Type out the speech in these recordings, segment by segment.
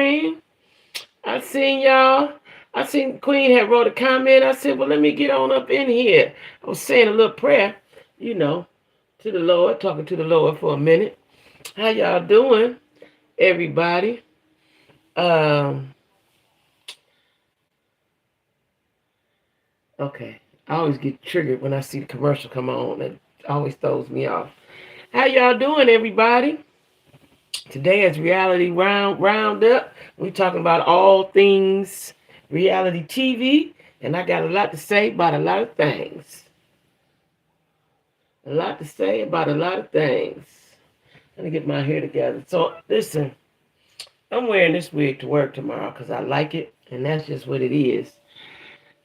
came. I seen y'all. I seen Queen had wrote a comment. I said, well, let me get on up in here. I was saying a little prayer, you know, to the Lord, talking to the Lord for a minute. How y'all doing, everybody? Um, okay. I always get triggered when I see the commercial come on. It always throws me off. How y'all doing, everybody? Today is reality roundup. We talking about all things reality TV, and I got a lot to say about a lot of things. A lot to say about a lot of things. Let me get my hair together. So listen, I'm wearing this wig to work tomorrow because I like it, and that's just what it is.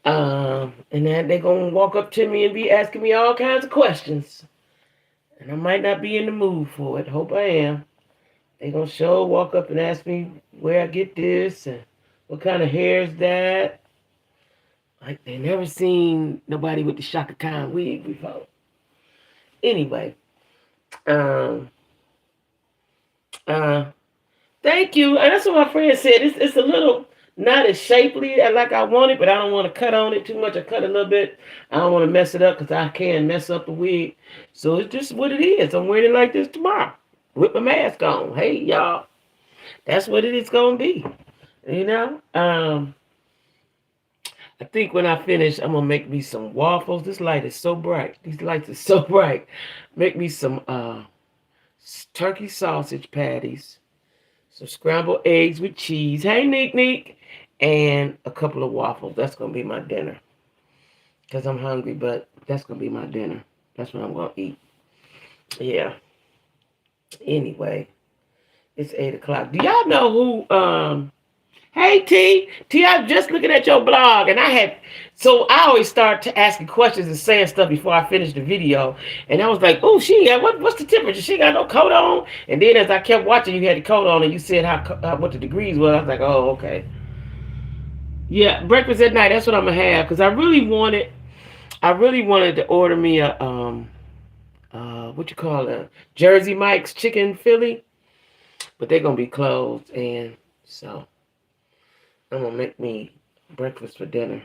And then they're gonna walk up to me and be asking me all kinds of questions, and I might not be in the mood for it. Hope I am. They gonna show walk up and ask me where I get this and what kind of hair is that. Like they never seen nobody with the Shaka Khan wig before. Anyway, um, uh, thank you. And that's what my friend said. It's a little not as shapely like I want it, but I don't want to cut on it too much. I cut a little bit. I don't want to mess it up because I can mess up the wig. So it's just what it is. I'm wearing it like this tomorrow with my mask on. Hey y'all, that's what it is gonna be. You know. I think when I finish, I'm gonna make me some waffles. This light is so bright. These lights are so bright. Make me some turkey sausage patties, some scrambled eggs with cheese. Hey, Nick Nick, and a couple of waffles. That's gonna be my dinner. Cause I'm hungry, but that's gonna be my dinner. That's what I'm gonna eat. Yeah. Anyway, it's 8 o'clock. Do y'all know who? Hey T, I was just looking at your blog, and so I always start to asking questions and saying stuff before I finish the video, and I was like, oh, she got what's the temperature? She got no coat on, and then as I kept watching, you had the coat on, and you said what the degrees were. I was like, oh, okay, yeah, breakfast at night. That's what I'm gonna have because I really wanted to order me a what you call it, Jersey Mike's chicken Philly, but they're gonna be closed, and so. I'm gonna make me breakfast for dinner.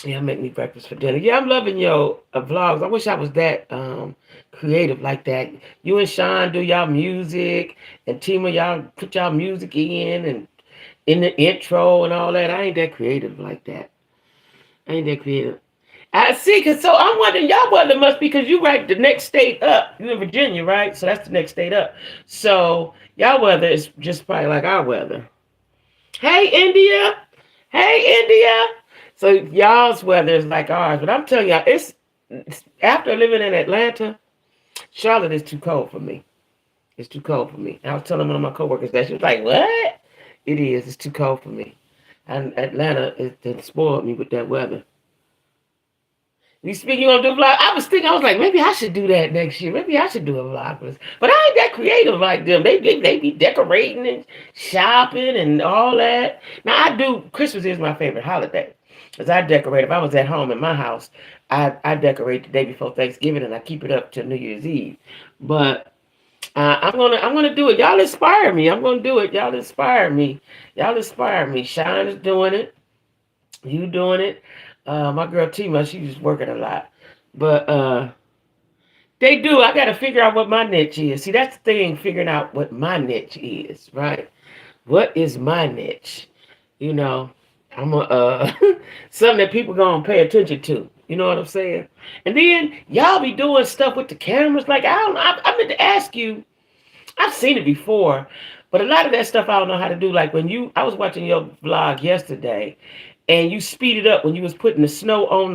Yeah, make me breakfast for dinner. Yeah, I'm loving your vlogs. I wish I was that creative like that. You and Sean do y'all music, and Tima, y'all put y'all music and in the intro and all that. I ain't that creative like that. I ain't that creative. I see, cause so I'm wondering, y'all weather must be because you right the next state up. You in Virginia, right? So that's the next state up. So y'all weather is just probably like our weather. Hey, India. Hey, India. So y'all's weather is like ours. But I'm telling y'all, it's after living in Atlanta, Charlotte is too cold for me. It's too cold for me. I was telling one of my coworkers that. She was like, what? It is. It's too cold for me. And Atlanta, it spoiled me with that weather. You speaking on the vlog? I was thinking, I was like, maybe I should do that next year. Maybe I should do a vlog for this. But I ain't that creative like them. They be decorating and shopping and all that. Now I do. Christmas is my favorite holiday because I decorate. If I was at home in my house, I decorate the day before Thanksgiving and I keep it up till New Year's Eve. But I'm gonna do it. Y'all inspire me. I'm gonna do it. Y'all inspire me. Y'all inspire me. Shine is doing it. You doing it. My girl Tima, she's working a lot. But they do. I got to figure out what my niche is. See, that's the thing, figuring out what my niche is, right? What is my niche? You know, I'm something that people going to pay attention to. You know what I'm saying? And then y'all be doing stuff with the cameras. Like, I meant to ask you, I've seen it before, but a lot of that stuff I don't know how to do. Like I was watching your vlog yesterday, and you speeded up when you was putting the snow on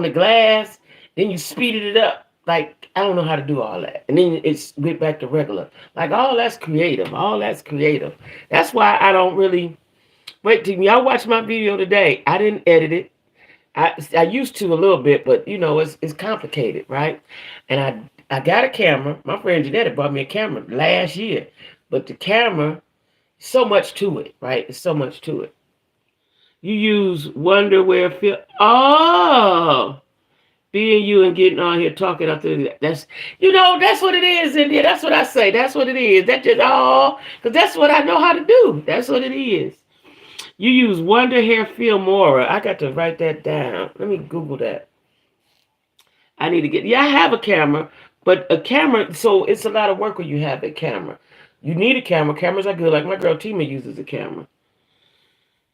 the glass. Then you speeded it up. Like I don't know how to do all that, and then it's went back to regular. Like all that's creative. All that's creative. That's why I don't really wait till y'all watch my video today. I didn't edit it. I used to a little bit, but you know it's complicated, right? And I got a camera. My friend Janetta bought me a camera last year, but the camera, so much to it, right? It's so much to it. You use Wonderwear film. Oh, Being you and getting on here talking up to that's that's what it is in there. That's what I say. That's what it is. That just all because that's what I know how to do. That's what it is. You use Wonder Hair Filmora. I got to write that down. Let me Google that. I need to get. Yeah, I have a camera, but a camera. So it's a lot of work when you have a camera. You need a camera. Cameras are good. Like my girl Tima uses a camera.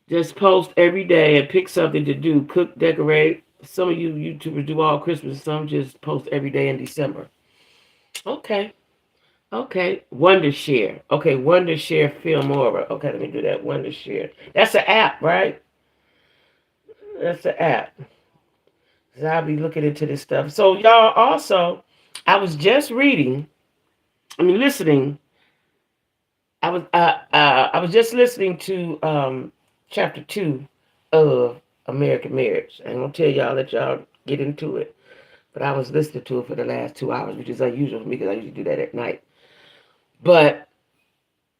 Just post every day and pick something to do. Cook, decorate. Some of you YouTubers do all Christmas. Some just post every day in December. Okay. Okay. Wondershare. Okay. Wondershare Filmora. Okay, let me do that. Wondershare. That's an app, right? That's an app. So I'll be looking into this stuff. So y'all also, I was just reading. Listening. I was just listening to chapter 2 of American Marriage. I'm gonna tell y'all, let y'all get into it. But I was listening to it for the last 2 hours, which is unusual for me because I usually do that at night. But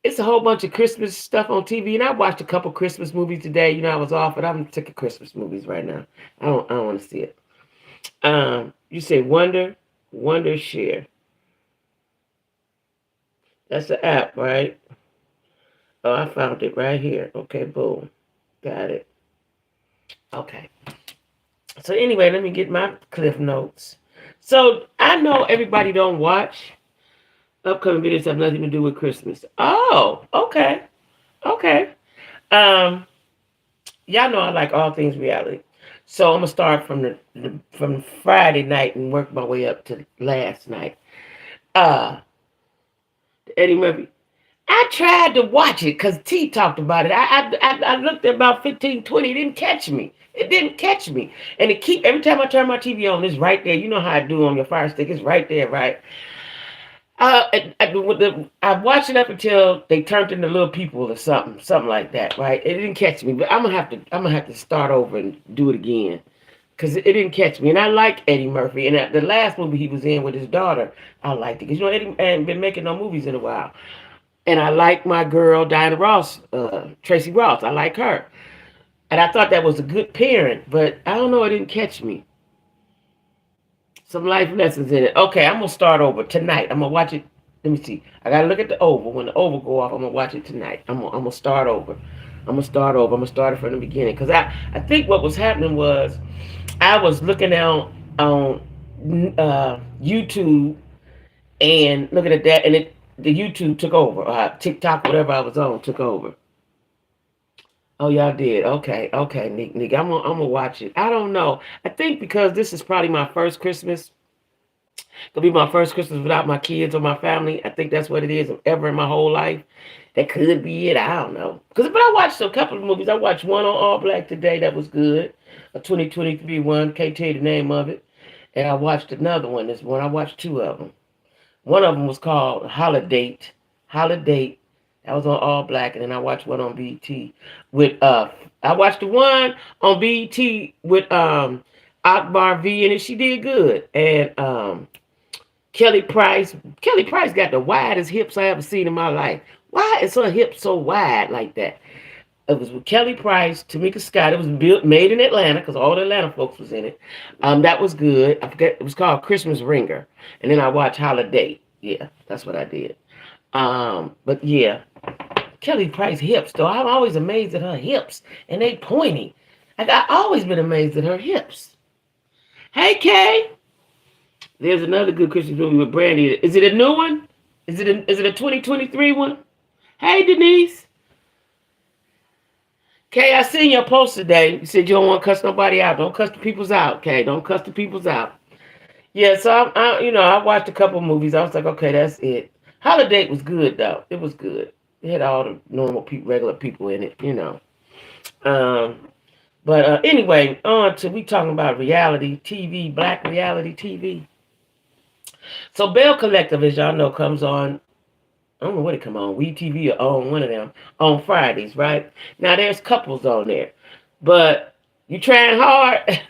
it's a whole bunch of Christmas stuff on TV, and I watched a couple Christmas movies today. I was off, but I'm sick of Christmas movies right now. I don't want to see it. You say Wonder Share. That's the app, right? Oh, I found it right here. Okay, boom. Got it. Okay. So anyway, let me get my cliff notes. So I know everybody don't watch upcoming videos have nothing to do with Christmas. Oh, okay. Okay. Y'all know I like all things reality. So I'm gonna start from Friday night and work my way up to last night. Eddie Murphy. I tried to watch it because T talked about it. I looked at about 15, 20. It didn't catch me. It didn't catch me. And every time I turn my TV on, it's right there. You know how I do on your Fire Stick. It's right there, right? I watched it up until they turned into little people or something like that, right? It didn't catch me, but I'm gonna have to start over and do it again because it didn't catch me. And I like Eddie Murphy, and the last movie he was in with his daughter, I liked it because Eddie ain't been making no movies in a while. And I like my girl Diana Ross, Tracy Ross. I like her. And I thought that was a good parent, but I don't know, it didn't catch me. Some life lessons in it. Okay, I'm going to start over tonight. I'm going to watch it. Let me see. I got to look at the oval. When the oval go off, I'm going to watch it tonight. I'm going to start over. I'm going to start over. I'm going to start it from the beginning. Because I think what was happening was I was looking out on YouTube and looking at that, and the YouTube took over. TikTok, whatever I was on, took over. Oh, y'all did. Okay, Nick. I'm gonna watch it. I don't know. I think because this is probably my first Christmas. It'll be my first Christmas without my kids or my family. I think that's what it is ever in my whole life. That could be it. I don't know. But I watched a couple of movies. I watched one on All Black today that was good. A 2023 one. Can't tell you the name of it. And I watched another one. This one. I watched two of them. One of them was called Holiday. Holiday. That was on All Black, and then I watched one on BET with I watched the one on BET with Akbar V, and she did good. And Kelly Price. Kelly Price got the widest hips I ever seen in my life. Why is her hips so wide like that? It was with Kelly Price, Tamika Scott. It was made in Atlanta because all the Atlanta folks was in it. That was good. I forget. It was called Christmas Ringer. And then I watched Holiday. Yeah, that's what I did. But yeah, Kelly Price hips though. I'm always amazed at her hips, and they pointy. I always been amazed at her hips. Hey Kay, there's another good Christmas movie with Brandy. Is it a new one? Is it a 2023 one? Hey Denise. Kay, I seen your post today. You said you don't want to cuss nobody out. Don't cuss the peoples out, Kay. Don't cuss the peoples out. Yeah, so I watched a couple movies. I was like, okay, that's it. Holiday was good though. It was good. It had all the normal people, regular people in it. But anyway, we talking about reality TV, black reality TV. So Bell Collective, as y'all know, comes on. I don't know what it come on, WeTV or on one of them on Fridays, right? Now there's couples on there, but you trying hard.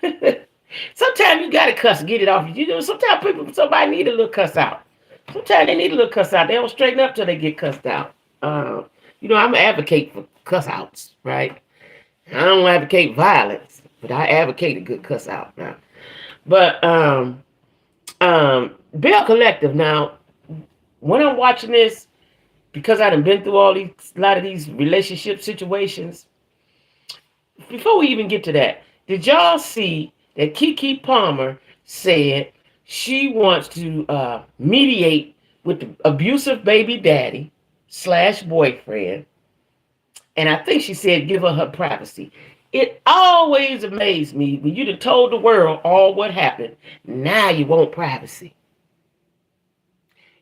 Sometimes you gotta cuss, get it off. Sometimes somebody need a little cuss out. Sometimes they need a little cuss out. They don't straighten up till they get cussed out. I'm an advocate for cuss outs, right? I don't advocate violence, but I advocate a good cuss out now. But Bell Collective. Now, when I'm watching this, because I done been through a lot of these relationship situations. Before we even get to that, did y'all see that Keke Palmer said she wants to mediate with the abusive baby daddy slash boyfriend, and I think she said give her privacy. It always amazed me when you done told the world all what happened. Now you want privacy.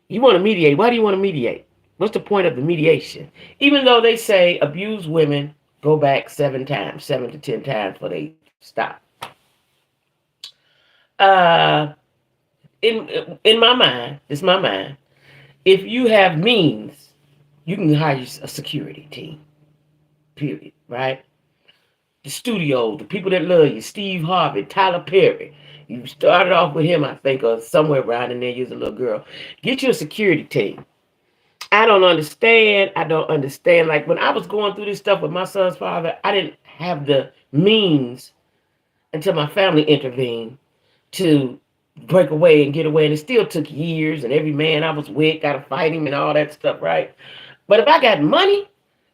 You want to mediate. Why do you want to mediate? What's the point of the mediation? Even though they say abused women go back 7 times, 7 to 10 times before they stop. Uh, in my mind, it's my mind. If you have means, you can hire a security team. Period. Right? The studio, the people that love you, Steve Harvey, Tyler Perry. You started off with him, I think, or somewhere around in there. You was a little girl. Get you a security team. I don't understand. I don't understand. Like when I was going through this stuff with my son's father, I didn't have the means until my family intervened to break away and get away. And it still took years. And every man I was with got to fight him and all that stuff, right? But if I got money,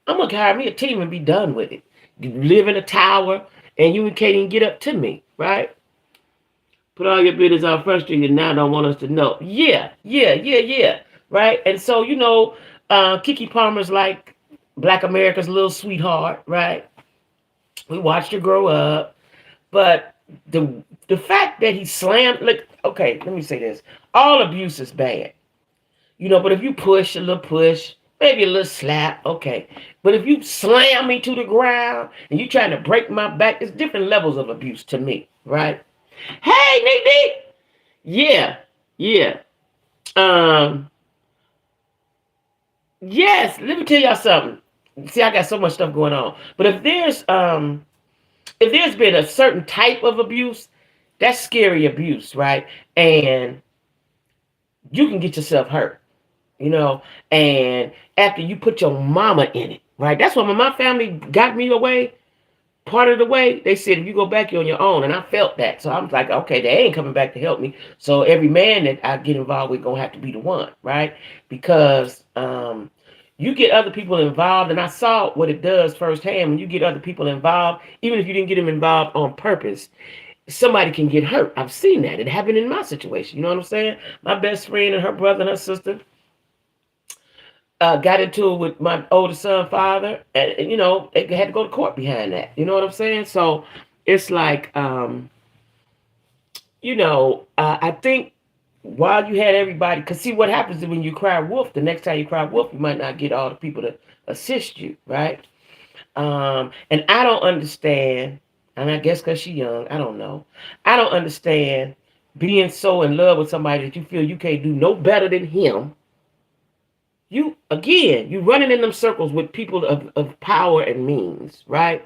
I'm going to hire me a team and be done with it. You live in a tower and you can't even get up to me, right? Put all your business out frustrated now, don't want us to know. Yeah. Right? And so, Keke Palmer's like Black America's little sweetheart, right? We watched her grow up. But the fact that he slammed, look, okay, let me say this. All abuse is bad. But if you push, a little push, maybe a little slap, okay. But if you slam me to the ground and you trying to break my back, it's different levels of abuse to me, right? Hey, Nick. Yeah. Um, yes, let me tell y'all something. See, I got so much stuff going on. But if there's been a certain type of abuse, that's scary abuse, right? And you can get yourself hurt, and after you put your mama in it, right? That's why when my family got me away, part of the way, they said, if you go back, you're on your own. And I felt that. So I'm like, okay, they ain't coming back to help me. So every man that I get involved with going to have to be the one, right? Because you get other people involved. And I saw what it does firsthand. When you get other people involved, even if you didn't get them involved on purpose, somebody can get hurt. I've seen that. It happened in my situation. You know what I'm saying? My best friend and her brother and her sister got into it with my oldest son father, and they had to go to court behind that. You know what I'm saying? So it's like I think while you had everybody, because see what happens is when you cry wolf, the next time you cry wolf, you might not get all the people to assist you, right? And I don't understand, and I guess because she's young, I don't know, I don't understand being so in love with somebody that you feel you can't do no better than him. You running in them circles with people of power and means, right?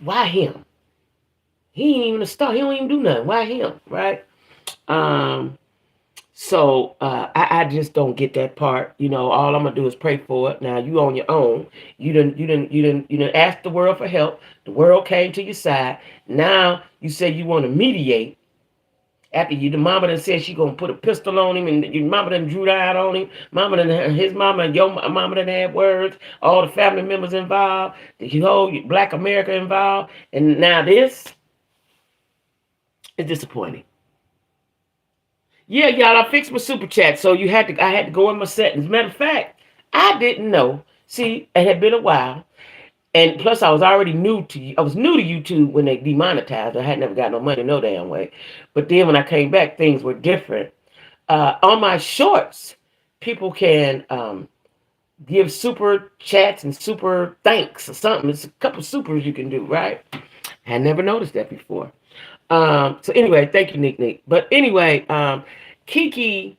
Why him? He ain't even a star. He don't even do nothing. Why him, right? So I just don't get that part. All I'm gonna do is pray for it. Now you on your own. You didn't ask the world for help. The world came to your side. Now you say you want to mediate. After the mama done said she gonna put a pistol on him, and your mama done drew that on him. His mama and your mama done had words. All the family members involved. The whole Black America involved, and now this is disappointing. Yeah, y'all, I fixed my super chat, so I had to go in my settings. Matter of fact, I didn't know. See, it had been a while. And plus, I was already new to you. I was new to YouTube when they demonetized. I had never got no money no damn way. But then when I came back, things were different. On my shorts, people can give super chats and super thanks or something. It's a couple supers you can do, right? I never noticed that before. So anyway, thank you, Nick. But anyway, Keke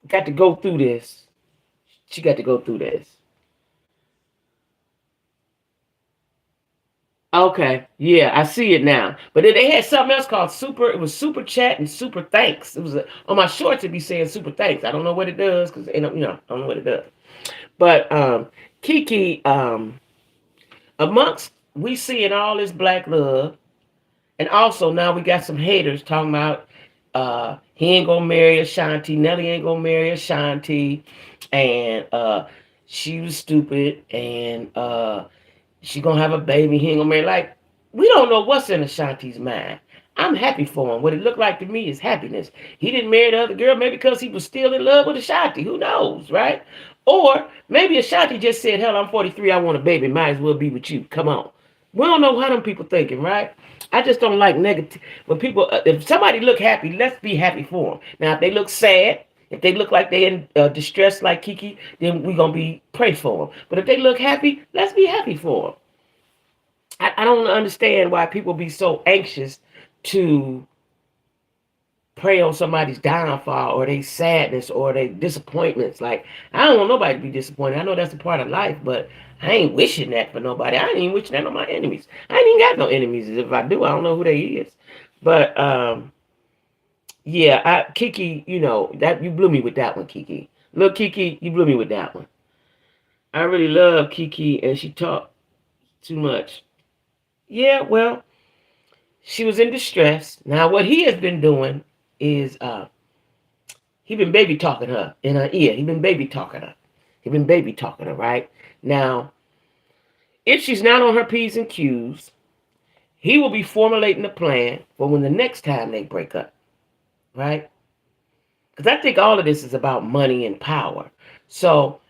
got to go through this. She got to go through this. Okay, yeah, I see it now. But then they had something else called super. It was super chat and super thanks. It was on my shorts. It'd be saying super thanks. I don't know what it does because I don't know what it does. But Keke, amongst we seeing all this black love, And also now we got some haters talking about he ain't gonna marry Ashanti, Nelly ain't gonna marry Ashanti, and she was stupid, and she gonna have a baby, he ain't gonna marry. Like, we don't know what's in Ashanti's mind. I'm happy for him. What it looked like to me is happiness. He didn't marry the other girl, maybe because he was still in love with Ashanti. Who knows, right? Or maybe Ashanti just said, hell, I'm 43, I want a baby, might as well be with you. Come on. We don't know how them people thinking, right? I just don't like negative. When people, if somebody look happy, let's be happy for them. Now, if they look sad, if they look like they in distress like Kiki, then we're going to be pray for them. But if they look happy, let's be happy for them. I don't understand why people be so anxious to prey on somebody's downfall or their sadness or their disappointments. Like, I don't want nobody to be disappointed. I know that's a part of life, but I ain't wishing that for nobody. I ain't even wishing that on my enemies. I ain't even got no enemies. If I do, I don't know who they is. But yeah, Kiki, you know, that you blew me with that one, Kiki. Look, Kiki, you blew me with that one. I really love Kiki, and she talked too much. Yeah, well, she was in distress. Now, what he has been doing is he been baby talking her in her ear. He been baby talking her. He been baby talking her, right? Now, if she's not on her P's and Q's, he will be formulating a plan for when the next time they break up, right? Because I think all of this is about money and power. So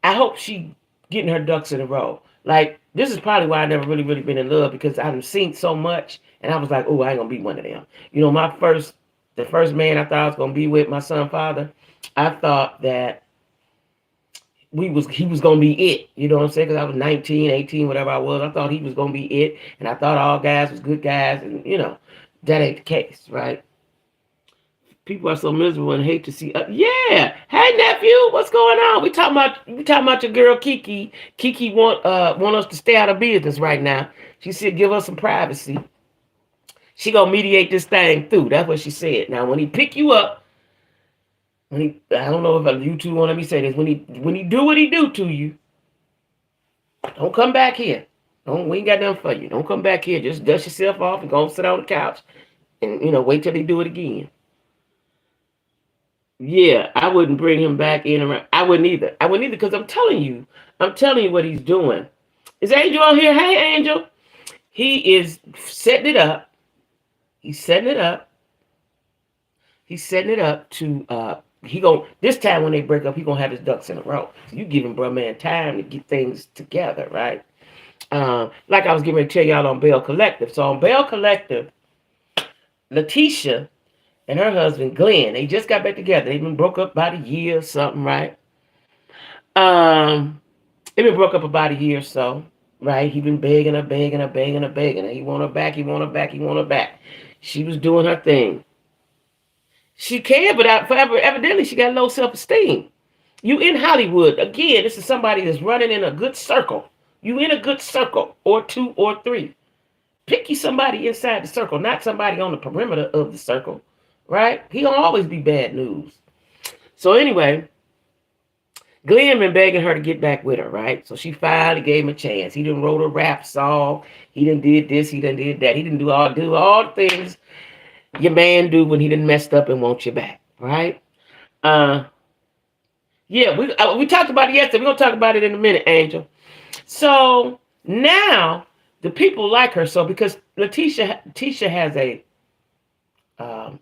I hope she getting her ducks in a row. Like, this is probably why I never really been in love, because I've seen so much, and I was like, oh, I ain't gonna be one of them. You know, the first man I thought I was gonna be with, my son father, I thought that he was gonna be it. You know what I'm saying? Because I was 19, 18, whatever I was. I thought he was gonna be it, and I thought all guys was good guys, and you know, that ain't the case, right? People are so miserable and hate to see. Yeah, hey nephew, what's going on? We talking about your girl Kiki. Kiki want us to stay out of business right now. She said give us some privacy. She gonna mediate this thing through. That's what she said. Now when he pick you up, I don't know if YouTube want me to say this. When he do what he do to you, don't come back here. We ain't got nothing for you. Don't come back here. Just dust yourself off and go sit on the couch, and wait till they do it again. Yeah, I wouldn't bring him back in around. I wouldn't either. Because I'm telling you what he's doing. Is Angel on here? Hey, Angel. He is setting it up. He's setting it up. He's setting it up to this time when they break up, he gonna have his ducks in a row. So you giving bro man time to get things together, right? Like I was getting ready to tell y'all on Bell Collective. So on Bell Collective, Letitia and her husband Glenn, they just got back together. They've been broke up about a year or something, right? They've been broke up about a year or so, right? He been begging her. He want her back. She was doing her thing. She can, but evidently she got low self-esteem. You in Hollywood. Again, this is somebody that's running in a good circle. You in a good circle, or two or three. Pick you somebody inside the circle, not somebody on the perimeter of the circle. Right? He don't always be bad news. So anyway, Glenn been begging her to get back with her, right? So she finally gave him a chance. He done wrote a rap song. He done did this. He done did that. He didn't do all the things your man do when he done messed up and wants you back, right? Yeah, we talked about it yesterday. We're gonna talk about it in a minute, Angel. So now the people like her so because Letitia has a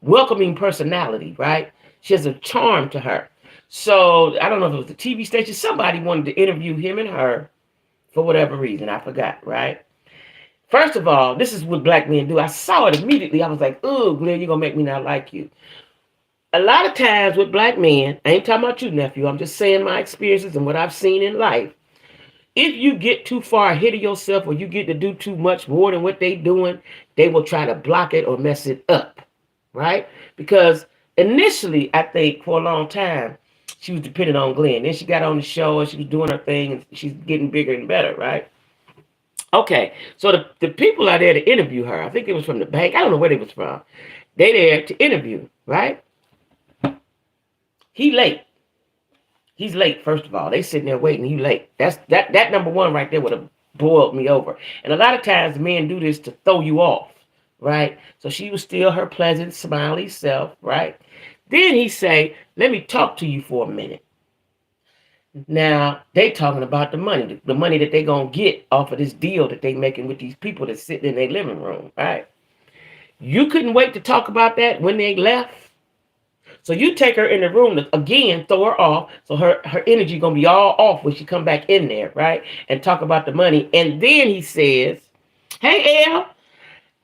welcoming personality, right? She has a charm to her. So I don't know if it was the TV station. Somebody wanted to interview him and her for whatever reason. I forgot, right? First of all, this is what black men do. I saw it immediately. I was like, oh, Glenn, you're going to make me not like you. A lot of times with black men, I ain't talking about you, nephew. I'm just saying my experiences and what I've seen in life. If you get too far ahead of yourself or you get to do too much more than what they doing, they will try to block it or mess it up, right? Because initially, I think for a long time, she was dependent on Glenn. Then she got on the show and she was doing her thing and she's getting bigger and better, right? Okay, so the people are there to interview her. I think it was from the bank. I don't know where they was from. They there to interview, right? He late. He's late, first of all. They sitting there waiting. He late. That number one right there would have boiled me over. And a lot of times men do this to throw you off, right? So she was still her pleasant, smiley self, right? Then he say, let me talk to you for a minute. Now, they talking about the money that they going to get off of this deal that they making with these people that's sitting in their living room, right? You couldn't wait to talk about that when they left. So you take her in the room to, again, throw her off. So her energy going to be all off when she come back in there, right? And talk about the money. And then he says, hey, Elle.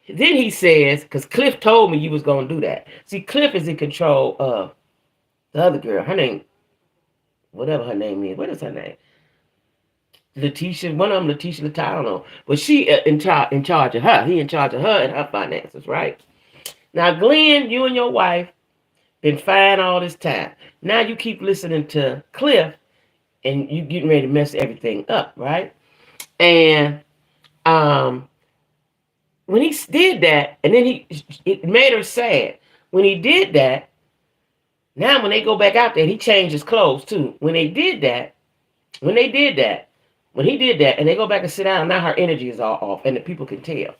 Then he says, because Cliff told me you was going to do that. See, Cliff is in control of the other girl. Her name, whatever her name is. What is her name? Letitia, one of them, Letitia, I don't know. But she in charge of her. He in charge of her and her finances, right? Now, Glenn, you and your wife been fine all this time. Now you keep listening to Cliff and you getting ready to mess everything up, right? And when he did that, and then it made her sad. When he did that, now when they go back out there, he changed his clothes too. When he did that, and they go back and sit down, now her energy is all off, and the people can tell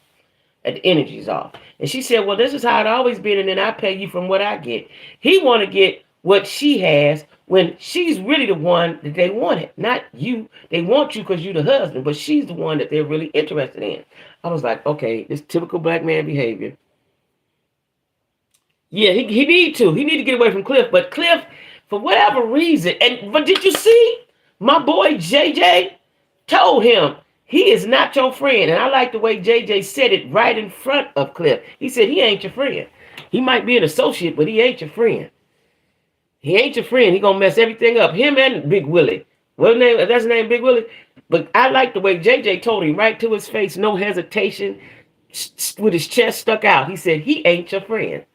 that the energy is off. And she said, well, this is how it always been, and then I pay you from what I get. He want to get what she has when she's really the one that they wanted, not you. They want you because you're the husband, but she's the one that they're really interested in. I was like, okay, this typical black man behavior. Yeah, he need to. He need to get away from Cliff. But Cliff, for whatever reason, but did you see? My boy JJ told him he is not your friend. And I like the way JJ said it right in front of Cliff. He said he ain't your friend. He might be an associate, but he ain't your friend. He ain't your friend. He gonna mess everything up. Him and Big Willie. What name? That's his name, Big Willie. But I like the way JJ told him right to his face, no hesitation, with his chest stuck out. He said he ain't your friend.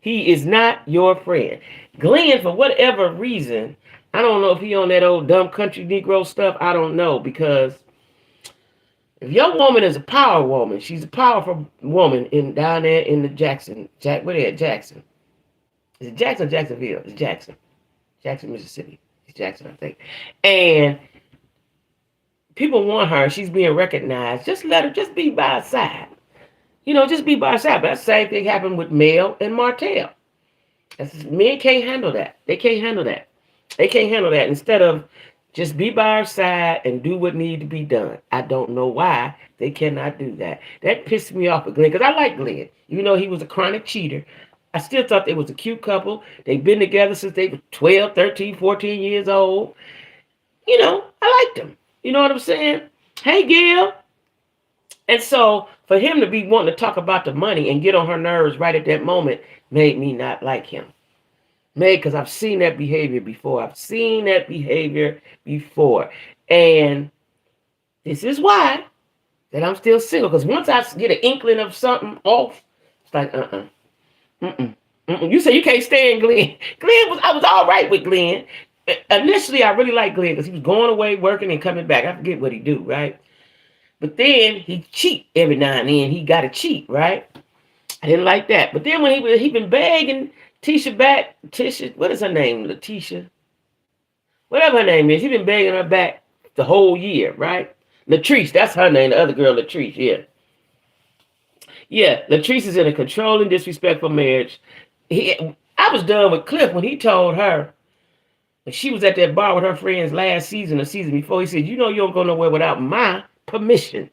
He is not your friend. Glenn, for whatever reason, I don't know if he on that old dumb country Negro stuff. I don't know, because if your woman is a power woman, she's a powerful woman down there in the Jackson. Where they at? Jackson. Is it Jackson or Jacksonville? It's Jackson. Jackson, Mississippi. It's Jackson, I think. And people want her. She's being recognized. Just let her just be by her side. Just be by her side. But that same thing happened with Mel and Martell. Men can't handle that. They can't handle that. They can't handle that. Instead of just be by her side and do what needs to be done. I don't know why they cannot do that. That pissed me off with Glenn, because I like Glenn. Even though he was a chronic cheater, I still thought they was a cute couple. They've been together since they were 12, 13, 14 years old. I liked them. You know what I'm saying? Hey, Gail. And so for him to be wanting to talk about the money and get on her nerves right at that moment made me not like him. Because I've seen that behavior before. And this is why that I'm still single. Because once I get an inkling of something off, it's like, You say you can't stand Glenn. I was all right with Glenn. Initially, I really liked Glenn because he was going away, working, and coming back. I forget what he do, right? But then he cheat every now and then. He got to cheat, right? I didn't like that. But then when he been begging Tisha back, what is her name? Letitia? Whatever her name is. He been begging her back the whole year, right? Latrice, that's her name. The other girl, Latrice, yeah. Yeah, Latrice is in a controlling, disrespectful marriage. I was done with Cliff when he told her, when she was at that bar with her friends last season or season before, he said, you don't go nowhere without my permission.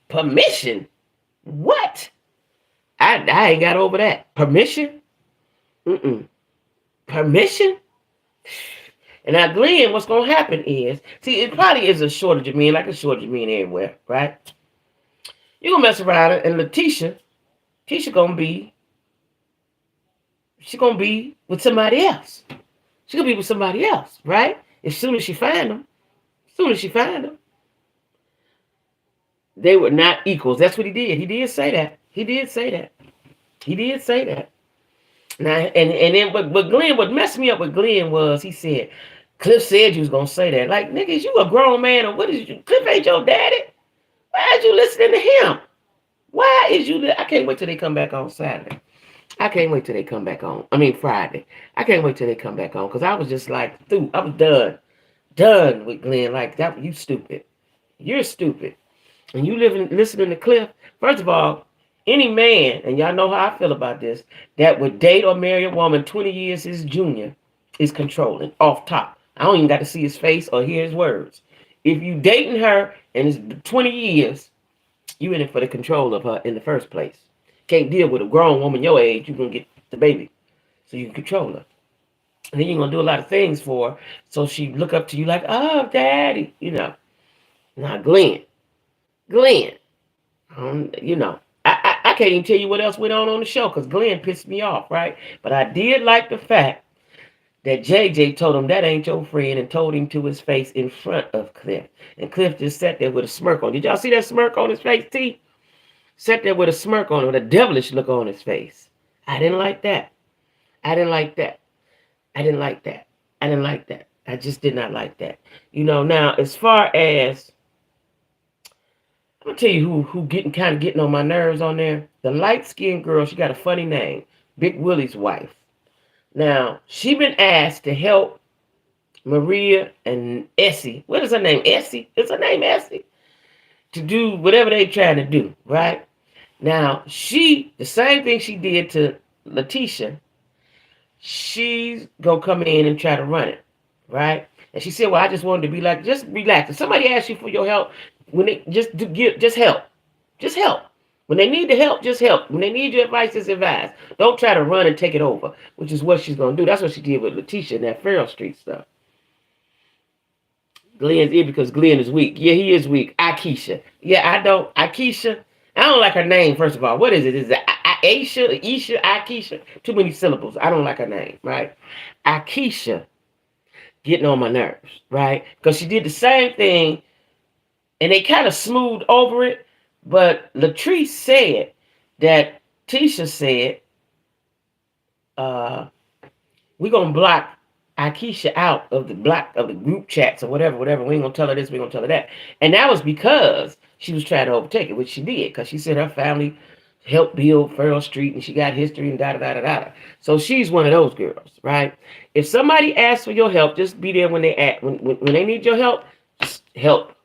Permission? What? I ain't got over that. Permission? Permission? And now, Glenn, what's going to happen is, see, it probably is a shortage of men, like a shortage of men everywhere, right? You're going to mess around and Tisha going to be, she's going to be with somebody else. She's going to be with somebody else, right? As soon as she find them. They were not equals. That's what he did. He did say that. Now, and then, but Glenn, what messed me up with Glenn was he said, Cliff said you was going to say that. Like, nigga, is you a grown man or what is you? Cliff ain't your daddy. Why are you listening to him? Why is you? I can't wait till they come back on Saturday. Friday. I can't wait till they come back on because I was just like, I was done with Glenn. Like that, you stupid. You're stupid. And you listening to Cliff. First of all, Any man, and y'all know how I feel about this, that would date or marry a woman 20 years his junior is controlling, off top. I don't even got to see his face or hear his words. If you dating her and it's 20 years, you in it for the control of her in the first place. Can't deal with a grown woman your age, you're going to get the baby. So you can control her. And then you're going to do a lot of things for her. So she look up to you like, oh, daddy, you know. Now, Glenn, you know, I can't even tell you what else went on the show because Glenn pissed me off, right? But I did like the fact that JJ told him that ain't your friend and told him to his face in front of Cliff. And Cliff just sat there with a smirk on. Did y'all see that smirk on his face, T? Sat there with a smirk on him, with a devilish look on his face. I didn't like that. I didn't like that. I didn't like that. I didn't like that. I just did not like that. You know, now, as far as, I'm going to tell you who getting on my nerves on there. The light-skinned girl, she got a funny name. Big Willie's wife. Now, she been asked to help Maria and Essie. What is her name? Essie? Is her name Essie? To do whatever they trying to do, right? Now, the same thing she did to Letitia, she's going to come in and try to run it, right? And she said, well, I just wanted to be like, just relax. If somebody asks you for your help, when they just help. Just help. When they need the help, just help. When they need your advice, just advise. Don't try to run and take it over, which is what she's going to do. That's what she did with Letitia and that Farrell Street stuff. Glenn's in because Glenn is weak. Yeah, he is weak. Akeisha. Yeah, Akeisha. I don't like her name, first of all. What is it? Is it Aisha, Isha, Akeisha? Too many syllables. I don't like her name, right? Akeisha getting on my nerves, right? Because she did the same thing, and they kind of smoothed over it, but Latrice said that Tisha said, we're going to block Akeisha out of the group chats or whatever. We ain't going to tell her this, we're going to tell her that. And that was because she was trying to overtake it, which she did, because she said her family helped build Farrell Street and she got history and da-da-da-da-da. So she's one of those girls, right? If somebody asks for your help, just be there when they need your help, just help.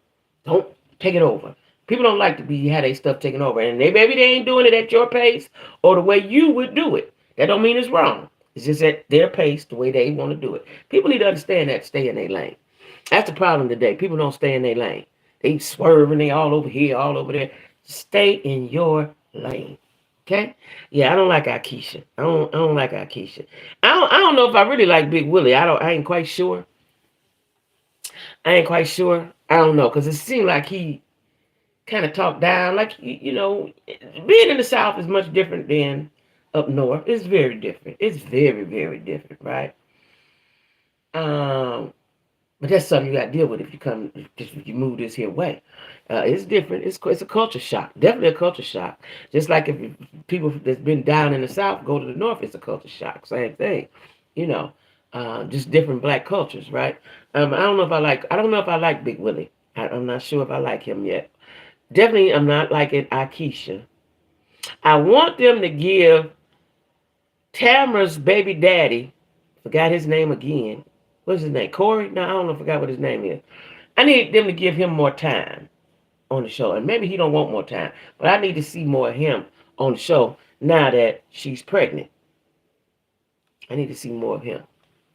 Don't take it over. People don't like to have their stuff taken over. And maybe they ain't doing it at your pace or the way you would do it. That don't mean it's wrong. It's just at their pace, the way they want to do it. People need to understand that, stay in their lane. That's the problem today. People don't stay in their lane. They swerving, they all over here, all over there. Stay in your lane. Okay? Yeah, I don't like Akeisha. I don't like Akeisha. I don't know if I really like Big Willie. I ain't quite sure. I don't know, because it seemed like he kind of talked down. Like, you know, being in the South is much different than up north. It's very different. It's very, very different, right? But that's something you got to deal with if you move this here way. It's different. It's a culture shock. Definitely a culture shock. Just like if people that's been down in the South go to the North, it's a culture shock. Same thing. You know, just different black cultures, right? I don't know if I like Big Willie. I'm not sure if I like him yet. Definitely, I'm not liking Akeisha. I want them to give Tamara's baby daddy, forgot his name again. What's his name? Corey? No, I don't know. Forgot what his name is. I need them to give him more time on the show. And maybe he don't want more time. But I need to see more of him on the show now that she's pregnant. I need to see more of him.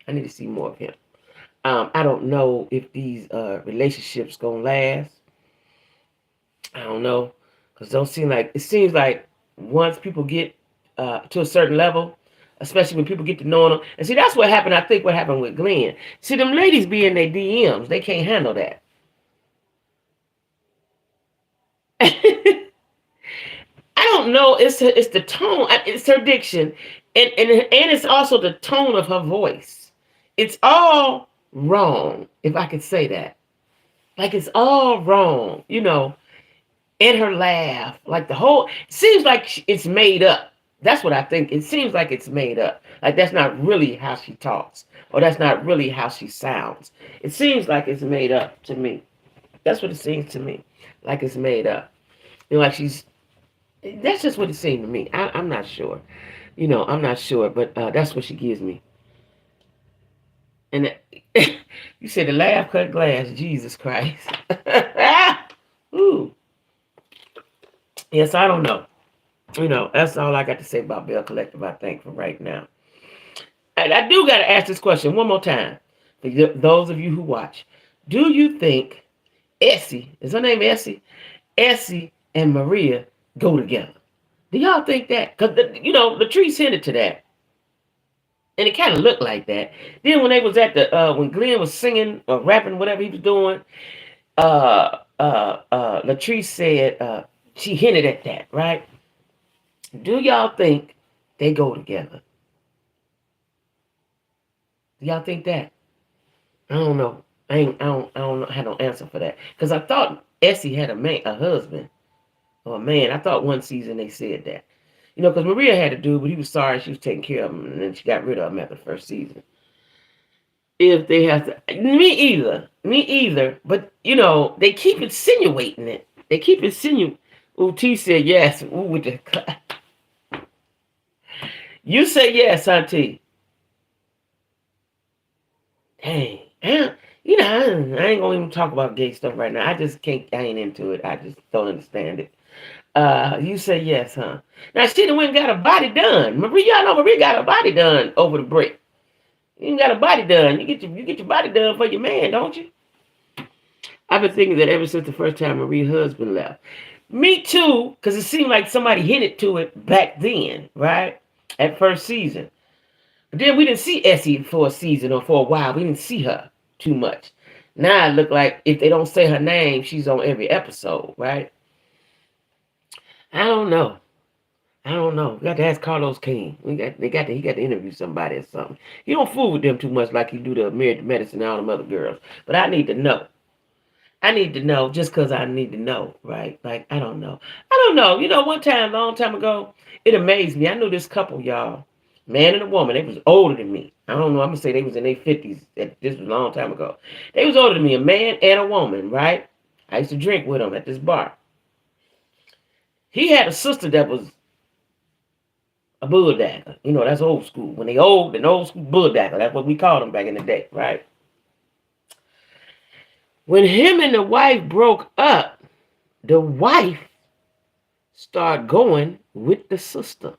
I don't know if these relationships going to last. I don't know. Because it seems like once people get to a certain level, especially when people get to know them. And see, that's what happened, I think, what happened with Glenn. See, them ladies be in their DMs. They can't handle that. I don't know. It's the tone. It's her diction. And it's also the tone of her voice. It's all wrong, if I could say that. Like, it's all wrong, you know. And her laugh. Like, seems like it's made up. That's what I think. It seems like it's made up. Like, that's not really how she talks. Or that's not really how she sounds. It seems like it's made up to me. That's what it seems to me. Like it's made up. You know, like that's just what it seemed to me. I'm not sure. You know, I'm not sure. But that's what she gives me. And you said the laugh cut glass. Jesus Christ. Ooh. Yes, I don't know. That's all I got to say about Bell Collective, I think, for right now. And I do got to ask this question one more time. For those of you who watch, do you think Essie, is her name Essie? Essie and Maria go together. Do y'all think that? Because, Latrice hinted to that. And it kind of looked like that. Then when they was at when Glenn was singing or rapping, whatever he was doing, Latrice said, she hinted at that, right? Do y'all think they go together? Do y'all think that? I don't know. I don't know, have no answer for that. Because I thought Essie had a husband or a man. I thought one season they said that. Because Maria had a dude, but he was sorry she was taking care of him, and then she got rid of him after the first season. If they have to, me either. But they keep insinuating it. They keep insinuating. Ooh, T said yes. Ooh, with the you say yes, Auntie. Dang, I ain't gonna even talk about gay stuff right now. I just can't. I ain't into it. I just don't understand it. You say yes, huh? Now she done went and got her body done. Y'all know Maria got her body done over the break. You got a body done. You get your body done for your man, don't you? I've been thinking that ever since the first time Maria's husband left. Me too, because it seemed like somebody hinted to it back then, right? At first season. But then we didn't see Essie for a season or for a while. We didn't see her too much. Now it look like if they don't say her name, she's on every episode, right? I don't know. We got to ask Carlos King. He got to interview somebody or something. He don't fool with them too much like he do the Married to Medicine and all them other girls. But I need to know. I need to know just because I need to know, right? Like, I don't know. One time, a long time ago, it amazed me. I knew this couple, y'all. Man and a woman. They was older than me. I don't know. I'm going to say they was in their 50s. This was a long time ago. They was older than me. A man and a woman, right? I used to drink with them at this bar. He had a sister that was a bulldagger. That's old school. When they old, an old school bulldagger. That's what we called them back in the day, right? When him and the wife broke up, the wife started going with the sister.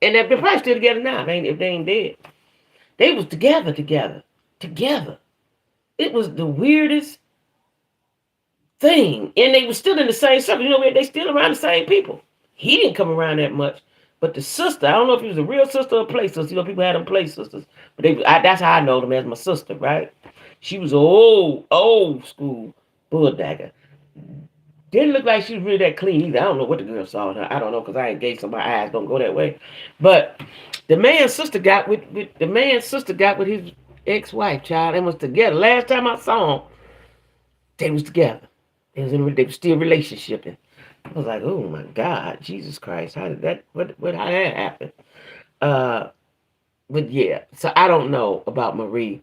And they're probably still together now, if they ain't dead. They was together. It was the weirdest thing. And they were still in the same circle. They still around the same people. He didn't come around that much. But the sister, I don't know if he was a real sister or a play sister. People had them play sisters. But that's how I know them as my sister, right? She was an old school bulldagger. Didn't look like she was really that clean either. I don't know what the girl saw in her. I don't know because I ain't gay, so my eyes don't go that way. But the man's sister got with his ex-wife, child. They was together. Last time I saw them, they was together. They were still relationshiping. I was like, oh my God, Jesus Christ, how did that happen? But yeah, so I don't know about Marie.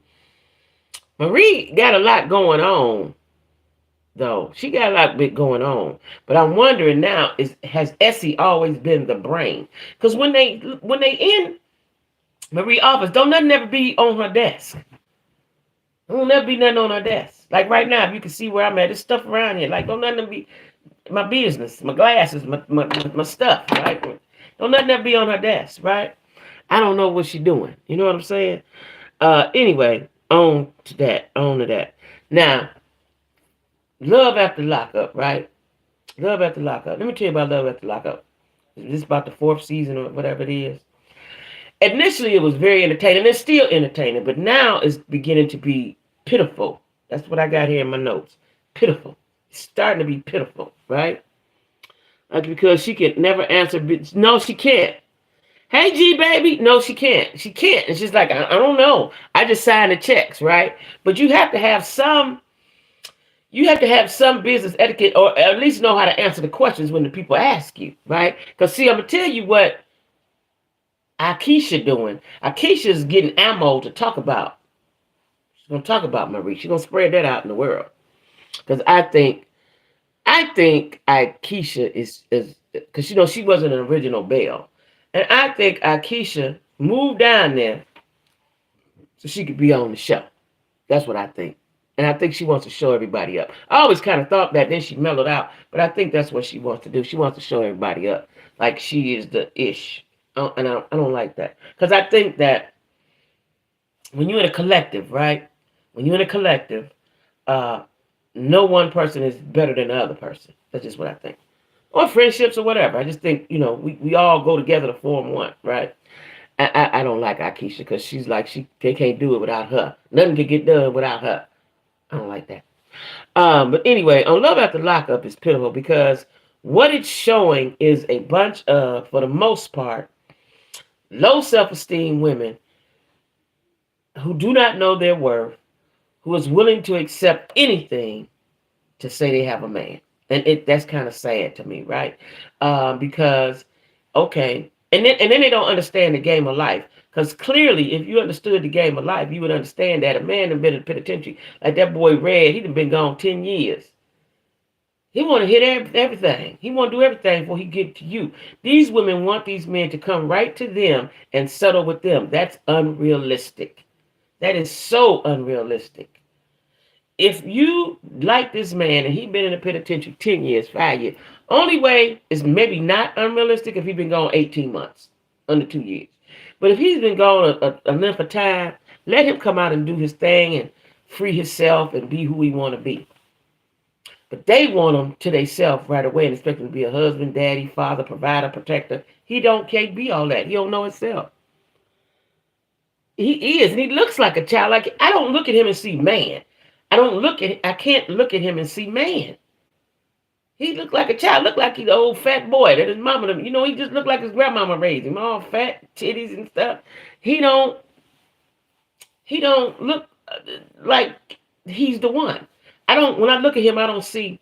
Marie got a lot going on, though. She got a lot going on. But I'm wondering now, has Essie always been the brain? Because when they in Marie's office, don't nothing ever be on her desk. Don't never be nothing on her desk. Like right now, if you can see where I'm at, there's stuff around here. Like don't nothing be my business, my glasses, my stuff, right? Don't nothing ever be on her desk, right? I don't know what she's doing. You know what I'm saying? Anyway, on to that. Now, Love After Lockup, right? Love After Lockup. Let me tell you about Love After Lockup. This is about the 4th season or whatever it is. Initially, it was very entertaining. It's still entertaining, but now it's beginning to be pitiful. That's what I got here in my notes. Pitiful. It's starting to be pitiful, right? Like because she can never answer. No, she can't. Hey, G, baby. No, she can't. She can't. It's just like, I don't know. I just signed the checks, right? But you have to have some business etiquette or at least know how to answer the questions when the people ask you, right? Because, see, I'm going to tell you what Akeisha doing. Akeisha's getting ammo to talk about. She's going to talk about Marie. She's going to spread that out in the world. Because I think Akeisha is because, she wasn't an original Belle. And I think Akeisha moved down there so she could be on the show. That's what I think. And I think she wants to show everybody up. I always kind of thought that, then she mellowed out. But I think that's what she wants to do. She wants to show everybody up. Like she is the ish. I don't like that. Because I think that when you're in a collective, right? When you're in a collective, uh, no one person is better than the other person. That's just what I think. Or friendships or whatever. I just think, we all go together to form one, right? I don't like Akeisha because she's like, they can't do it without her. Nothing can get done without her. I don't like that. But anyway, on Love After Lockup is pitiful because what it's showing is a bunch of, for the most part, low self-esteem women who do not know their worth, who is willing to accept anything to say they have a man. And that's kind of sad to me, right? Because, okay, and then they don't understand the game of life. Because clearly, if you understood the game of life, you would understand that a man had been in the penitentiary. Like that boy Red, he'd been gone 10 years. He want to hit everything. He want to do everything before he get to you. These women want these men to come right to them and settle with them. That's unrealistic. That is so unrealistic. If you like this man and he been in the penitentiary 10 years, 5 years, only way is maybe not unrealistic if he's been gone 18 months, under 2 years. But if he's been gone a length of time, let him come out and do his thing and free himself and be who he want to be. But they want him to themselves right away and expect him to be a husband, daddy, father, provider, protector. He can't be all that. He don't know himself. He is, and he looks like a child. Like I don't look at him and see man. I can't look at him and see man. He looked like a child, looked like he's an old fat boy that his mama, he just looked like his grandmama raised him, all fat, titties and stuff. He don't look like he's the one. When I look at him, I don't see,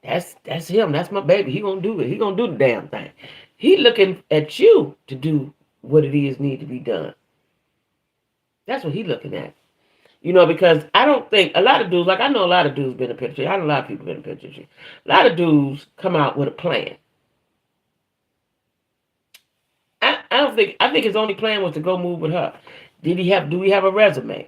that's him, that's my baby. He gonna do it. He gonna do the damn thing. He looking at you to do what it is need to be done. That's what he looking at. Because I don't think a lot of dudes, like I know a lot of dudes been in penitentiary. I know a lot of people been in penitentiary. A lot of dudes come out with a plan. I think his only plan was to go move with her. Do we have a resume?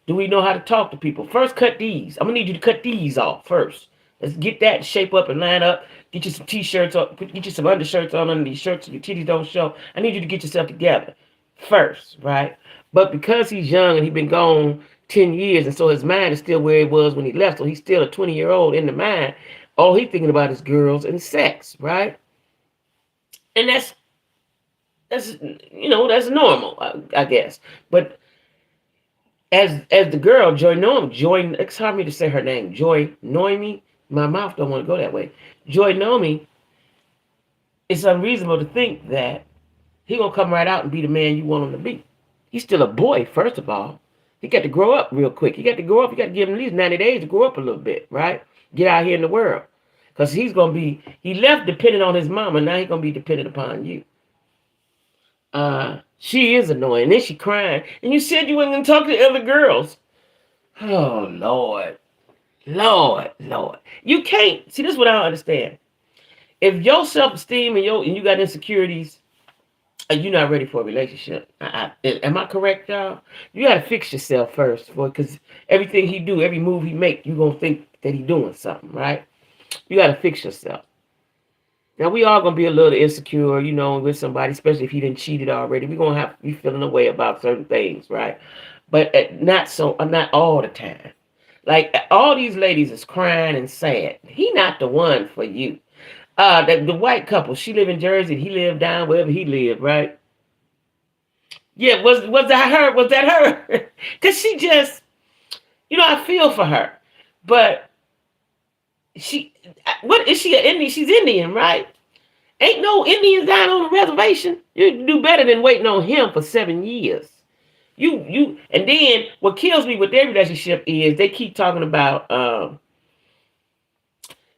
Do we know how to talk to people? First, cut these. I'm gonna need you to cut these off first. Let's get that shape up and line up. Get you some t-shirts on, get you some undershirts on under these shirts so your titties don't show. I need you to get yourself together first, right? But because he's young and he's been gone 10 years, and so his mind is still where it was when he left, so he's still a 20-year-old in the mind. All he's thinking about is girls and sex, right? And that's normal, I guess. But as the girl, it's hard for me to say her name, Joy Noemi, my mouth don't want to go that way. Joy Noemi, it's unreasonable to think that he gonna come right out and be the man you want him to be. He's still a boy, first of all. He got to grow up real quick. You got to give him at least 90 days to grow up a little bit, right? Get out here in the world. Because he left dependent on his mama, now he's going to be dependent upon you. She is annoying. Then she crying. And you said you weren't going to talk to other girls. Oh, Lord. Lord. You can't. See, this is what I don't understand. If your self-esteem and you got insecurities, you're not ready for a relationship. Am I correct, y'all? You got to fix yourself first, because everything he do, every move he make, you're going to think that he doing something, right? You got to fix yourself. Now, we all going to be a little insecure, with somebody, especially if he didn't cheated already. We're going to have to be feeling a way about certain things, right? But not all the time. Like, all these ladies is crying and sad. He not the one for you. The white couple, she live in Jersey, he lived down wherever he lived, right? Yeah, was that her? Was that her? Because she just, I feel for her. But what is she, an Indian? She's Indian, right? Ain't no Indians down on the reservation. You do better than waiting on him for 7 years. And then what kills me with their relationship is they keep talking about,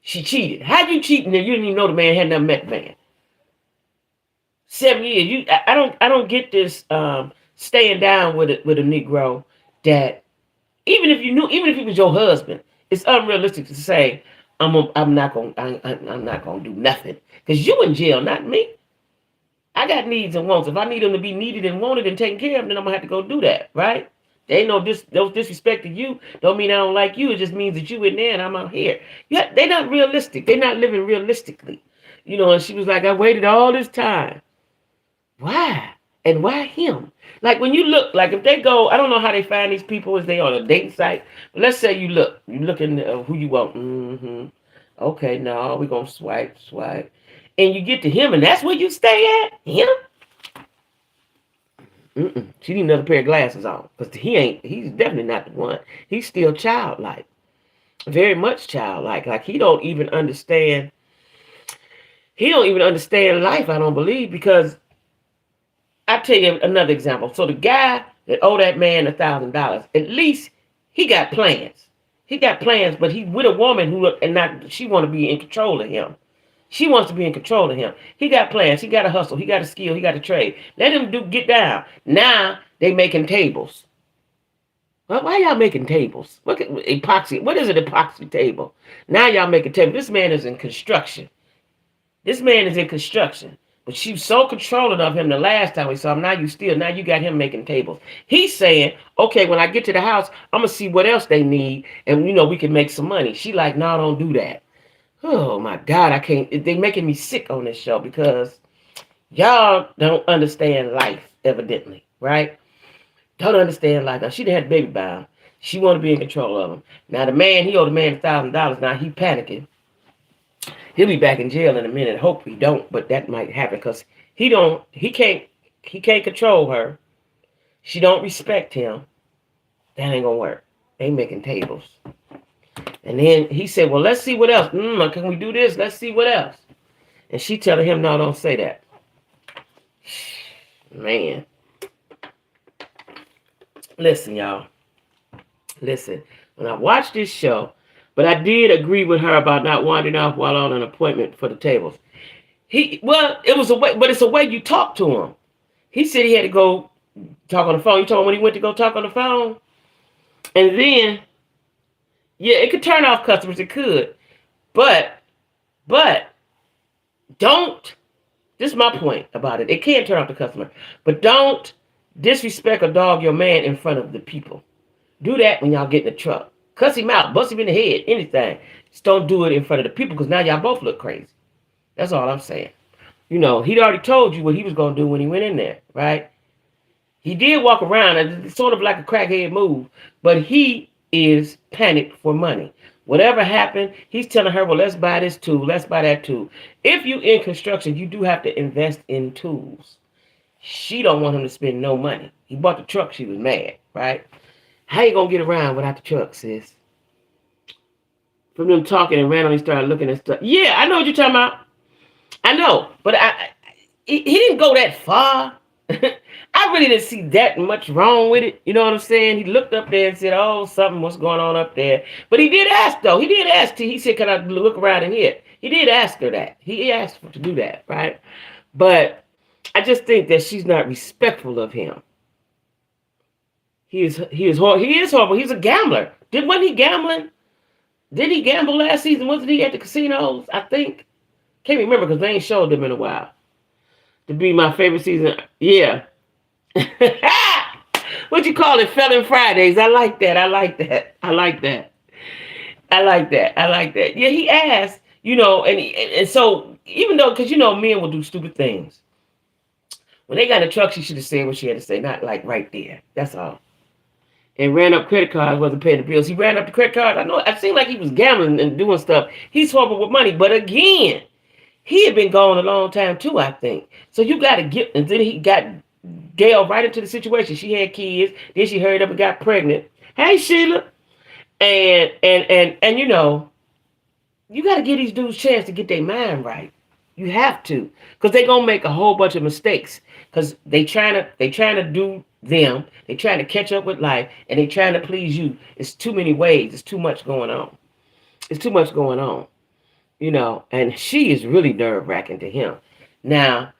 she cheated. How'd you cheat and you didn't even know the man had never met the man? 7 years. I don't get this staying down with a Negro that even if he was your husband, it's unrealistic to say I'm not gonna do nothing because you in jail, not me. I got needs and wants. If I need them to be needed and wanted and taken care of, then I'm gonna have to go do that, right? They ain't no disrespect to you. Don't mean I don't like you. It just means that you in there and I'm out here. Yeah, they're not realistic. They're not living realistically. And she was like, I waited all this time. Why? And why him? Like when you look, like if they go, I don't know how they find these people. Is they on a dating site? But let's say you looking who you want. Okay, no, we're gonna swipe, and you get to him, and that's where you stay at. Him? She need another pair of glasses on, because he's definitely not the one. He's still childlike, very much childlike. Like he don't even understand life, I don't believe, because I'll tell you another example. So the guy that owed that man $1,000, at least he got plans. He got plans, but he with a woman she want to be in control of him. She wants to be in control of him. He got plans. He got a hustle. He got a skill. He got a trade. Let him get down. Now they making tables. Well, why y'all making tables? Look at epoxy. What is an epoxy table? Now y'all making tables. This man is in construction. But she was so controlling of him the last time we saw him. Now you got him making tables. He's saying, okay, when I get to the house, I'm going to see what else they need. And, we can make some money. She like, no, don't do that. Oh, my God, I can't. They're making me sick on this show because y'all don't understand life, evidently, right? Don't understand life. Now, she done had a baby by him. She want to be in control of him. Now, he owed the man $1,000. Now, he panicking. He'll be back in jail in a minute. Hope he don't, but that might happen because he can't control her. She don't respect him. That ain't gonna work. They making tables. And then he said, well, let's see what else. Can we do this? Let's see what else. And she telling him, no, don't say that. Man. Listen, y'all. Listen. When I watched this show, but I did agree with her about not wandering off while on an appointment for the tables. It was a way, but it's a way you talk to him. He said he had to go talk on the phone. You told him when he went to go talk on the phone? And then, yeah, it could turn off customers. It could. But don't, this is my point about it. It can turn off the customer. But don't disrespect or dog your man in front of the people. Do that when y'all get in the truck. Cuss him out, bust him in the head, anything. Just don't do it in front of the people because now y'all both look crazy. That's all I'm saying. He'd already told you what he was going to do when he went in there, right? He did walk around, and it's sort of like a crackhead move, but he is panicked for money. Whatever happened, he's telling her, well, let's buy this tool, let's buy that tool. If you in construction, you do have to invest in tools. She don't want him to spend no money. He bought the truck, she was mad, right? How you gonna get around without the truck, sis? From them talking and randomly started looking at stuff. Yeah, I know what you're talking about. I know, but he didn't go that far. I really didn't see that much wrong with it. You know what I'm saying? He looked up there and said, oh, what's going on up there? But he did ask, though. He said, can I look around in here? He did ask her that. He asked her to do that, right? But I just think that she's not respectful of him. He is horrible. He's a gambler. Wasn't he gambling? Did he gamble last season? Wasn't he at the casinos? I think. Can't remember because they ain't showed them in a while. To be my favorite season. Yeah. What you call it? Felon Fridays. I like that. Yeah, he asked, and so even though, because men will do stupid things. When they got in the truck, she should have said what she had to say, not like right there. That's all. And ran up credit cards, wasn't paying the bills. He ran up the credit cards. I know, it seemed like he was gambling and doing stuff. He's horrible with money. But again, he had been gone a long time too, I think. So you got to get, and then he got Gail right into the situation. She had kids. Then she hurried up and got pregnant. Hey, Sheila. And you got to give these dudes a chance to get their mind right. You have to. Because they're going to make a whole bunch of mistakes. Because they trying to do them. They trying to catch up with life. And they trying to please you. It's too many ways. It's too much going on. And she is really nerve-wracking to him. Now,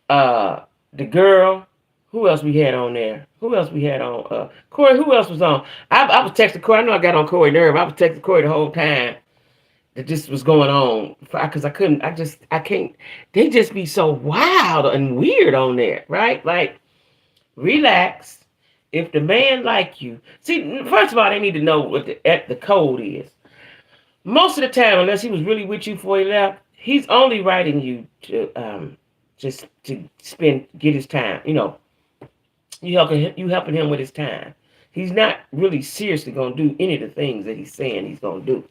the girl, who else we had on there? Corey, who else was on? I was texting Corey. I know I got on Corey nerve. I was texting Corey the whole time that this was going on. Because I can't. They just be so wild and weird on there, right? Like, relax. If the man like you, see, first of all, they need to know what the code is. Most of the time, unless he was really with you before he left, he's only writing you to just to get his time. You helping him with his time. He's not really seriously gonna do any of the things that he's saying he's gonna do.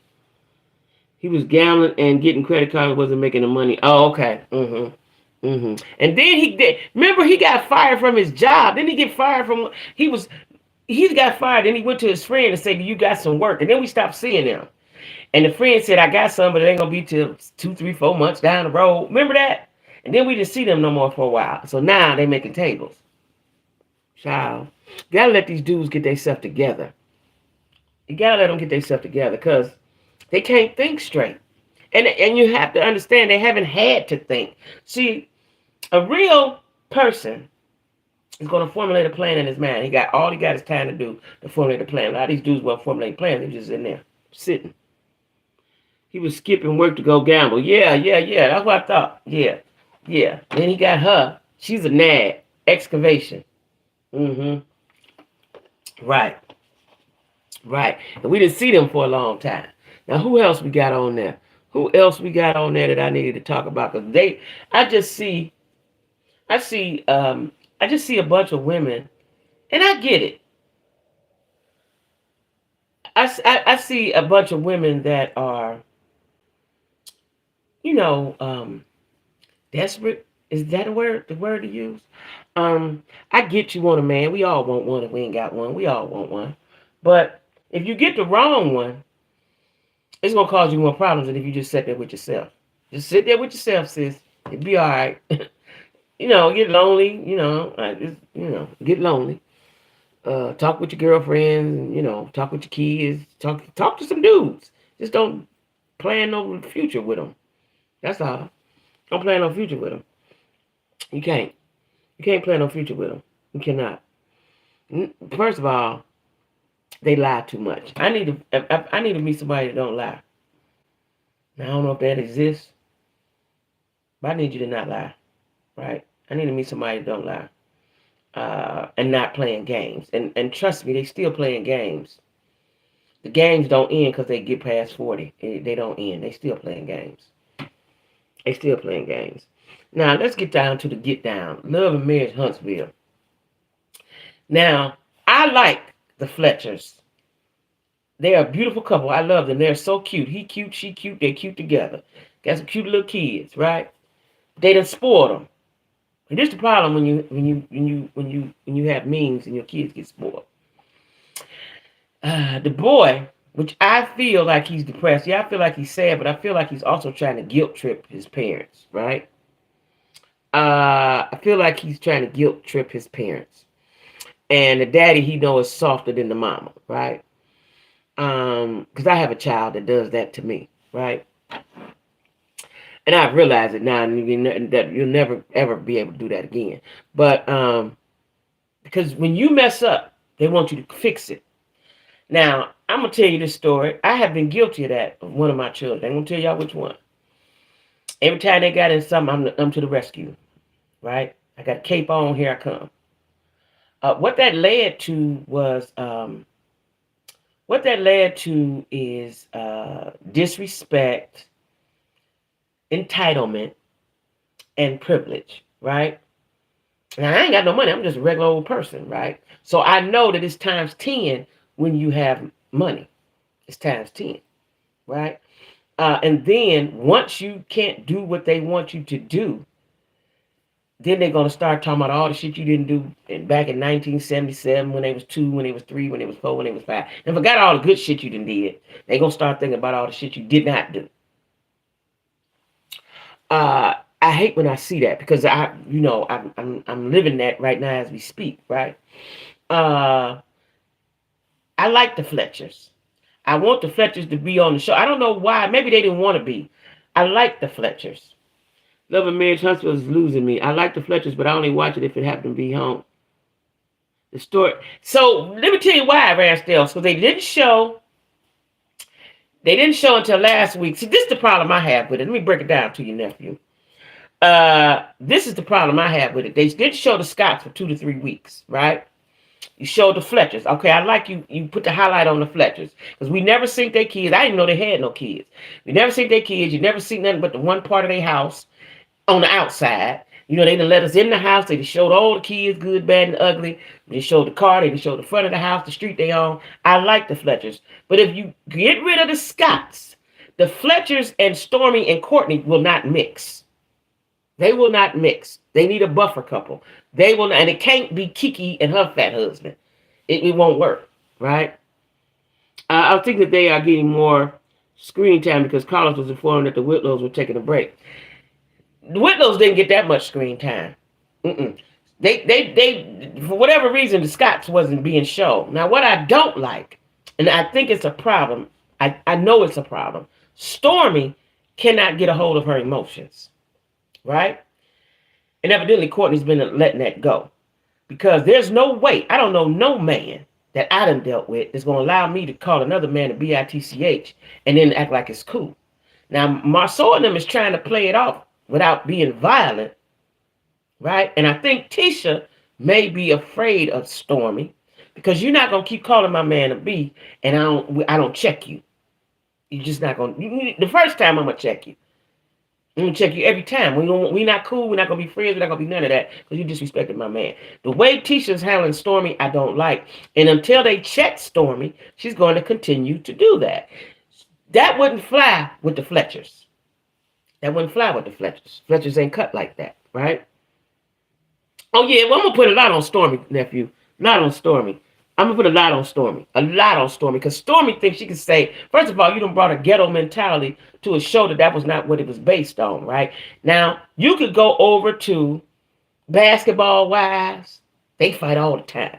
He was gambling and getting credit cards, wasn't making the money. Oh, okay. And then he did. Remember, he got fired from his job. Then he get fired from. He got fired. Then he went to his friend and said, "You got some work." And then we stopped seeing him. And the friend said, "I got some, but it ain't gonna be till 2, 3, 4 months down the road." Remember that? And then we didn't see them no more for a while. So now they making tables. Child, you gotta let these dudes get themselves together. You gotta let them get themselves together because they can't think straight. And you have to understand they haven't had to think. See, a real person is going to formulate a plan in his mind. He got his time to do to formulate a plan. A lot of these dudes weren't formulating plans. They were just in there sitting. He was skipping work to go gamble. Yeah. That's what I thought. Yeah. Then he got her. She's a nag. Excavation. Right. And we didn't see them for a long time. Now, who else we got on there? Who else we got on there that I needed to talk about? Because I just see a bunch of women, and I get it. I see a bunch of women that are, desperate. Is that the word to use? I get you want a man. We all want one if we ain't got one. We all want one. But if you get the wrong one, it's going to cause you more problems than if you just sit there with yourself. Just sit there with yourself, sis. It'll be all right. Get lonely. Get lonely. Talk with your girlfriends. Talk with your kids. Talk to some dudes. Just don't plan no future with them. That's all. Don't plan no future with them. You can't. You can't plan no future with them. You cannot. First of all, they lie too much. I need to meet somebody that don't lie. Now, I don't know if that exists, but I need you to not lie, right? I need to meet somebody that don't lie and not playing games. And trust me, they still playing games. The games don't end because they get past 40. They don't end. They still playing games. Now, let's get down to the get down. Love and Marriage Huntsville. Now, I like the Fletchers. They are a beautiful couple. I love them. They're so cute. He cute, she cute. They're cute together. Got some cute little kids, right? They done spoiled them. And this is the problem when you have means and your kids get spoiled. The boy, which I feel like he's depressed. Yeah, I feel like he's sad, but I feel like he's also trying to guilt trip his parents, right? I feel like he's trying to guilt trip his parents. And the daddy, he knows, is softer than the mama, right? Because I have a child that does that to me, right? And I've realized it now, and that you'll never, ever be able to do that again. But because when you mess up, they want you to fix it. Now, I'm going to tell you this story. I have been guilty of that of one of my children. I'm going to tell y'all which one. Every time they got in something, I'm to the rescue, right? I got a cape on, here I come. What that led to is disrespect, entitlement, and privilege, right? Now, I ain't got no money. I'm just a regular old person, right? So I know that it's times 10 when you have money. It's times 10, right? And then once you can't do what they want you to do, then they're going to start talking about all the shit you didn't do back in 1977 when they was 2, when they was 3, when they was 4, when they was 5. And forgot all the good shit you done did. They're going to start thinking about all the shit you did not do. I hate when I see that because I'm living that right now as we speak, right? I like the Fletchers. I want the Fletchers to be on the show. I don't know why. Maybe they didn't want to be. I like the Fletchers. Love and Marriage Huntsville is losing me. I like the Fletchers, but I only watch it if it happened to be home. The story. So let me tell you why, Ransdale. So they didn't show. They didn't show until last week. See, this is the problem I have with it. Let me break it down to you, nephew. This is the problem I have with it. They did show the Scots for 2 to 3 weeks, right? You showed the Fletchers. Okay, I like you put the highlight on the Fletchers. Because we never seen their kids. I didn't know they had no kids. We never seen their kids. You never seen nothing but the one part of their house on the outside. You know, they didn't let us in the house. They just showed all the kids, good, bad, and ugly. They showed the car. They showed the front of the house, the street they own. I like the Fletchers. But if you get rid of the Scotts, the Fletchers and Stormy and Courtney will not mix. They will not mix. They need a buffer couple. They will not, and it can't be Kiki and her fat husband. It won't work, right? I think that they are getting more screen time because Carlos was informed that the Whitlows were taking a break. The Whitlows didn't get that much screen time. They for whatever reason, the Scotts wasn't being shown. Now, what I don't like, and I think it's a problem, I know it's a problem, Stormy cannot get a hold of her emotions, right? And evidently, Courtney's been letting that go. Because there's no way, I don't know no man that I done dealt with that's going to allow me to call another man a bitch and then act like it's cool. Now, Marceau and them is trying to play it off without being violent, right? And I think Tisha may be afraid of Stormy because you're not going to keep calling my man a B and I don't check you. You're just not going to. The first time I'm going to check you. I'm going to check you every time. We're not cool. We're not going to be friends. We're not going to be none of that because you disrespected my man. The way Tisha's handling Stormy, I don't like. And until they check Stormy, she's going to continue to do that. That wouldn't fly with the Fletchers. That wouldn't fly with the Fletchers. Fletchers ain't cut like that, right? Oh, yeah. Well, I'm going to put a lot on Stormy, nephew. Not on Stormy. I'm going to put a lot on Stormy. A lot on Stormy. Because Stormy thinks she can say, first of all, you done brought a ghetto mentality to a show that was not what it was based on, right? Now, you could go over to Basketball Wives. They fight all the time.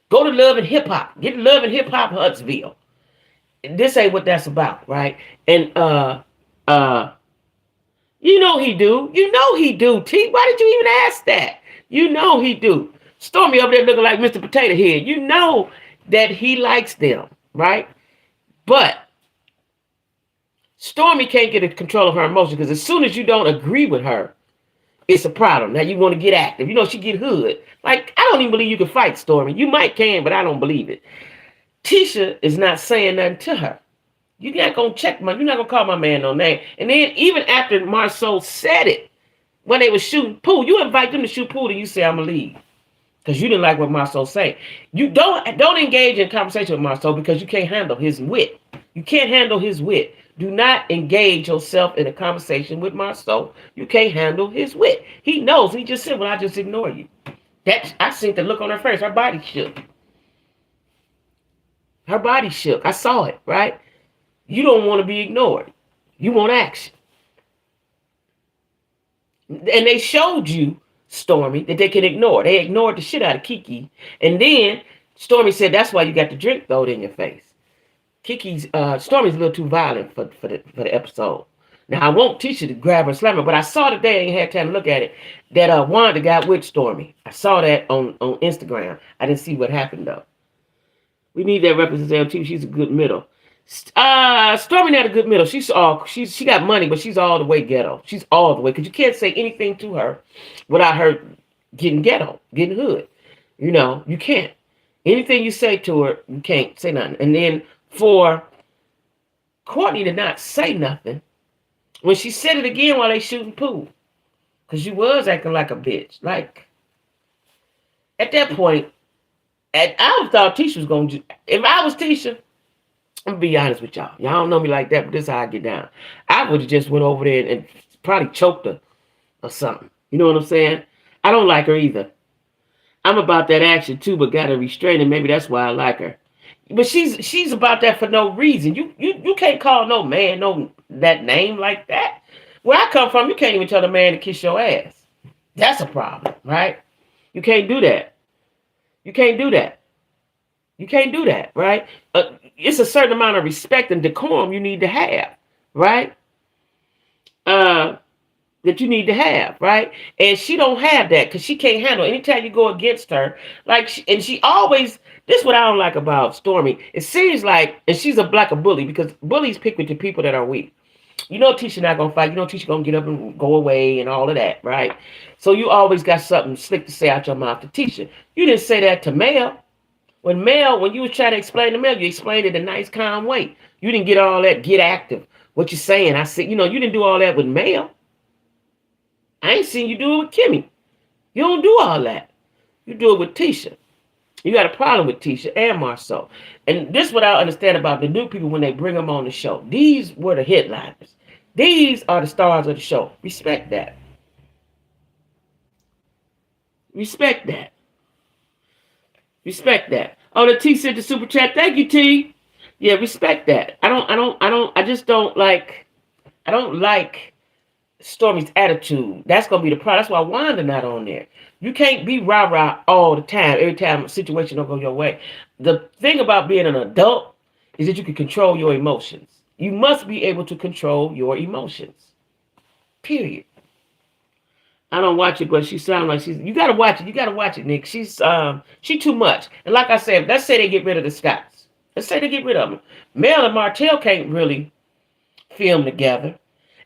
Go to Love and Hip Hop. Get Love and Hip Hop Huntsville. This ain't what that's about, right? And, you know he do. You know he do, T. Why did you even ask that? You know he do. Stormy over there looking like Mr. Potato Head. You know that he likes them, right? But Stormy can't get control of her emotions because as soon as you don't agree with her, it's a problem. Now you want to get active. You know, she get hood. Like, I don't even believe you can fight Stormy. You might can, but I don't believe it. Tisha is not saying nothing to her. You're not going to check you're not going to call my man no name. And then even after Marceau said it, when they were shooting pool, you invite them to shoot pool and you say, I'm going to leave. Because you didn't like what Marceau said. You don't engage in conversation with Marceau because you can't handle his wit. You can't handle his wit. Do not engage yourself in a conversation with Marceau. You can't handle his wit. He knows. He just said, well, I just ignore you. I seen the look on her face. Her body shook. Her body shook. I saw it, right? You don't want to be ignored. You want action. And they showed you, Stormy, that they can ignore. They ignored the shit out of Kiki. And then Stormy said, that's why you got the drink throwed in your face. Stormy's a little too violent for the episode. Now, I want Tisha to grab her slammer, but I saw today, I ain't had time to look at it, that Wanda got with Stormy. I saw that on Instagram. I didn't see what happened, though. We need that representation. She's a good middle. Stormy not a good middle. She got money, but she's all the way ghetto. She's all the way, because you can't say anything to her without her getting ghetto, getting hood. You know, you can't. Anything you say to her, you can't say nothing. And then for Courtney to not say nothing, when she said it again while they shooting pool, because she was acting like a bitch. Like, at that point, I thought Tisha was going to, if I was Tisha, I'm going to be honest with y'all. Y'all don't know me like that, but this is how I get down. I would have just went over there and probably choked her or something. You know what I'm saying? I don't like her either. I'm about that action too, but got to restrain her. Maybe that's why I like her. But she's about that for no reason. You can't call no man that name like that. Where I come from, you can't even tell the man to kiss your ass. That's a problem, right? You can't do that. You can't do that. You can't do that, right? It's a certain amount of respect and decorum you need to have, right? That you need to have, right? And she don't have that because she can't handle it. Anytime you go against her, she always, this is what I don't like about Stormy. It seems like, and she's a bully because bullies pick with the people that are weak. You know Tisha not going to fight. You know Tisha going to get up and go away and all of that, right? So you always got something slick to say out your mouth to Tisha. You didn't say that to Mel. When you was trying to explain to Mel, you explained it in a nice, calm way. You didn't get all that, get active. What you saying? I said, you didn't do all that with Mel. I ain't seen you do it with Kimmy. You don't do all that. You do it with Tisha. You got a problem with Tisha and Marceau. And this is what I understand about the new people when they bring them on the show. These were the headliners. These are the stars of the show. Respect that. Respect that. Respect that. Oh, the T sent the super chat. Thank you, T. Yeah, respect that. I just don't like Stormy's attitude. That's gonna be the problem. That's why Wanda not on there. You can't be rah-rah all the time, every time a situation don't go your way. The thing about being an adult is that you can control your emotions. You must be able to control your emotions. Period. I don't watch it, but she sounds like you gotta watch it. You gotta watch it, Nick. She too much. And like I said, let's say they get rid of the Scotts. Let's say they get rid of them. Mel and Martell can't really film together.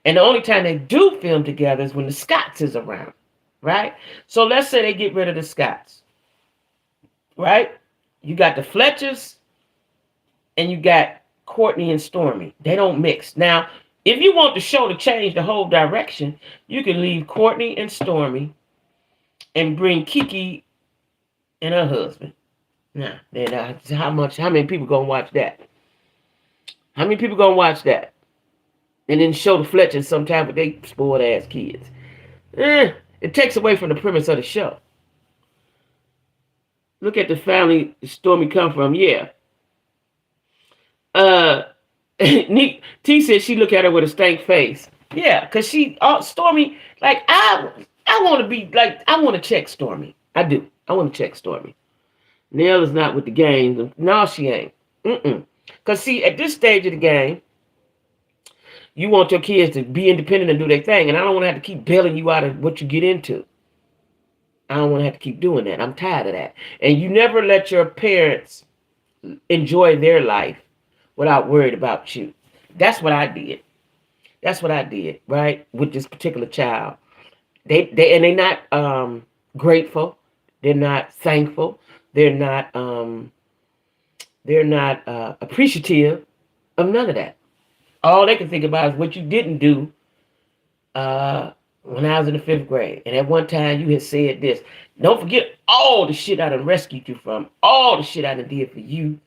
And the only time they do film together is when the Scotts is around. Right? So let's say they get rid of the Scotts. Right? You got the Fletchers and you got Courtney and Stormy. They don't mix. Now, if you want the show to change the whole direction, you can leave Courtney and Stormy and bring Kiki and her husband. Now, how many people gonna watch that? How many people gonna watch that? And then show the Fletchers sometime with they spoiled ass kids. It takes away from the premise of the show. Look at the family Stormy come from. Yeah. T said she look at her with a stank face. Yeah, because Stormy, like, I want to be, like, I want to check Stormy. I do. I want to check Stormy. Nell is not with the game. No, she ain't. Because, see, at this stage of the game, you want your kids to be independent and do their thing. And I don't want to have to keep bailing you out of what you get into. I don't want to have to keep doing that. I'm tired of that. And you never let your parents enjoy their life without worried about you. That's what I did. That's what I did, right? With this particular child. They're not grateful. They're not thankful. They're not appreciative of none of that. All they can think about is what you didn't do when I was in the 5th grade. And at one time you had said this. Don't forget all the shit I done rescued you from. All the shit I done did for you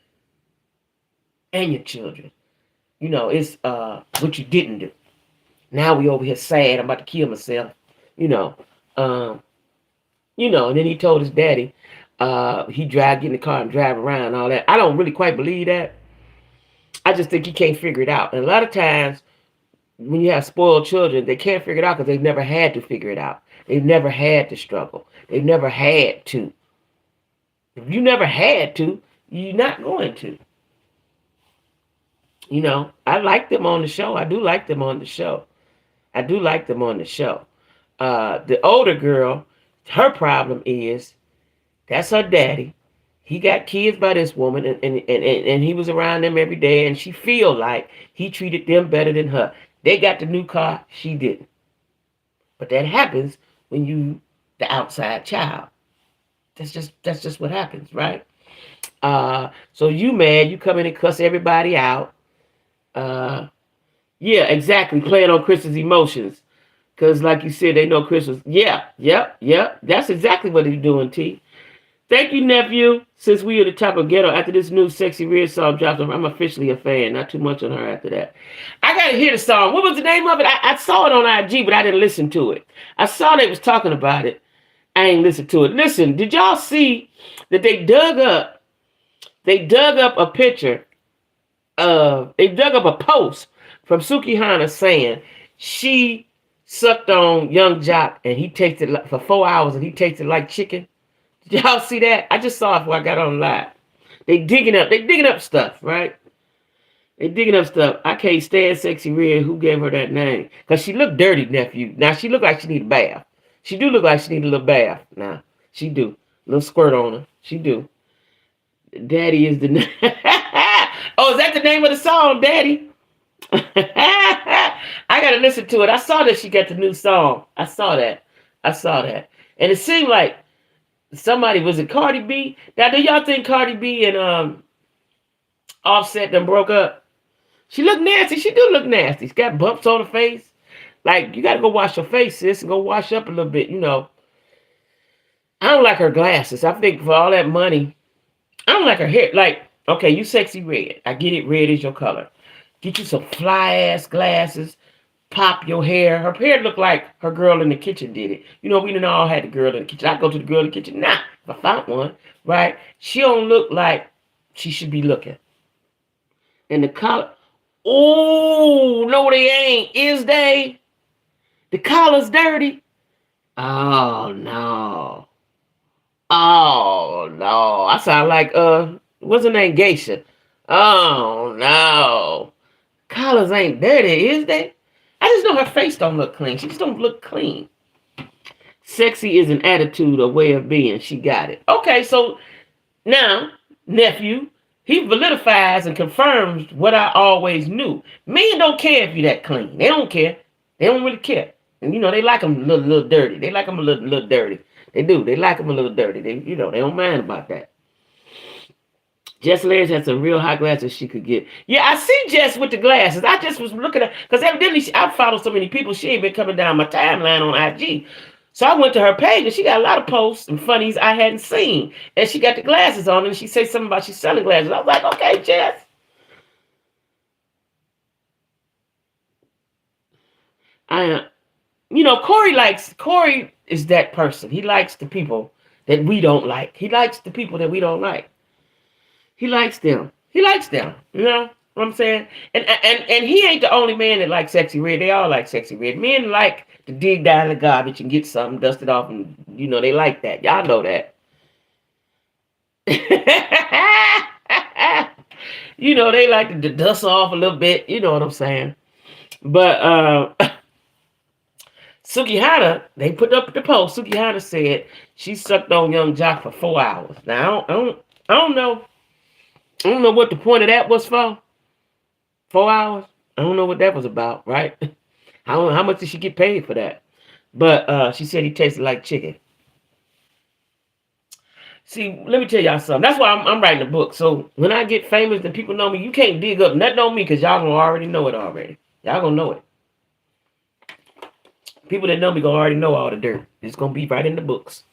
and your children. It's what you didn't do. Now we over here sad. I'm about to kill myself. And then he told his daddy he get in the car and drive around and all that. I don't really quite believe that. I just think he can't figure it out. And a lot of times when you have spoiled children, they can't figure it out because they've never had to figure it out. They've never had to struggle. They've never had to. If you never had to, you're not going to. I like them on the show. I do like them on the show. The older girl, her problem is that's her daddy. He got kids by this woman, and he was around them every day, and she feel like he treated them better than her. They got the new car, she didn't. But that happens when you the outside child. That's just what happens, right? So you mad, you come in and cuss everybody out. Yeah, exactly. Playing on Chris's emotions. Because like you said, they know Chris was, yeah. That's exactly what he's doing, T. Thank you, nephew. Since we are the top of ghetto, after this new Sexy Red song drops, I'm officially a fan. Not too much on her after that. I got to hear the song. What was the name of it? I saw it on IG, but I didn't listen to it. I saw they was talking about it. I ain't listened to it. Listen, did y'all see that they dug up a picture they dug up a post from Suki Hana saying she sucked on Young Jock and he tasted for 4 hours and he tasted like chicken. Did y'all see that? I just saw it before I got on live. They digging up stuff, right? They digging up stuff. I can't stand Sexy Red. Who gave her that name? Because she looked dirty, nephew. Now, she look like she need a bath. She do look like she need a little bath. Now, she do. A little squirt on her. She do. Daddy is the name. Oh, is that the name of the song, Daddy? I got to listen to it. I saw that she got the new song. I saw that. And it seemed like somebody, was it Cardi B? Now, do y'all think Cardi B and Offset them broke up? She look nasty. She do look nasty. She's got bumps on her face. Like, you gotta go wash your face, sis, and go wash up a little bit, you know. I don't like her glasses. I think for all that money, I don't like her hair. Like, okay, you sexy red. I get it, red is your color. Get you some fly ass glasses. Pop your hair. Her hair looked like her girl in the kitchen did it. You know, we didn't all had the girl in the kitchen. I go to the girl in the kitchen. Nah, if I found one, right? She don't look like she should be looking. And the collar, oh, no, they ain't. Is they? The collar's dirty. Oh, no. Oh, no. I sound like, what's her name? Geisha. Oh, no. Collars ain't dirty, is they? I just know her face don't look clean. She just don't look clean. Sexy is an attitude, a way of being. She got it. Okay, so now, nephew, he validifies and confirms what I always knew. Men don't care if you that clean. They don't care. They don't really care. And, you know, they like them a little dirty. They like them a little dirty. They do. They like them a little dirty. They, you know, they don't mind about that. Jess Layers had some real high glasses she could get. Yeah, I see Jess with the glasses. I just was looking at, because evidently I follow so many people, she ain't been coming down my timeline on IG. So I went to her page and she got a lot of posts and funnies I hadn't seen. And she got the glasses on and she said something about she's selling glasses. I was like, okay, Jess. You know, Corey is that person. He likes the people that we don't like. He likes the people that we don't like. He likes them. He likes them. You know what I'm saying? And he ain't the only man that likes sexy red. They all like sexy red. Men like to dig down in the garbage and get something, dust it off, and you know they like that. Y'all know that. You know they like to dust off a little bit. You know what I'm saying? But Sukihana, they put up the post. Sukihana said she sucked on Young Jock for 4 hours. Now I don't know. I don't know what the point of that was for. 4 hours. I don't know what that was about, right? How much did she get paid for that? But she said he tasted like chicken. See, let me tell y'all something. That's why I'm writing a book. So when I get famous and people know me, you can't dig up nothing on me because y'all gonna already know it already. Y'all gonna know it. People that know me gonna already know all the dirt. It's gonna be right in the books.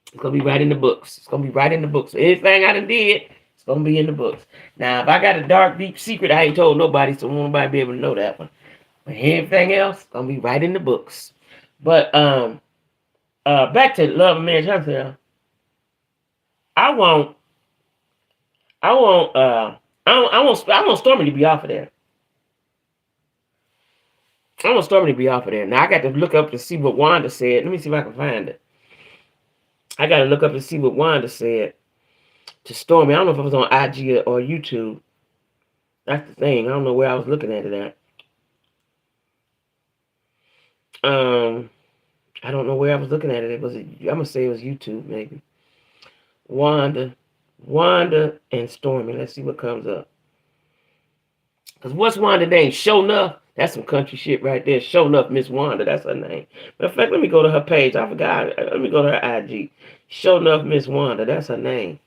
It's gonna be right in the books. It's gonna be right in the books. Anything I done did, it's gonna be in the books. Now, if I got a dark, deep secret, I ain't told nobody, so nobody be able to know that one. But anything else, it's gonna be right in the books. But back to Love and Marriage Hunter. I want Stormy to be off of there. I want Stormy to be off of there. Now I got to look up to see what Wanda said. Let me see if I can find it. I got to look up to see what Wanda said to Stormy. I don't know if it was on IG or YouTube. That's the thing. I don't know where I was looking at it at. I don't know where I was looking at it. I'm gonna say it was YouTube maybe. Wanda and Stormy. Let's see what comes up. Cause what's Wanda name? Show Enough. That's some country shit right there. Show Enough, Miss Wanda. That's her name. Matter of fact, let me go to her page. I forgot. Let me go to her IG. Show Enough, Miss Wanda. That's her name.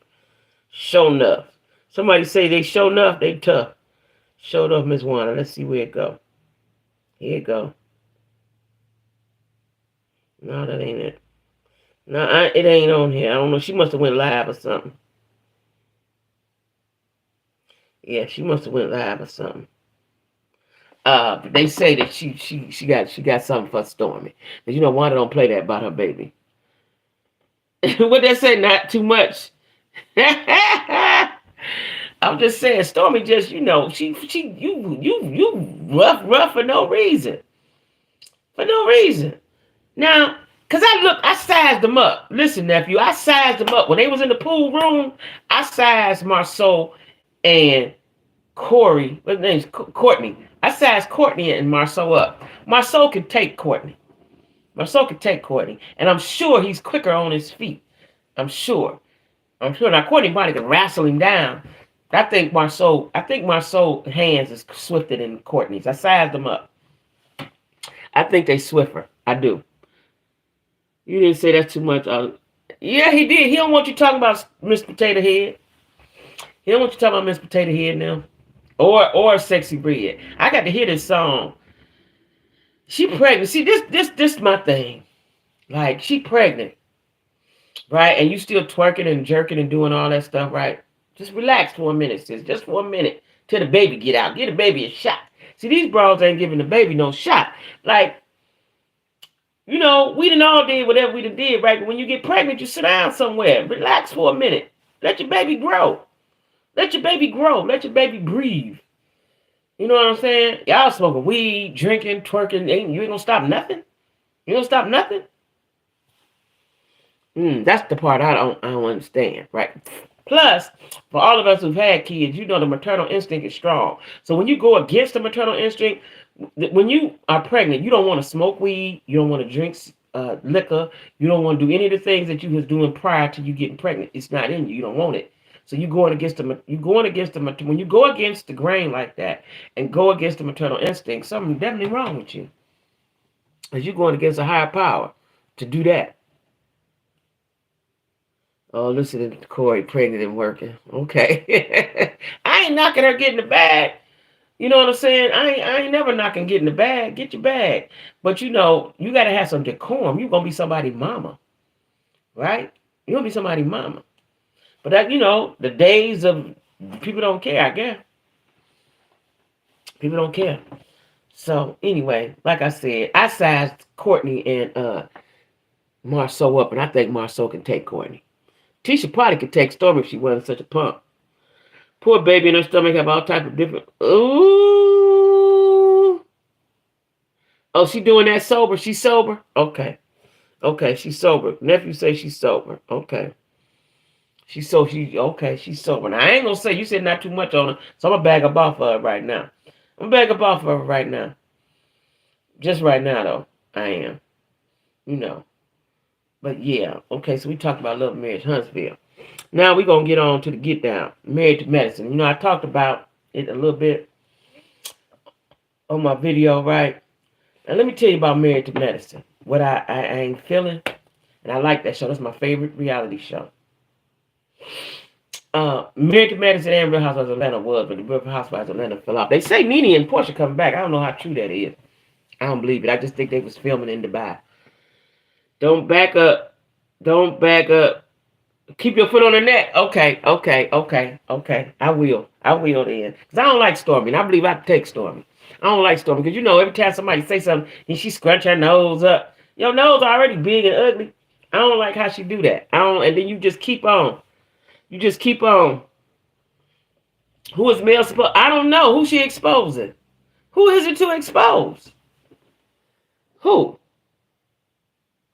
Show Enough. Somebody say they show enough. They tough. Show Enough, Miss Wanda. Let's see where it go. Here it go. No, that ain't it. No, it ain't on here. I don't know. She must have went live or something. Yeah, she must have went live or something. They say that she got something for Stormy. Cause you know Wanda don't play that about her baby. What they say? Not too much. I'm just saying, Stormy just you rough for no reason. For no reason. Now, cause I sized them up. Listen, nephew, I sized them up when they was in the pool room. I sized Marceau and Corey. What's his name? Courtney. I sized Courtney and Marceau up. Marceau can take Courtney. Marceau can take Courtney, and I'm sure he's quicker on his feet. I'm sure. Now Courtney probably can wrestle him down. I think Marceau hands is swifter than Courtney's. I sized them up. I think they swifter. I do. You didn't say that's too much. Yeah, he did. He don't want you talking about Miss Potato Head. He don't want you talking about Miss Potato Head now. Or Sexy Bread. I got to hear this song. She pregnant. See, this my thing. Like, she pregnant, right? And you still twerking and jerking and doing all that stuff, right? Just relax for a minute, sis. Just for a minute. Till the baby get out. Give the baby a shot. See, these bros ain't giving the baby no shot. Like, you know, we done all did whatever we done did, right? But when you get pregnant, you sit down somewhere. Relax for a minute. Let your baby grow. Let your baby grow. Let your baby breathe. You know what I'm saying? Y'all smoking weed, drinking, twerking. You ain't gonna stop nothing? You gonna stop nothing? That's the part I don't understand, right? Plus, for all of us who've had kids, you know the maternal instinct is strong. So when you go against the maternal instinct, when you are pregnant, you don't want to smoke weed, you don't want to drink liquor, you don't want to do any of the things that you was doing prior to you getting pregnant. It's not in you. You don't want it. So when you go against the grain like that and go against the maternal instinct, something definitely wrong with you. Because you're going against a higher power to do that. Oh, listen to Corey, pregnant and working. Okay. I ain't knocking her getting the bag. You know what I'm saying? I ain't never knocking getting the bag. Get your bag. But you know, you got to have some decorum. You're going to be somebody's mama. Right? You're going to be somebody's mama. But that, you know, the days of people don't care, I guess. People don't care. So, anyway, like I said, I sized Courtney and Marceau up, and I think Marceau can take Courtney. Tisha probably could take Stormy if she wasn't such a punk. Poor baby in her stomach have all type of different... Ooh. Oh, she doing that sober? She's sober? Okay. Okay, she's sober. Nephew say she's sober. Okay. She's sober. Now, I ain't gonna say, you said not too much on her, so I'm gonna bag up off of her right now. I'm gonna bag up off of her right now. Just right now, though. I am. You know. But yeah, okay, so we talked about Love Marriage Huntsville. Now we're going to get on to the Get Down, Married to Medicine. You know, I talked about it a little bit on my video, right? Now let me tell you about Married to Medicine. What I ain't feeling, and I like that show. That's my favorite reality show. Married to Medicine and Real Housewives of Atlanta was, but the Real Housewives of Atlanta fell off. They say Nene and Portia coming back. I don't know how true that is. I don't believe it. I just think they was filming in Dubai. Don't back up. Don't back up. Keep your foot on the neck. Okay. I will then. Because I don't like Stormy, and I believe I can take Stormy. I don't like Stormy, because you know, every time somebody say something, and she scrunch her nose up. Your nose already big and ugly. I don't like how she do that. And then you just keep on. You just keep on. Who is Mel supposed? I don't know. Who she exposing? Who is it to expose? Who?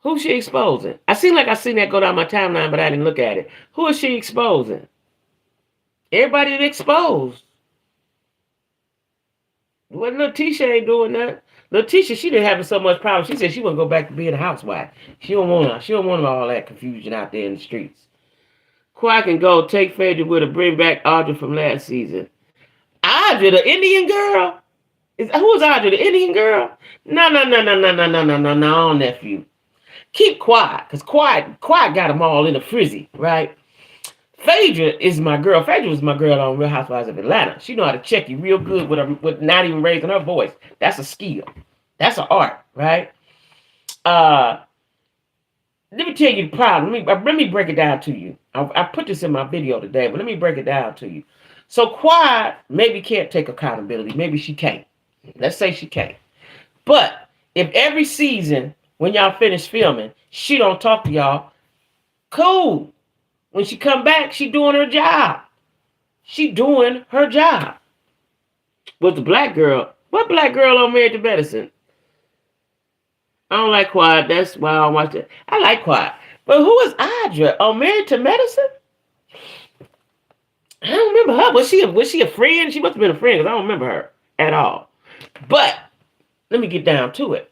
Who's she exposing? I seen that go down my timeline, but I didn't look at it. Who is she exposing? Everybody that exposed. Well, Letitia ain't doing that. Letitia, she didn't have so much problem. She said she wouldn't go back to being a housewife. She don't want all that confusion out there in the streets. Quack and go take Phaedra with her, bring back Audra from last season. Audra, the Indian girl? Who is Audra, the Indian girl? No, nephew. Keep quiet, because quiet got them all in a frizzy, right? Phaedra is my girl. Phaedra was my girl on Real Housewives of Atlanta. She know how to check you real good with not even raising her voice. That's a skill. That's an art, right? Let me tell you the problem. Let me break it down to you. I put this in my video today, but let me break it down to you. So Quiet maybe can't take accountability. Maybe she can't. Let's say she can't. But if every season, when y'all finish filming, she don't talk to y'all, cool. When she come back, she doing her job. She doing her job. But the black girl, what black girl on Married to Medicine? I don't like Quiet. That's why I don't watch it. I like Quiet. But who is Audra on Married to Medicine? I don't remember her. Was she a friend? She must have been a friend, because I don't remember her at all. But let me get down to it.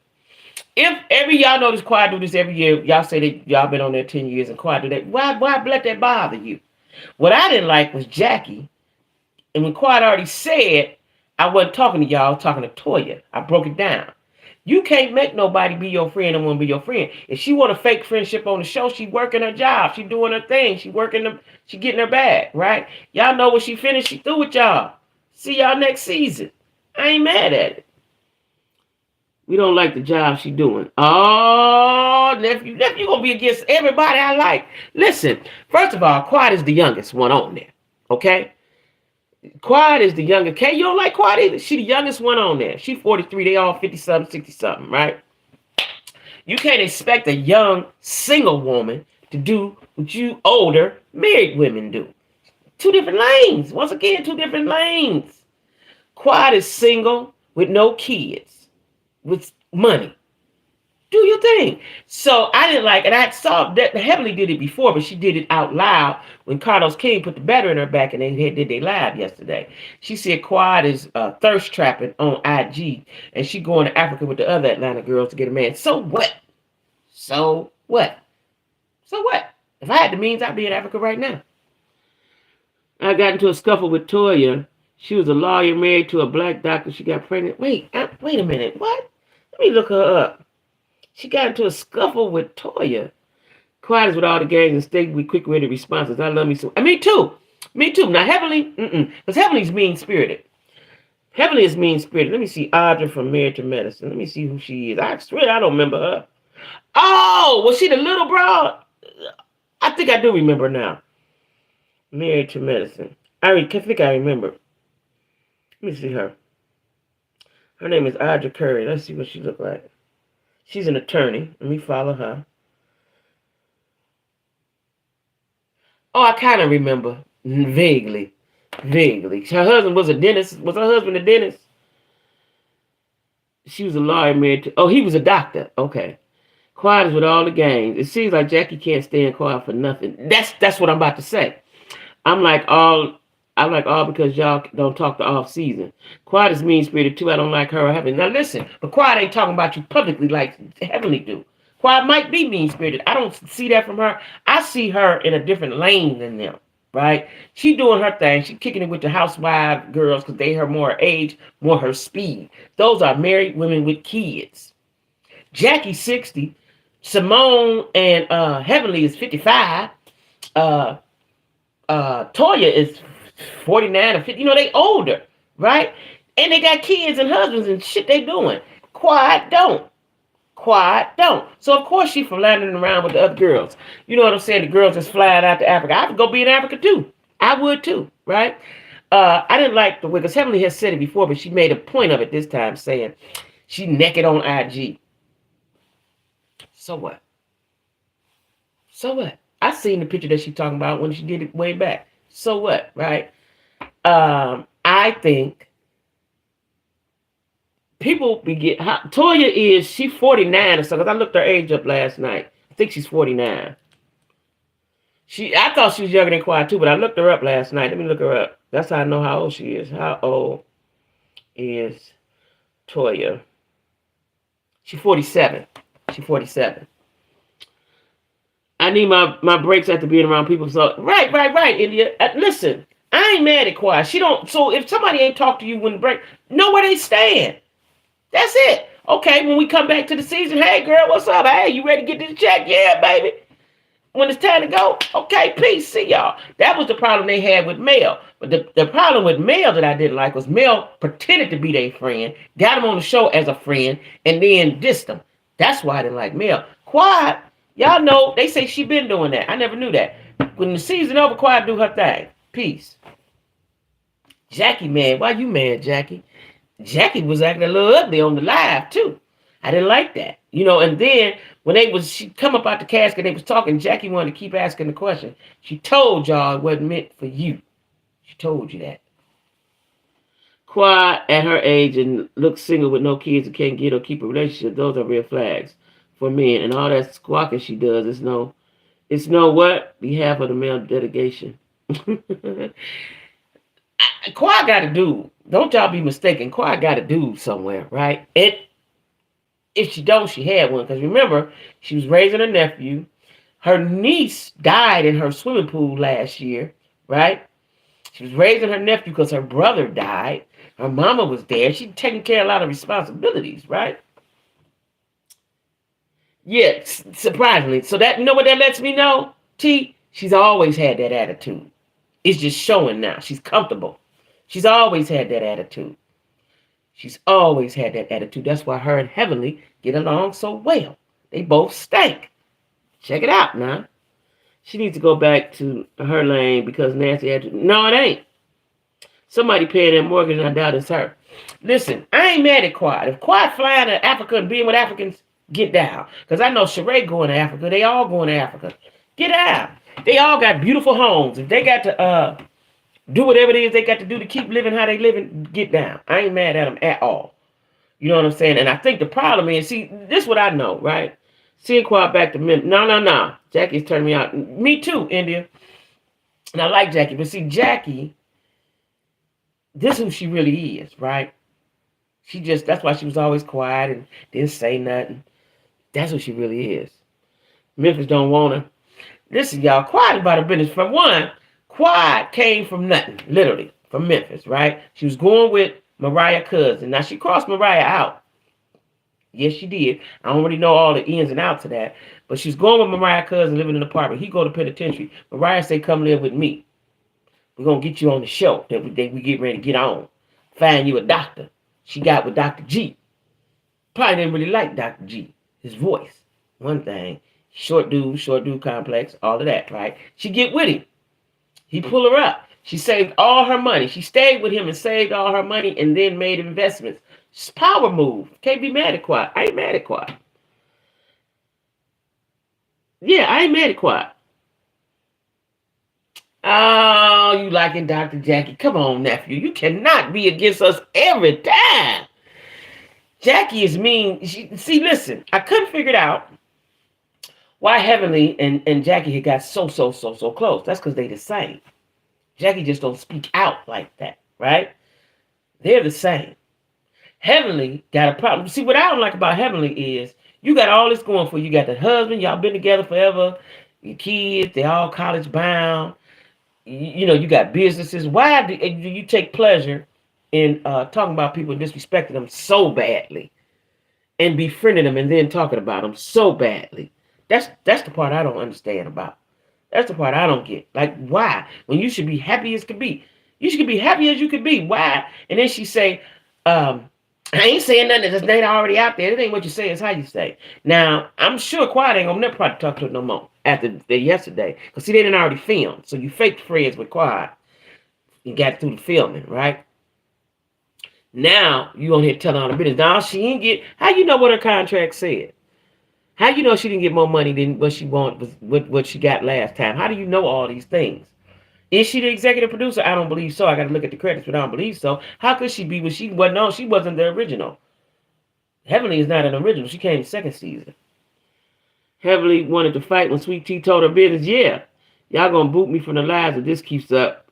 If y'all notice Quiet do this every year, y'all say that y'all been on there 10 years and Quiet do that. Why let that bother you? What I didn't like was JacQuie. And when Quiet already said, I wasn't talking to y'all, I was talking to Toya. I broke it down. You can't make nobody be your friend and want to be your friend. If she want a fake friendship on the show, she working her job. She doing her thing. She getting her bag, right? Y'all know when she finished, she through with y'all. See y'all next season. I ain't mad at it. We don't like the job she doing. Oh, nephew gonna be against everybody I like. Listen, first of all, Quad is the youngest one on there. Okay? Quad is the youngest. You don't like Quad either. She the youngest one on there. She 43. They all 50-something, 60-something, right? You can't expect a young single woman to do what you older married women do. Two different lanes. Once again, two different lanes. Quad is single with no kids, with money. Do your thing. So I didn't like it. I saw that Heavenly did it before, but she did it out loud when Carlos King put the battery in her back and they did their live yesterday. She said Quad is thirst trapping on IG and she going to Africa with the other Atlanta girls to get a man. So what? So what? So what? If I had the means, I'd be in Africa right now. I got into a scuffle with Toya. She was a lawyer married to a black doctor. She got pregnant. Wait a minute. What? Let me look her up. She got into a scuffle with Toya. Quiet as with all the gangs and stay with quick-witted responses. I love me so. Me too. Me too. Now, Heavenly, because Heavenly's mean-spirited. Heavenly is mean-spirited. Let me see Audra from Married to Medicine. Let me see who she is. I swear I don't remember her. Oh, was she the little broad? I think I do remember now. Married to Medicine. I think I remember. Let me see her. Her name is Audra Curry. Let's see what she look like. She's an attorney. Let me follow her. Oh, I kind of remember. Vaguely. Her husband was a dentist. Was her husband a dentist? She was a lawyer married to... Oh, he was a doctor. Okay. Quiet is with all the gangs. It seems like JacQuie can't stand quiet for nothing. That's what I'm about to say. I'm like all because y'all don't talk the off season. Quiet is mean-spirited too. I don't like her or Heavenly. Now listen, but Quiet ain't talking about you publicly like Heavenly do. Quiet might be mean-spirited. I don't see that from her. I see her in a different lane than them, right? She doing her thing. She kicking it with the housewife girls because they her more age, more her speed. Those are married women with kids. JacQuie 60. Simone and Heavenly is 55. Toya is 49 or 50. You know, they older, right? And they got kids and husbands and shit they doing. Quiet don't. So, of course, she philandering around with the other girls. You know what I'm saying? The girls just flying out to Africa. I would go be in Africa, too. I would, too, right? I didn't like the way, because Heavenly has said it before, but she made a point of it this time, saying she naked on IG. So what? I seen the picture that she's talking about when she did it way back. So what, right? I think people Toya is, she 49 or so, because I looked her age up last night. I think she's 49. I thought she was younger than Quiet too, but I looked her up last night. Let me look her up. That's how I know how old she is. How old is Toya? She's 47. I need my breaks after being around people. So right, India. Listen, I ain't mad at Quiet. She don't. So if somebody ain't talk to you when the break, know where they stand. That's it. Okay, when we come back to the season, hey girl, what's up? Hey, you ready to get this check? Yeah, baby. When it's time to go, okay, peace. See y'all. That was the problem they had with Mel. But the problem with Mel that I didn't like was Mel pretended to be their friend, got him on the show as a friend, and then dissed him. That's why I didn't like Mel. Quiet. Y'all know, they say she been doing that. I never knew that. When the season over, Quiet do her thing. Peace. JacQuie, man. Why you mad, JacQuie? JacQuie was acting a little ugly on the live, too. I didn't like that. You know, and then when she come up out the casket, they was talking, JacQuie wanted to keep asking the question. She told y'all it wasn't meant for you. She told you that. Quiet at her age and looks single with no kids and can't get or keep a relationship. Those are red flags for men. And all that squawking she does is no what? Behalf of the male delegation. Quiet got a dude. Don't y'all be mistaken. Quiet got a dude somewhere, right? If she don't, she had one. Because remember, she was raising her nephew. Her niece died in her swimming pool last year, right? She was raising her nephew because her brother died. Her mama was there. She's taking care of a lot of responsibilities, right? Yeah, surprisingly. So that, you know what that lets me know? T, she's always had that attitude. It's just showing now. She's comfortable. She's always had that attitude. She's always had that attitude. That's why her and Heavenly get along so well. They both stank. Check it out now. She needs to go back to her lane because Nancy had to. No, it ain't. Somebody paying that mortgage, and I doubt it's her. Listen, I ain't mad at Quad. If Quad flying to Africa and being with Africans, get down. Because I know Sheree going to Africa. They all going to Africa. Get out. They all got beautiful homes. If they got to do whatever it is they got to do to keep living how they living, get down. I ain't mad at them at all. You know what I'm saying? And I think the problem is, see, this is what I know, right? Seeing Quad back to Memphis. No. JacQuie's turning me out. Me too, India. And I like JacQuie. But see, JacQuie, this is who she really is, right? That's why she was always quiet and didn't say nothing. That's who she really is. Memphis don't want her. Listen, y'all, Quad about her business. For one, Quad came from nothing, literally, from Memphis, right? She was going with Mariah cousin. Now, she crossed Mariah out. Yes, she did. I don't really know all the ins and outs of that. But she's going with Mariah cousin, living in an apartment. He go to penitentiary. Mariah say, come live with me. We're going to get you on the show that we get ready to get on. Find you a doctor. She got with Dr. G. Probably didn't really like Dr. G. His voice. One thing. Short dude complex. All of that, right? She get with him. He pull her up. She saved all her money. She stayed with him and saved all her money and then made investments. It's power move. Can't be mad at Quad. I ain't mad at Quad. Yeah, I ain't mad at Quad. Oh, you liking Dr. JacQuie. Come on, nephew. You cannot be against us every time. JacQuie is mean. See, listen. I couldn't figure it out why Heavenly and JacQuie had got so close. That's because they the same. JacQuie just don't speak out like that, right? They're the same. Heavenly got a problem. See, what I don't like about Heavenly is you got all this going for you. You got the husband. Y'all been together forever. Your kids, they all college bound. You know, you got businesses. Why do you take pleasure in talking about people and disrespecting them so badly and befriending them and then talking about them so badly? That's the part I don't understand about. That's the part I don't get. Like, why? When you should be happy as could be. You should be happy as you could be. Why? And then she say, I ain't saying nothing that's not already out there. It ain't what you say, it's how you say. Now, I'm sure Quad ain't gonna never probably talk to her no more after yesterday. Because see, they didn't already film. So you faked friends with Quad. You got through the filming, right? Now, you on here telling all the business. Now, she ain't get, how you know what her contract said? How you know she didn't get more money than what she wanted, what she got last time? How do you know all these things? Is she the executive producer? I don't believe so. I got to look at the credits, but I don't believe so. How could she be when she wasn't? No, she wasn't the original. Heavenly is not an original. She came second season. Heavenly wanted to fight when Sweet Tea told her business. Yeah, y'all gonna boot me from the lives if this keeps up.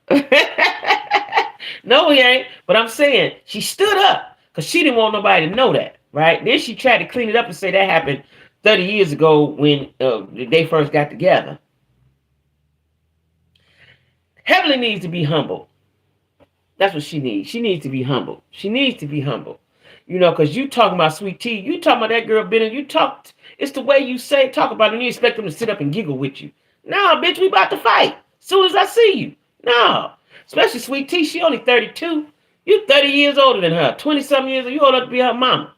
No, he ain't. But I'm saying she stood up because she didn't want nobody to know that, right? Then she tried to clean it up and say that happened 30 years ago when they first got together. Heavenly needs to be humble. That's what she needs. She needs to be humble. She needs to be humble. You know, because you talking about Sweet Tea. You talking about that girl Bennett. You talk. It's the way you say, talk about it, and you expect them to sit up and giggle with you. No, bitch, we about to fight. As soon as I see you. No. Especially Sweet Tea. She only 32. You 30 years older than her. 20-something years old. You old enough to be her mama.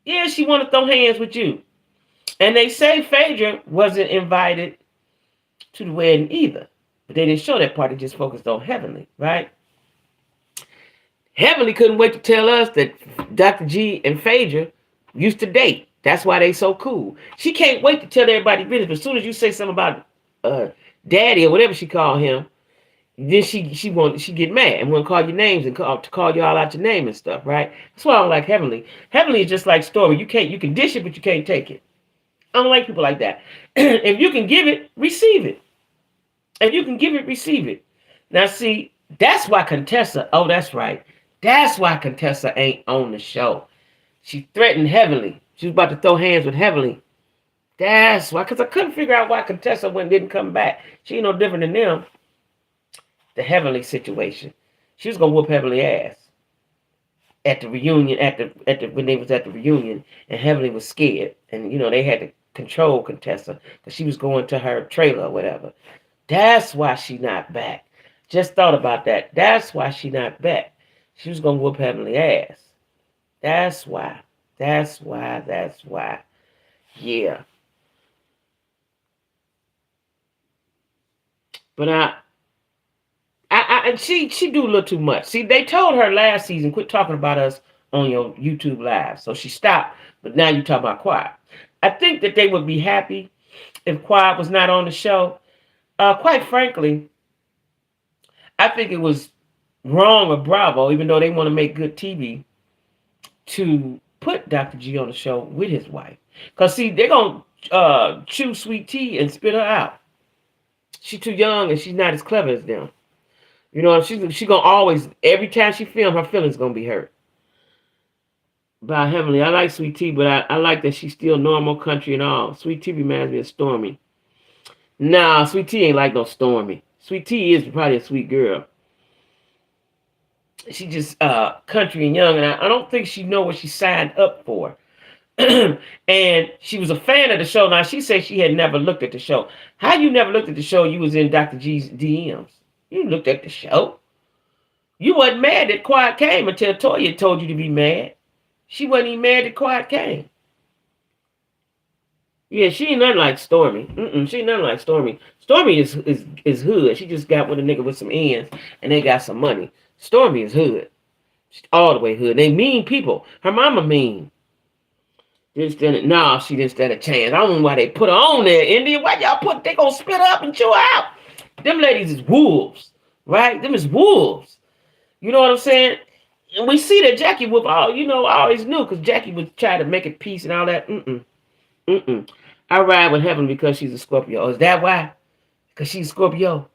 Yeah, she want to throw hands with you. And they say Phaedra wasn't invited to the wedding either. But they didn't show that part. They just focused on Heavenly, right? Heavenly couldn't wait to tell us that Dr. G and Phaedra used to date. That's why they so cool. She can't wait to tell everybody business. But as soon as you say something about daddy or whatever she called him, then she get mad and want to call your names and call you all out your name and stuff, right? That's why I don't like Heavenly. Heavenly is just like Story. You can dish it, but you can't take it. I don't like people like that. If you can give it, receive it. If you can give it, receive it. Now, see, that's why Contessa, oh, that's right. That's why Contessa ain't on the show. She threatened Heavenly. She was about to throw hands with Heavenly. That's why, because I couldn't figure out why Contessa didn't come back. She ain't no different than them. The Heavenly situation. She was going to whoop Heavenly ass. at the reunion, when they was at the reunion, and Heavenly was scared, and they had to control Contessa because she was going to her trailer or whatever. That's why she not back. Just thought about that. That's why she not back. She was gonna whoop Heavenly ass. That's why. That's why. That's why. Yeah. But and she do a little too much. See, they told her last season, quit talking about us on your YouTube live. So she stopped. But now you talk about Quiet. I think that they would be happy if Quiet was not on the show. Quite frankly, I think it was wrong of Bravo, even though they want to make good TV, to put Dr. G on the show with his wife. Because, see, they're going to chew Sweet Tea and spit her out. She's too young and she's not as clever as them. She's going to always, every time she films, her feelings going to be hurt. By Heavenly, I like Sweet Tea, but I like that she's still normal country and all. Sweet Tea reminds me of Stormy. Nah, Sweet Tea ain't like no Stormy. Sweet Tea is probably a sweet girl. She just country and young, and I don't think she know what she signed up for. And she was a fan of the show. Now, she said she had never looked at the show. How you never looked at the show? You was in Dr. G's DMs. You looked at the show. You wasn't mad that Quiet came until Toya told you to be mad. She wasn't even mad that Quiet came. Yeah, she ain't nothing like Stormy. She ain't nothing like Stormy. Stormy is hood. She just got with a nigga with some ends, and they got some money. Stormy is hood. She's all the way hood. They mean people. Her mama mean. She didn't stand a chance. I don't know why they put her on there, India. Why y'all they gonna spit up and chew out? Them ladies is wolves, right? Them is wolves. You know what I'm saying? And we see that JacQuie whoop all, I always knew because JacQuie would try to make it peace and all that. I ride with Heaven because she's a Scorpio. Oh, is that why? Because she's a Scorpio.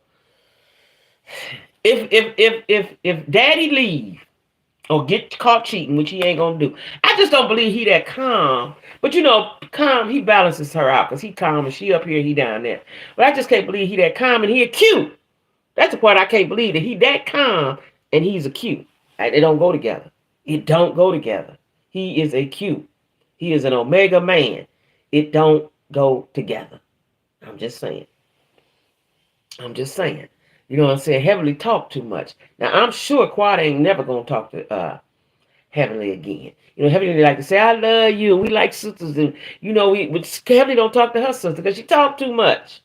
If Daddy leave or get caught cheating, which he ain't gonna do, I just don't believe he that calm. But calm, he balances her out because he calm and she up here, he down there. But I just can't believe he that calm and he a cute. That's the part I can't believe, that he that calm and he's a cute. They don't go together. It don't go together. He is a cute. He is an Omega man. It don't go together. I'm just saying. You know what I'm saying? Heavenly talk too much. Now, I'm sure Quad ain't never going to talk to Heavenly again. Heavenly like to say, I love you. We like sisters. And, Heavenly don't talk to her sister because she talk too much.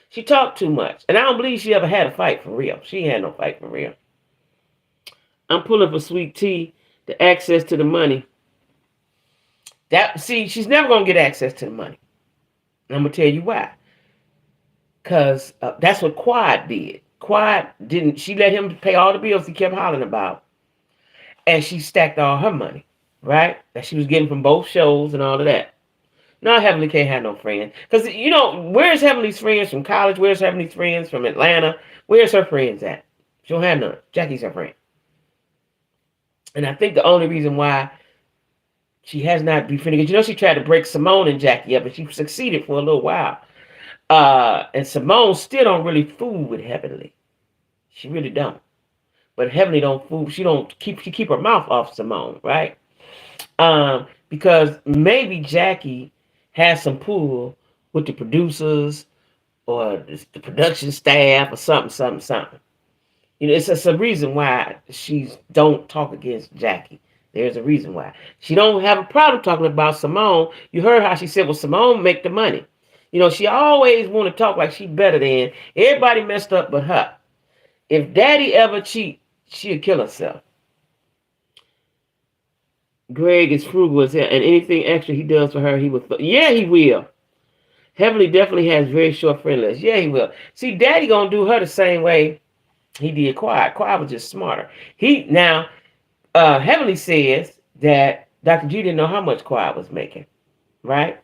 She talked too much. And I don't believe she ever had a fight for real. She ain't had no fight for real. I'm pulling for Sweet Tea, the access to the money. She's never going to get access to the money. And I'm going to tell you why. Because that's what Quad did. Quad didn't, she let him pay all the bills he kept hollering about. And she stacked all her money, right? That she was getting from both shows and all of that. Now Heavenly can't have no friends. Because, where's Heavenly's friends from college? Where's Heavenly's friends from Atlanta? Where's her friends at? She don't have none. JacQuie's her friend. And I think the only reason why she has not befriended, because she tried to break Simone and JacQuie up, and she succeeded for a little while. And Simone still don't really fool with Heavenly. She really don't. But Heavenly don't fool. She keep her mouth off Simone, right? Because maybe JacQuie has some pull with the producers or the production staff or something. It's a reason why she don't talk against JacQuie. There's a reason why. She don't have a problem talking about Simone. You heard how she said, well, Simone make the money. She always want to talk like she better than everybody messed up but her. If Daddy ever cheat, she'll kill herself. Greg is frugal as hell, and anything extra he does for her, he will. Yeah, he will. Heavenly definitely has very short friend list. Yeah, he will. See, Daddy gonna do her the same way he did Quiet. Quiet was just smarter. Heavenly says that Dr. G didn't know how much Quiet was making, right?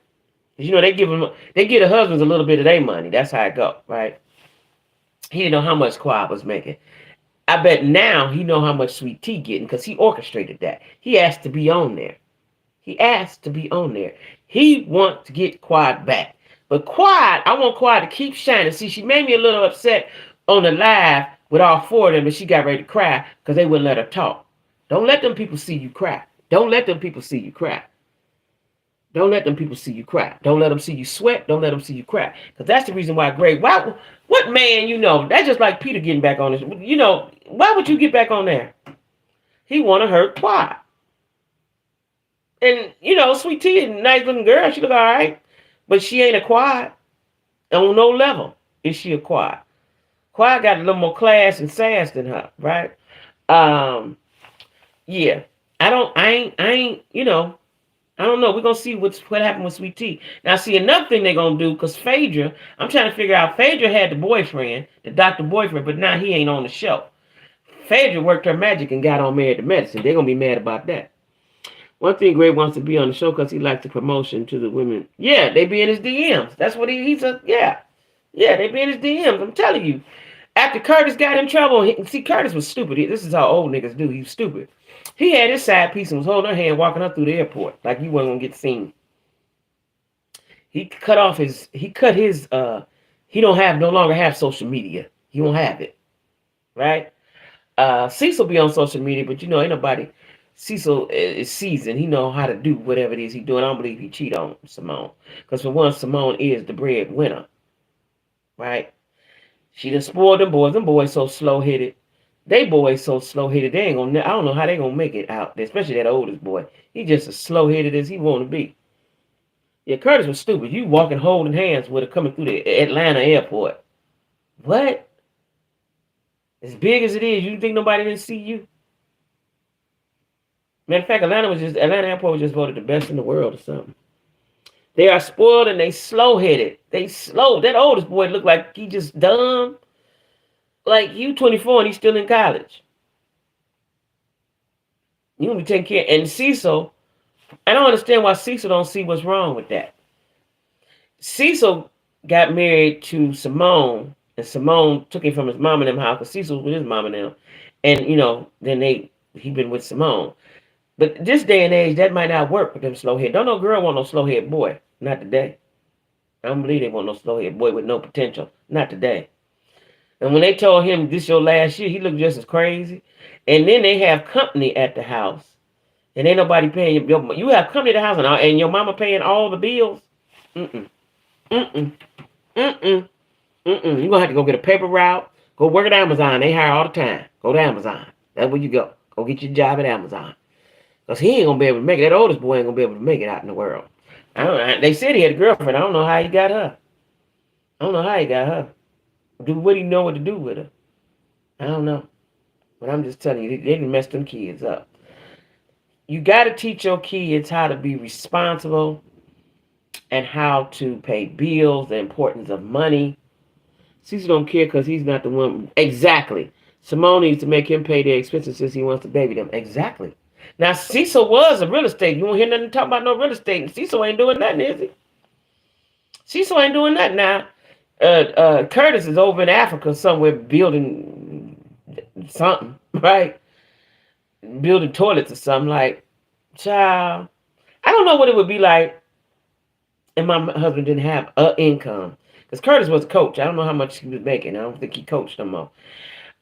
Because they give the husbands a little bit of their money. That's how it go, right? He didn't know how much Quiet was making. I bet now he know how much Sweet Tea getting because he orchestrated that. He asked to be on there. He wants to get Quiet back. But Quiet, I want Quiet to keep shining. See, she made me a little upset on the live with all four of them, and she got ready to cry because they wouldn't let her talk. Don't let them people see you cry. Don't let them people see you cry. Don't let them people see you cry. Don't let them see you sweat. Don't let them see you cry. Because that's the reason why Greg, what man, that's just like Peter getting back on this. Why would you get back on there? He want to hurt Quad. And, Sweet Tea is a nice looking girl. She look all right. But she ain't a Quad. On no level is she a Quad. Quad got a little more class and sass than her, right? Yeah. I don't know. We're going to see what happened with Sweet Tea. Now, see, another thing they're going to do, because Phaedra, I'm trying to figure out, Phaedra had the boyfriend, the doctor boyfriend, but now he ain't on the show. Phaedra worked her magic and got on Married to Medicine. They're going to be mad about that. One thing Greg wants to be on the show because he likes the promotion to the women. Yeah, they be in his DMs. That's what he's a, yeah. Yeah, they be in his DMs. I'm telling you. After Curtis got in trouble, see, Curtis was stupid. This is how old niggas do. He was stupid. He had his side piece and was holding her hand walking up through the airport like you wasn't going to get seen. He no longer have social media. He won't have it. Right? Cecil be on social media, but ain't nobody. Cecil is seasoned. He know how to do whatever it is he doing. I don't believe he cheat on Simone. Because for one, Simone is the breadwinner. Right? She done spoiled them boys. Them boys so slow-headed. They boys so slow-headed. They ain't gonna. I don't know how they gonna make it out. Especially that oldest boy. He just as slow-headed as he want to be. Yeah, Curtis was stupid. You walking holding hands with her coming through the Atlanta airport. What? As big as it is, you think nobody didn't see you? Matter of fact, Atlanta airport was just voted the best in the world or something. They are spoiled and they slow-headed. They slow. That oldest boy looked like he just dumb. Like, you 24 and he's still in college. You gonna be taking care. And Cecil, I don't understand why Cecil don't see what's wrong with that. Cecil got married to Simone, and Simone took him from his mom and them house, because Cecil was with his mom and them. And, then he been with Simone. But this day and age, that might not work with them slow-head. Don't no girl want no slow-head boy. Not today. I don't believe they want no slow-head boy with no potential. Not today. And when they told him this your last year, he looked just as crazy. And then they have company at the house. And ain't nobody paying you have company at the house and your mama paying all the bills. Mm-mm. Mm-mm. Mm-mm. Mm-mm. You're going to have to go get a paper route. Go work at Amazon. They hire all the time. Go to Amazon. That's where you go. Go get your job at Amazon. Because he ain't going to be able to make it. That oldest boy ain't going to be able to make it out in the world. They said he had a girlfriend. I don't know how he got her. What do you know what to do with her? I don't know. But I'm just telling you, they didn't mess them kids up. You got to teach your kids how to be responsible and how to pay bills, the importance of money. Cecil don't care because he's not the one. Exactly. Simone needs to make him pay their expenses since he wants to baby them. Exactly. Now, Cecil was a real estate. You won't hear nothing talk about no real estate. And Cecil ain't doing nothing, is he? Cecil ain't doing nothing now. Curtis is over in Africa somewhere building something, right? Building toilets or something. Like, child, I don't know what it would be like if my husband didn't have an income. Because Curtis was a coach. I don't know how much he was making. I don't think he coached no more.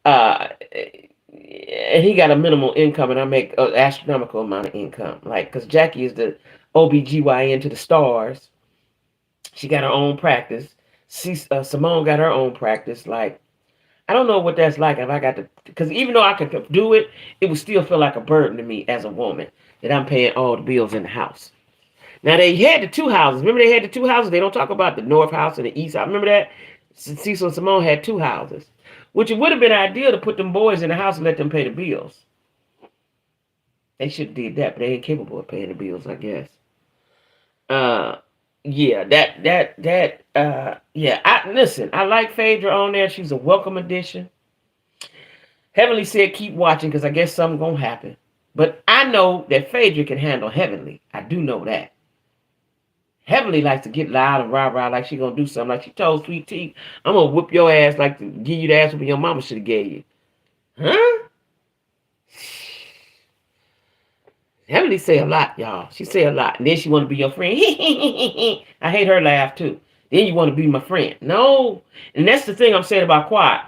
And he got a minimal income, and I make an astronomical amount of income. Like, because JacQuie is the OBGYN to the stars. She got her own practice. Simone got her own practice. Like, I don't know what that's like if I got to, because even though I could do it, it would still feel like a burden to me as a woman that I'm paying all the bills in the house. Now, they had the two houses. Remember they had the two houses? They don't talk about the north house and the east house. Remember that? Cecil and Simone had two houses, which it would have been ideal to put them boys in the house and let them pay the bills. They should have did that, but they ain't capable of paying the bills, I guess. Yeah, listen, I like Phaedra on there. She's a welcome addition. Heavenly said keep watching because I guess something's going to happen. But I know that Phaedra can handle Heavenly. I do know that. Heavenly likes to get loud and rah-rah like she going to do something. Like she told Sweet Tea, I'm going to whoop your ass like to give you the ass whooping your mama should have gave you. Huh? Heavenly say a lot, y'all. She say a lot. And then she want to be your friend. I hate her laugh, too. Then you want to be my friend. No. And that's the thing I'm saying about Quiet.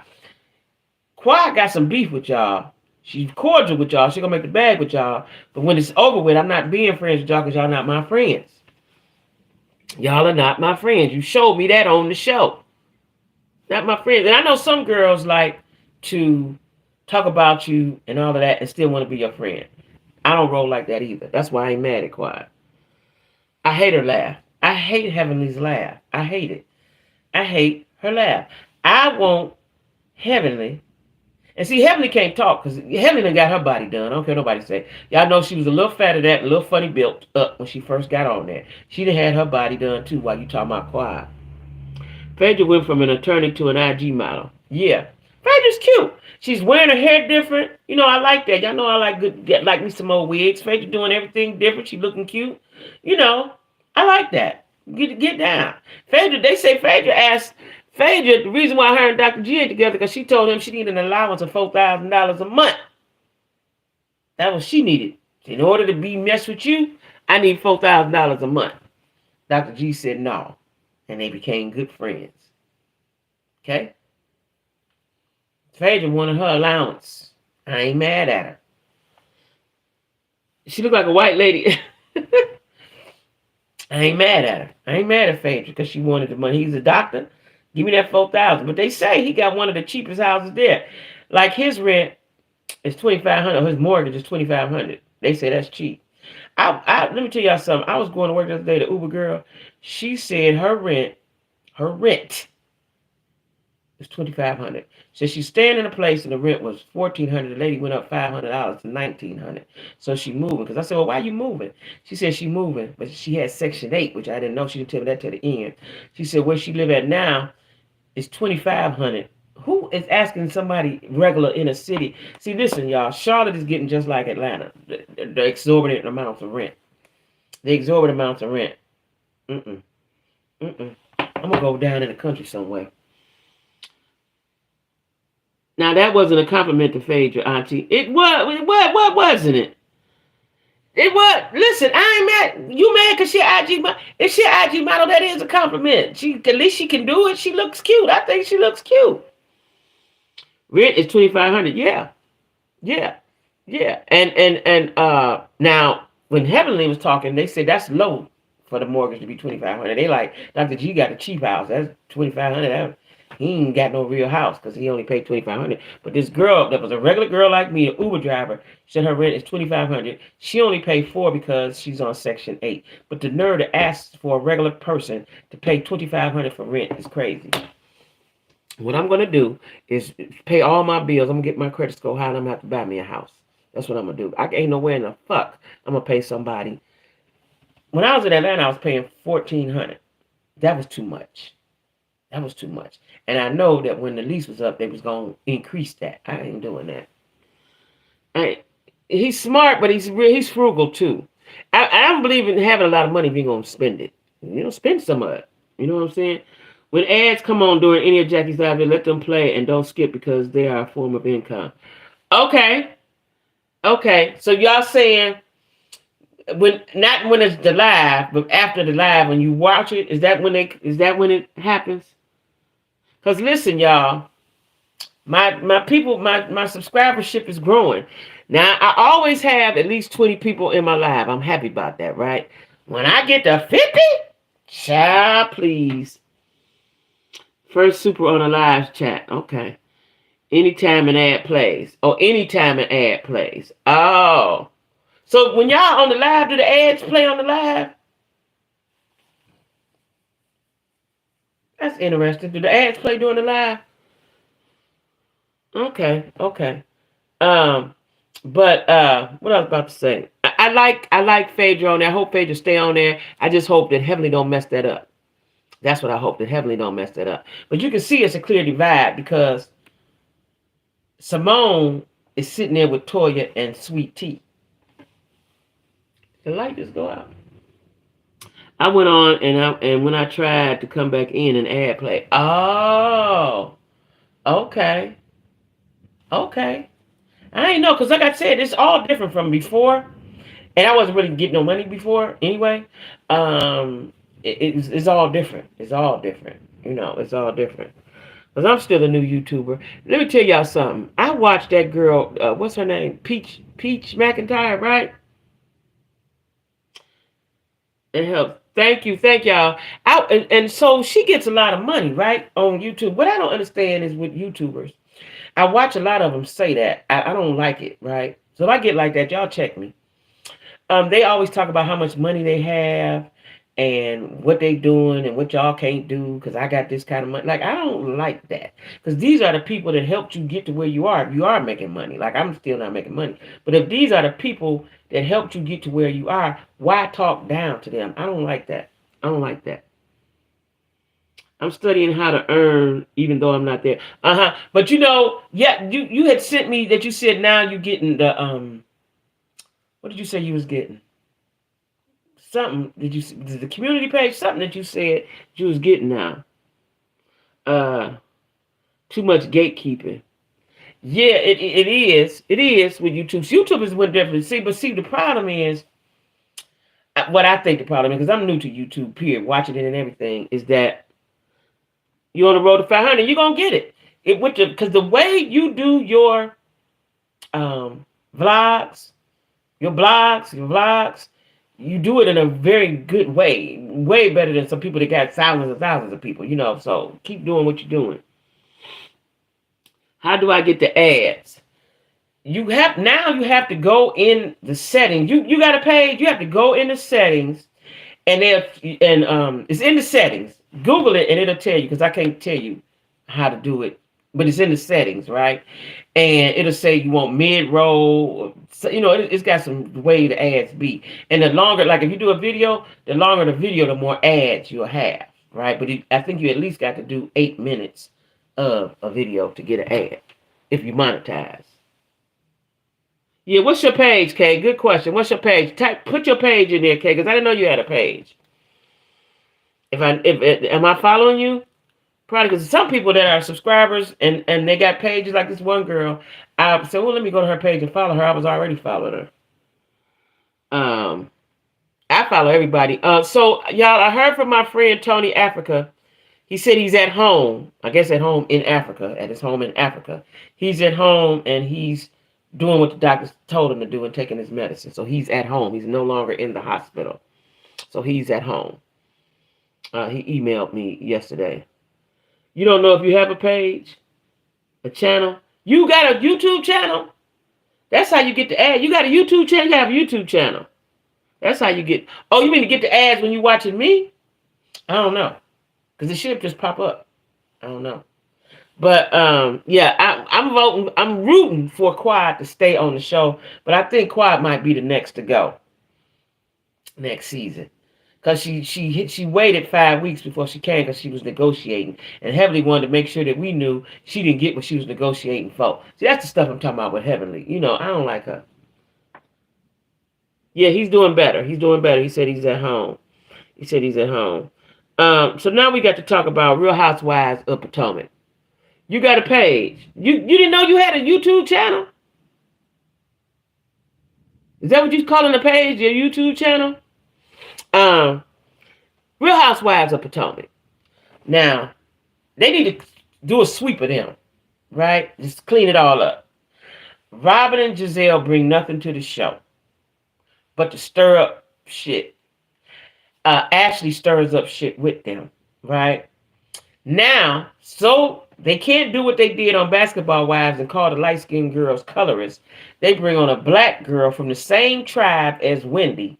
Quiet got some beef with y'all. She's cordial with y'all. She gonna make the bag with y'all. But when it's over with, I'm not being friends with y'all because y'all not my friends. Y'all are not my friends. You showed me that on the show. Not my friends. And I know some girls like to talk about you and all of that and still want to be your friend. I don't roll like that either. That's why I ain't mad at Quiet. I hate her laugh. I hate Heavenly's laugh. I hate it. I hate her laugh. I want Heavenly. And see, Heavenly can't talk because Heavenly done got her body done. I don't care what nobody say. Y'all know she was a little fatter that, a little funny built up when she first got on there. She done had her body done too while you talking about Quiet. Phaedra went from an attorney to an IG model. Yeah. Phaedra's cute. She's wearing her hair different. You know, I like that. Y'all know I like me some old wigs. Phaedra doing everything different. She looking cute. You know, I like that. Get down. Phaedra, they say Phaedra asked Phaedra, the reason why her and Dr. G ain't together, because she told him she needed an allowance of $4,000 a month. That was she needed. In order to be messed with you, I need $4,000 a month. Dr. G said no. And they became good friends. Okay? Phaedra wanted her allowance. I ain't mad at her. She looked like a white lady. I ain't mad at her. I ain't mad at Phaedra because she wanted the money. He's a doctor. Give me that $4,000. But they say he got one of the cheapest houses there. Like his rent is $2,500. His mortgage is $2,500. They say that's cheap. Let me tell y'all something. I was going to work the other day. The Uber girl, she said her rent is $2,500. So she's staying in a place and the rent was $1,400. The lady went up $500 to $1,900. So she moving. Because I said, well, why you moving? She said she moving, but she had Section 8, which I didn't know. She didn't tell me that till the end. She said where she live at now is $2,500. Who is asking somebody regular in a city? See, listen, y'all. Charlotte is getting just like Atlanta. The exorbitant amounts of rent. The exorbitant amounts of rent. I'm going to go down in the country somewhere. Now, that wasn't a compliment to Phaedra, Auntie. It was. What wasn't it? It was. Listen, I ain't mad. You mad because she IG model. If she IG model, that is a compliment. At least she can do it. She looks cute. I think she looks cute. Rent is $2,500. Yeah. And now, when Heavenly was talking, they said that's low for the mortgage to be $2,500. They like, Dr. G got a cheap house. That's $2,500. He ain't got no real house because he only paid $2,500. But this girl that was a regular girl like me, an Uber driver, said her rent is $2,500. She only paid $4,000 because she's on Section 8. But the nerve to ask for a regular person to pay $2,500 for rent is crazy. What I'm gonna do is pay all my bills. I'm gonna get my credit score high, and I'm gonna have to buy me a house. That's what I'm gonna do. I ain't nowhere in the fuck I'm gonna pay somebody. When I was in Atlanta, I was paying $1,400. That was too much. And I know that when the lease was up, they was going to increase that. I ain't doing that. He's smart, but he's frugal too. I don't believe in having a lot of money if you're going to spend it. You know, spend some of it. You know what I'm saying? When ads come on during any of Jackie's live, let them play and don't skip because they are a form of income. Okay. So y'all saying not when it's the live, but after the live when you watch it, is that when it happens? Because listen, y'all, my people, my subscribership is growing. Now, I always have at least 20 people in my live. I'm happy about that, right? When I get to 50, child, please. First super on a live chat. Okay. Anytime an ad plays. Oh, Oh. So when y'all on the live, do the ads play on the live? That's interesting. Do the ads play during the live? Okay. But what I was about to say, I like Phaedra on there. I hope Phaedra stay on there. I just hope that Heavenly don't mess that up. That's what I hope, that Heavenly don't mess that up. But you can see it's a clear divide because Simone is sitting there with Toya and Sweet Tea. The light just go out. I went on and when I tried to come back in and ad play. Oh, okay. I ain't know, because like I said, it's all different from before. And I wasn't really getting no money before anyway. It's all different. You know, it's all different. Because I'm still a new YouTuber. Let me tell y'all something. I watched that girl, what's her name? Peach McIntyre, right? It helps. Thank y'all. And so she gets a lot of money, right, on YouTube. What I don't understand is with YouTubers, I watch a lot of them say that. I don't like it, right? So if I get like that, y'all check me. They always talk about how much money they have and what they doing and what y'all can't do because I got this kind of money. Like, I don't like that because these are the people that helped you get to where you are. If you are making money, like I'm still not making money, but if these are the people that helped you get to where you are, why talk down to them? I don't like that. I don't like that. I'm studying how to earn, even though I'm not there. But yeah, you had sent me that you said now you getting the What did you say you was getting? Something did you the community page? Something that you said you was getting now. Uh, Too much gatekeeping. Yeah, it is. It is with YouTube. YouTube is one different. See, the problem is what I think the problem is because I'm new to YouTube. Period. Watching it and everything is that you're on the road to 500. You're gonna get it. Because the way you do your vlogs, your vlogs, you do it in a very good way better than some people that got thousands and thousands of people, so keep doing what you're doing. How do I get the ads? You have to go in the settings. You got a page, you have to go in the settings and it's in the settings. Google it and it'll tell you because I can't tell you how to do it, but it's in the settings, right? And it'll say you want mid-roll. So, it's got some way the ads be. And the longer, like if you do a video, the longer the video, the more ads you'll have, right? But I think you at least got to do 8 minutes of a video to get an ad if you monetize. Yeah, what's your page, Kay? Good question. What's your page? Put your page in there, Kay, because I didn't know you had a page. Am I following you? Probably because some people that are subscribers and they got pages like this one girl. I said, well, let me go to her page and follow her. I was already following her. I follow everybody. So y'all, I heard from my friend Tony Africa. He said he's at home. I guess at home in Africa. At his home in Africa. He's at home and he's doing what the doctors told him to do and taking his medicine. So he's at home. He's no longer in the hospital. So he's at home. He emailed me yesterday. You don't know if you have a page, a channel. You got a YouTube channel. That's how you get the ad. You got a YouTube channel. You have a YouTube channel. That's how you get. Oh, you mean to get the ads when you watching me? I don't know, because it should just pop up. I don't know, but yeah, I'm voting. I'm rooting for Quad to stay on the show, but I think Quad might be the next to go next season. Because she waited 5 weeks before she came because she was negotiating. And Heavenly wanted to make sure that we knew she didn't get what she was negotiating for. See, that's the stuff I'm talking about with Heavenly. I don't like her. Yeah, he's doing better. He's doing better. He said he's at home. So now we got to talk about Real Housewives of Potomac. You got a page. You didn't know you had a YouTube channel? Is that what you're calling a page, your YouTube channel? Real Housewives of Potomac. Now, they need to do a sweep of them, right? Just clean it all up. Robin and Giselle bring nothing to the show but to stir up shit. Ashley stirs up shit with them, right? Now, so they can't do what they did on Basketball Wives and call the light-skinned girls colorist. They bring on a black girl from the same tribe as Wendy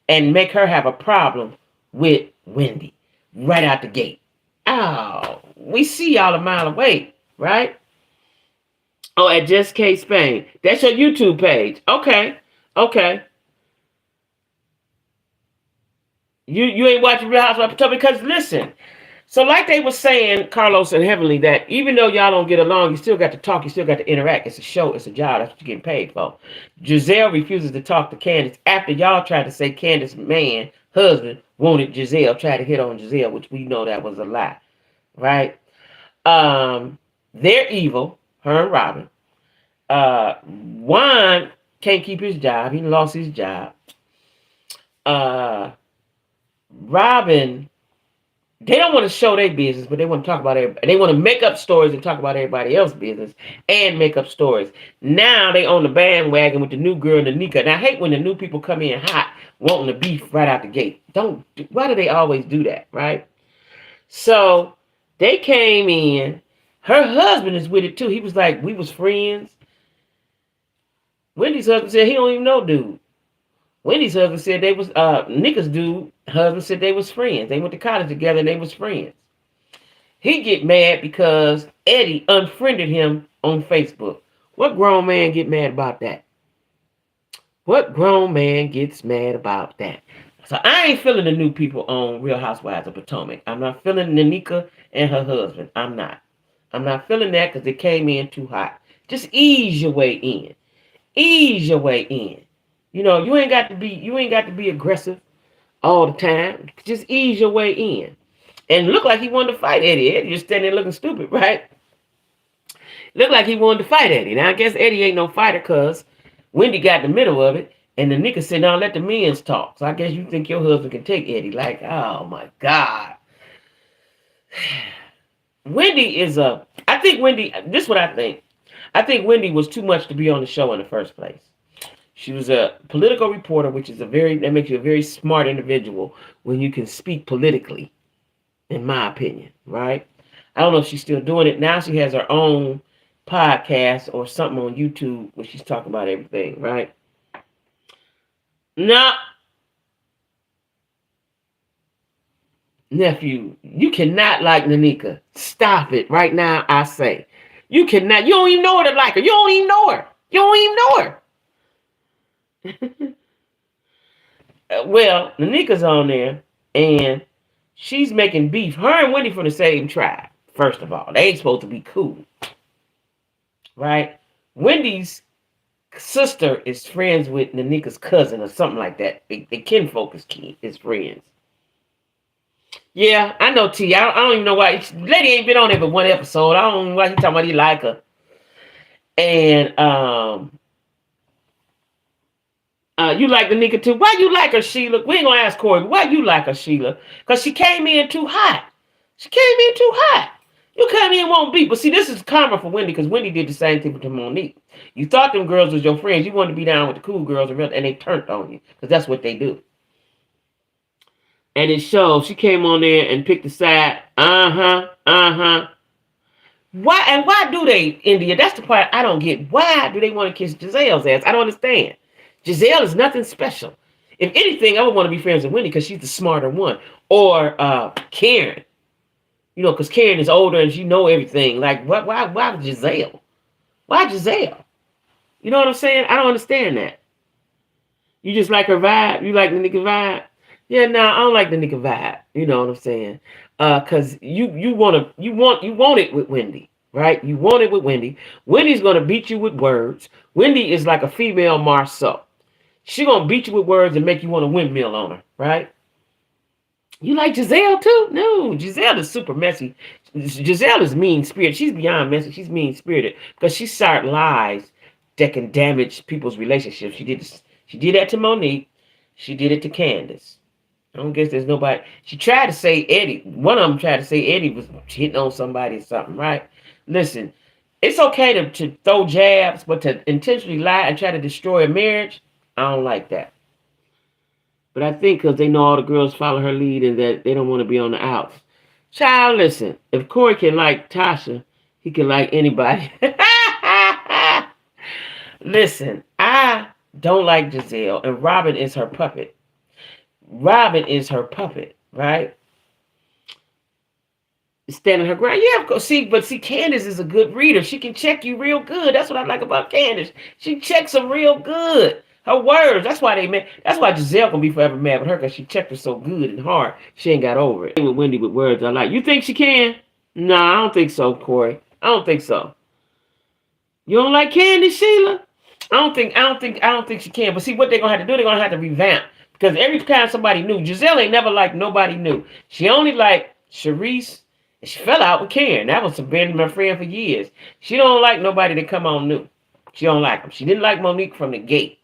and make her have a problem with Wendy right out the gate. Oh, we see y'all a mile away, right? Oh, at Just K Spain. That's your YouTube page. Okay. You ain't watching Real Housewives of Potomac because listen. So like they were saying, Carlos and Heavenly, that even though y'all don't get along, you still got to talk, you still got to interact. It's a show, it's a job, that's what you're getting paid for. Giselle refuses to talk to Candace after y'all tried to say Candace's husband, wanted Giselle, tried to hit on Giselle, which we know that was a lie, right? They're evil, her and Robin. Juan can't keep his job. He lost his job. Robin They don't want to show their business, but they want to talk about everybody. They want to make up stories and talk about everybody else's business and make up stories. Now they on the bandwagon with the new girl, Nanika. And I hate when the new people come in hot, wanting to beef right out the gate. Why do they always do that, right? So they came in. Her husband is with it too. He was like, we was friends. Wendy's husband said he don't even know dude. Wendy's husband said they was Nika's dude husband said they was friends. They went to college together and they was friends. He get mad because Eddie unfriended him on Facebook. What grown man get mad about that? What grown man gets mad about that? So I ain't feeling the new people on Real Housewives of Potomac. I'm not feeling Nanika and her husband. I'm not. I'm not feeling that because they came in too hot. Just ease your way in. Ease your way in. You know, you ain't got to be aggressive all the time. Just ease your way in. And look like he wanted to fight Eddie. Eddie just standing there looking stupid, right? Look like he wanted to fight Eddie. Now I guess Eddie ain't no fighter because Wendy got in the middle of it. And the nigga said, now let the men's talk. So I guess you think your husband can take Eddie. Like, oh my God. Wendy is this is what I think. I think Wendy was too much to be on the show in the first place. She was a political reporter, which is that makes you a very smart individual when you can speak politically, in my opinion, right? I don't know if she's still doing it. Now she has her own podcast or something on YouTube where she's talking about everything, right? No. Nephew, you cannot like Nanika. Stop it right now, I say. You cannot. You don't even know her to like her. You don't even know her. You don't even know her. Well, Nanika's on there, and she's making beef. Her and Wendy from the same tribe, first of all. They ain't supposed to be cool. Right? Wendy's sister is friends with Nanika's cousin or something like that. They kinfolk is friends. Yeah, I know T. I don't even know why. Lady ain't been on there but one episode. I don't know why he talking about he like her. And you like the nigga too. Why you like her, Sheila? We ain't gonna ask Corey. Why you like her, Sheila? Because she came in too hot. She came in too hot. You came in won't beat. But see, this is karma for Wendy because Wendy did the same thing to Monique. You thought them girls was your friends. You wanted to be down with the cool girls and they turned on you because that's what they do. And it shows. She came on there and picked a side. Why do they, India? That's the part I don't get. Why do they want to kiss Giselle's ass? I don't understand. Giselle is nothing special. If anything, I would want to be friends with Wendy because she's the smarter one. Or Karen. You know, because Karen is older and she know everything. Like, why Giselle? Why Giselle? You know what I'm saying? I don't understand that. You just like her vibe? You like the nigga vibe? Yeah, no, I don't like the nigga vibe. You know what I'm saying? Cause you want it with Wendy, right? You want it with Wendy. Wendy's gonna beat you with words. Wendy is like a female Marceau. She gonna beat you with words and make you want to windmill on her, right? You like Giselle too? No, Giselle is super messy. Giselle is mean spirited. She's beyond messy. She's mean spirited because she started lies that can damage people's relationships. She did that to Monique. She did it to Candace. I don't guess there's nobody. She tried to say Eddie. One of them tried to say Eddie was hitting on somebody or something, right? Listen, it's okay to throw jabs, but to intentionally lie and try to destroy a marriage, I don't like that. But I think because they know all the girls follow her lead and that they don't want to be on the outs. Child, listen, if Corey can like Tasha, he can like anybody. Listen, I don't like Giselle, and Robin is her puppet. Robin is her puppet, right? Standing her ground. Yeah, of course. See, Candace is a good reader. She can check you real good. That's what I like about Candace. She checks them real good. Her words. That's why they mad. That's why Giselle gonna be forever mad with her because she checked her so good and hard. She ain't got over it. With Wendy with words I like. You think she can? No, I don't think so, Corey. I don't think so. You don't like Candace, Sheila? I don't think she can. But see, what they're gonna have to do? They're gonna have to revamp. Because every time somebody new, Giselle ain't never liked nobody new. She only liked Sharice, and she fell out with Karen. That was been my friend for years. She don't like nobody that come on new. She don't like them. She didn't like Monique from the gate.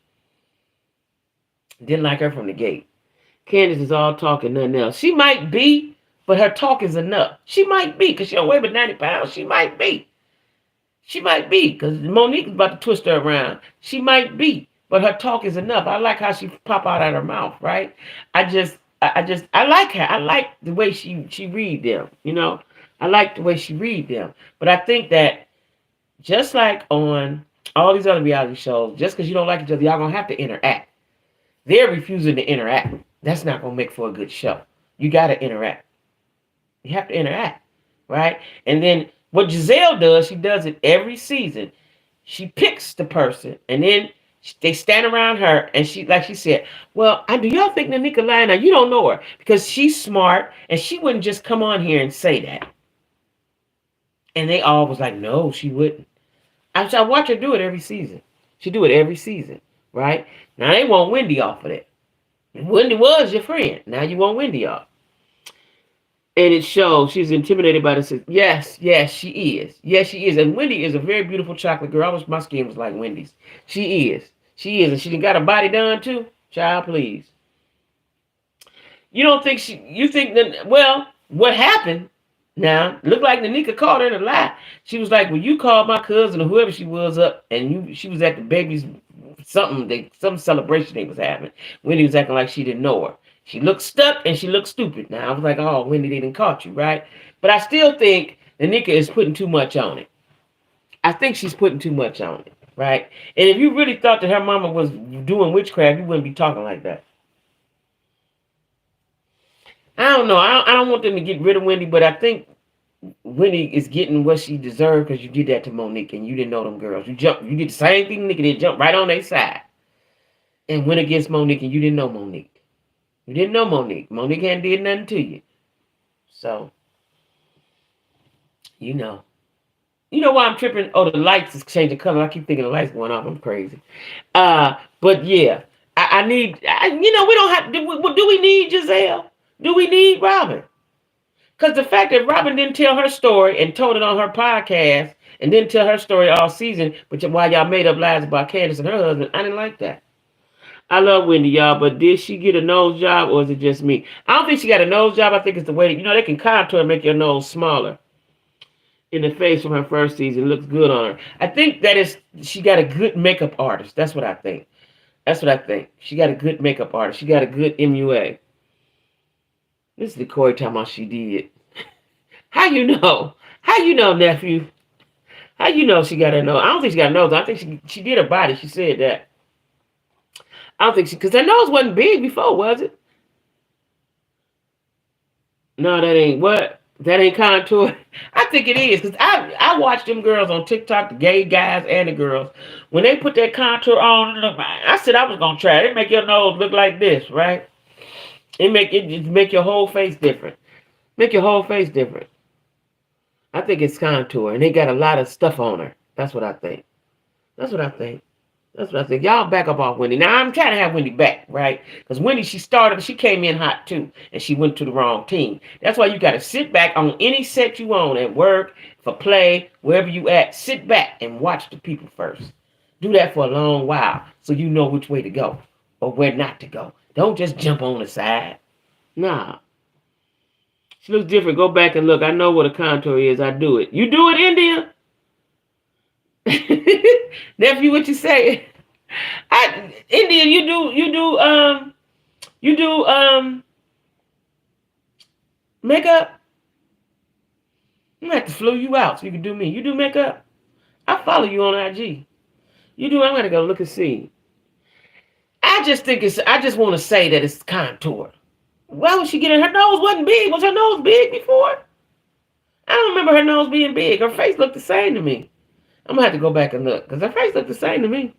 Didn't like her from the gate. Candace is all talk and nothing else. She might be, but her talk is enough. She might be, because she don't weigh but 90 pounds. She might be. She might be, because Monique is about to twist her around. She might be, but her talk is enough. I like how she pop out of her mouth, right? I like her. I like the way she read them, you know. I like the way she read them. But I think that just like on all these other reality shows, just because you don't like each other, y'all gonna have to interact. They're refusing to interact. That's not gonna make for a good show. You gotta interact. You have to interact, right? And then what Giselle does, she does it every season. She picks the person, and then they stand around her, and she, like she said, well, do y'all think Nanika lying? Now, you don't know her, because she's smart, and she wouldn't just come on here and say that. And they all was like, no, she wouldn't. I watch her do it every season. She do it every season, right? Now, they want Wendy off of that. Wendy was your friend. Now you want Wendy off. And it shows she's intimidated by this. Yes, she is. Yes, she is. And Wendy is a very beautiful chocolate girl. My skin was like Wendy's. She is. She is. And she got her body done too. Child, please. You don't think you think that, well, what happened now, looked like Nanika called her in a lie. She was like, well, you called my cousin or whoever she was up, and she was at the baby's some celebration they was having. Wendy was acting like she didn't know her. She looked stuck and she looked stupid. Now, I was like, oh, Wendy, they didn't caught you, right? But I still think Nanika is putting too much on it. I think she's putting too much on it, right? And if you really thought that her mama was doing witchcraft, you wouldn't be talking like that. I don't know. I don't want them to get rid of Wendy, but I think Wendy is getting what she deserved because you did that to Monique and you didn't know them girls. You did the same thing Nikki did, jump right on their side and went against Monique and you didn't know Monique. You didn't know Monique. Monique hadn't did nothing to you. So, you know. You know why I'm tripping? Oh, the lights is changing color. I keep thinking the lights going off. I'm crazy. But yeah, I need, we don't have, do we need Giselle? Do we need Robin? Because the fact that Robin didn't tell her story and told it on her podcast and didn't tell her story all season, but while y'all made up lies about Candace and her husband, I didn't like that. I love Wendy, y'all, but did she get a nose job or is it just me? I don't think she got a nose job. I think it's the way, they can contour and make your nose smaller in the face from her first season. It looks good on her. I think she got a good makeup artist. That's what I think. She got a good makeup artist. She got a good MUA. This is the Corey talking about she did. How you know? How you know, nephew? How you know she got a nose? I don't think she got a nose. I think she did her body. She said that. I don't think because her nose wasn't big before, was it? No, that ain't what? That ain't contour. I think it is because I watched them girls on TikTok, the gay guys and the girls. When they put that contour on, I said I was gonna try it. It make your nose look like this, right? It make your whole face different. Make your whole face different. I think it's contour, and they got a lot of stuff on her. That's what I think. Y'all back up off Wendy. Now, I'm trying to have Wendy back, right? Because Wendy, she came in hot, too, and she went to the wrong team. That's why you got to sit back on any set you on at work, for play, wherever you at. Sit back and watch the people first. Do that for a long while so you know which way to go or where not to go. Don't just jump on the side. Nah. She looks different. Go back and look. I know what a contour is. I do it. You do it, India? Nephew, what you say? India, you do makeup? I'm gonna have to flew you out so you can do me. You do makeup? I follow you on IG. You do, I'm gonna go look and see. I just want to say that it's contour. Why was she getting her nose wasn't big? Was her nose big before? I don't remember her nose being big. Her face looked the same to me. I'm going to have to go back and look because her face looked the same to me.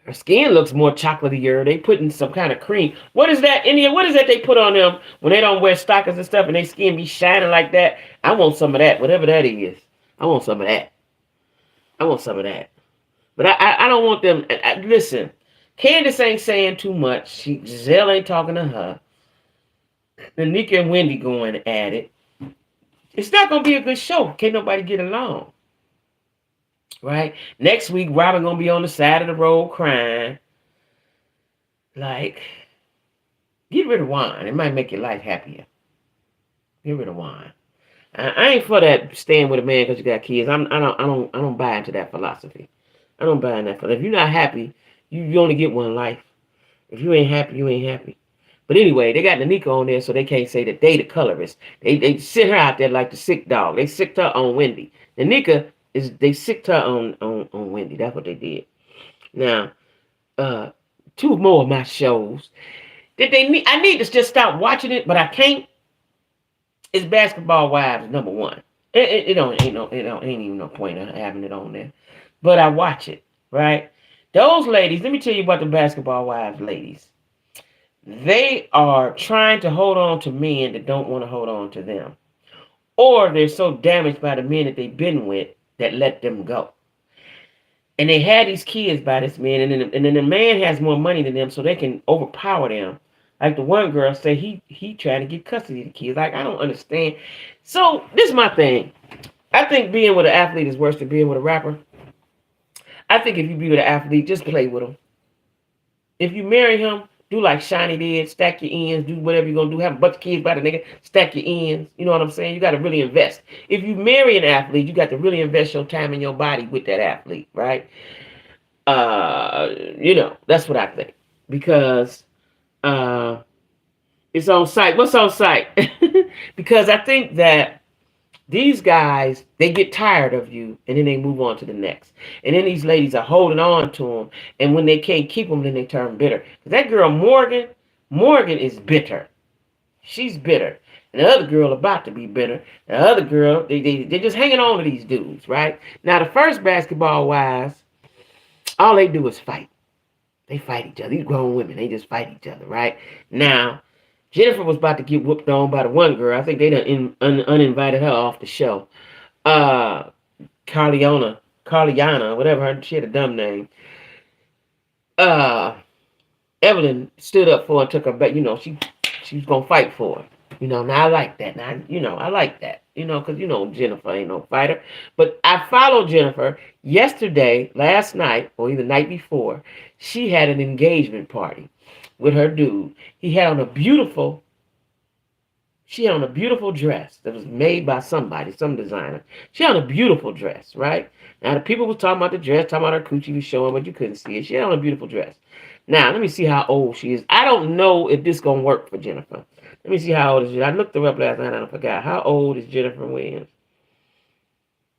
Her skin looks more chocolatey. They put in some kind of cream. What is that, India? What is that they put on them when they don't wear stockings and stuff and their skin be shining like that? I want some of that, whatever that is. I want some of that. But I don't want them. Listen, Candace ain't saying too much. Giselle ain't talking to her. Nanika and Wendy going at it. It's not going to be a good show. Can't nobody get along. Right? Next week, Robin going to be on the side of the road crying. Like, get rid of wine. It might make your life happier. Get rid of wine. I ain't for that staying with a man because you got kids. I don't buy into that philosophy. I don't buy in that. If you're not happy, you only get one life. If you ain't happy, you ain't happy. But anyway, they got Nanika on there, so they can't say that they the colorist. They sit her out there like the sick dog. They sicked her on Wendy. Nanika they sicked her on Wendy. That's what they did. Now, two more of my shows that they need. I need to just stop watching it, but I can't. It's Basketball Wives #1. It ain't even no point of having it on there. But I watch it, right? Those ladies, let me tell you about the Basketball Wives ladies. They are trying to hold on to men that don't want to hold on to them. Or they're so damaged by the men that they've been with that let them go. And they had these kids by this man, and then the man has more money than them, so they can overpower them. Like the one girl said, he trying to get custody of the kids. Like, I don't understand. So this is my thing. I think being with an athlete is worse than being with a rapper. I think if you be with an athlete, just play with him. If you marry him, do like Shiny did, stack your ends, do whatever you're going to do. Have a bunch of kids by the nigga, stack your ends. You know what I'm saying? You got to really invest. If you marry an athlete, you got to really invest your time and your body with that athlete, right? That's what I think. Because it's on site. What's on site? Because I think that these guys, they get tired of you, and then they move on to the next. And then these ladies are holding on to them, and when they can't keep them, then they turn bitter. That girl, Morgan is bitter. She's bitter. And the other girl about to be bitter. The other girl, they're just hanging on to these dudes, right? Now, the first Basketball Wives, all they do is fight. They fight each other. These grown women, they just fight each other, right? Now, Jennifer was about to get whooped on by the one girl. I think they done uninvited her off the show. Carliana, whatever she had a dumb name. Evelyn stood up for her and took her back. She was gonna fight for her. Now I like that. Now, I like that. Because Jennifer ain't no fighter. But I followed Jennifer yesterday, last night, or either night before. She had an engagement party with her dude. She had on a beautiful dress that was made by somebody, some designer. She had on a beautiful dress, right? Now, the people was talking about the dress, talking about her coochie was showing, but you couldn't see it. She had on a beautiful dress. Now, let me see how old she is. I don't know if this going to work for Jennifer. Let me see how old is she. I looked her up last night and I forgot. How old is Jennifer Williams?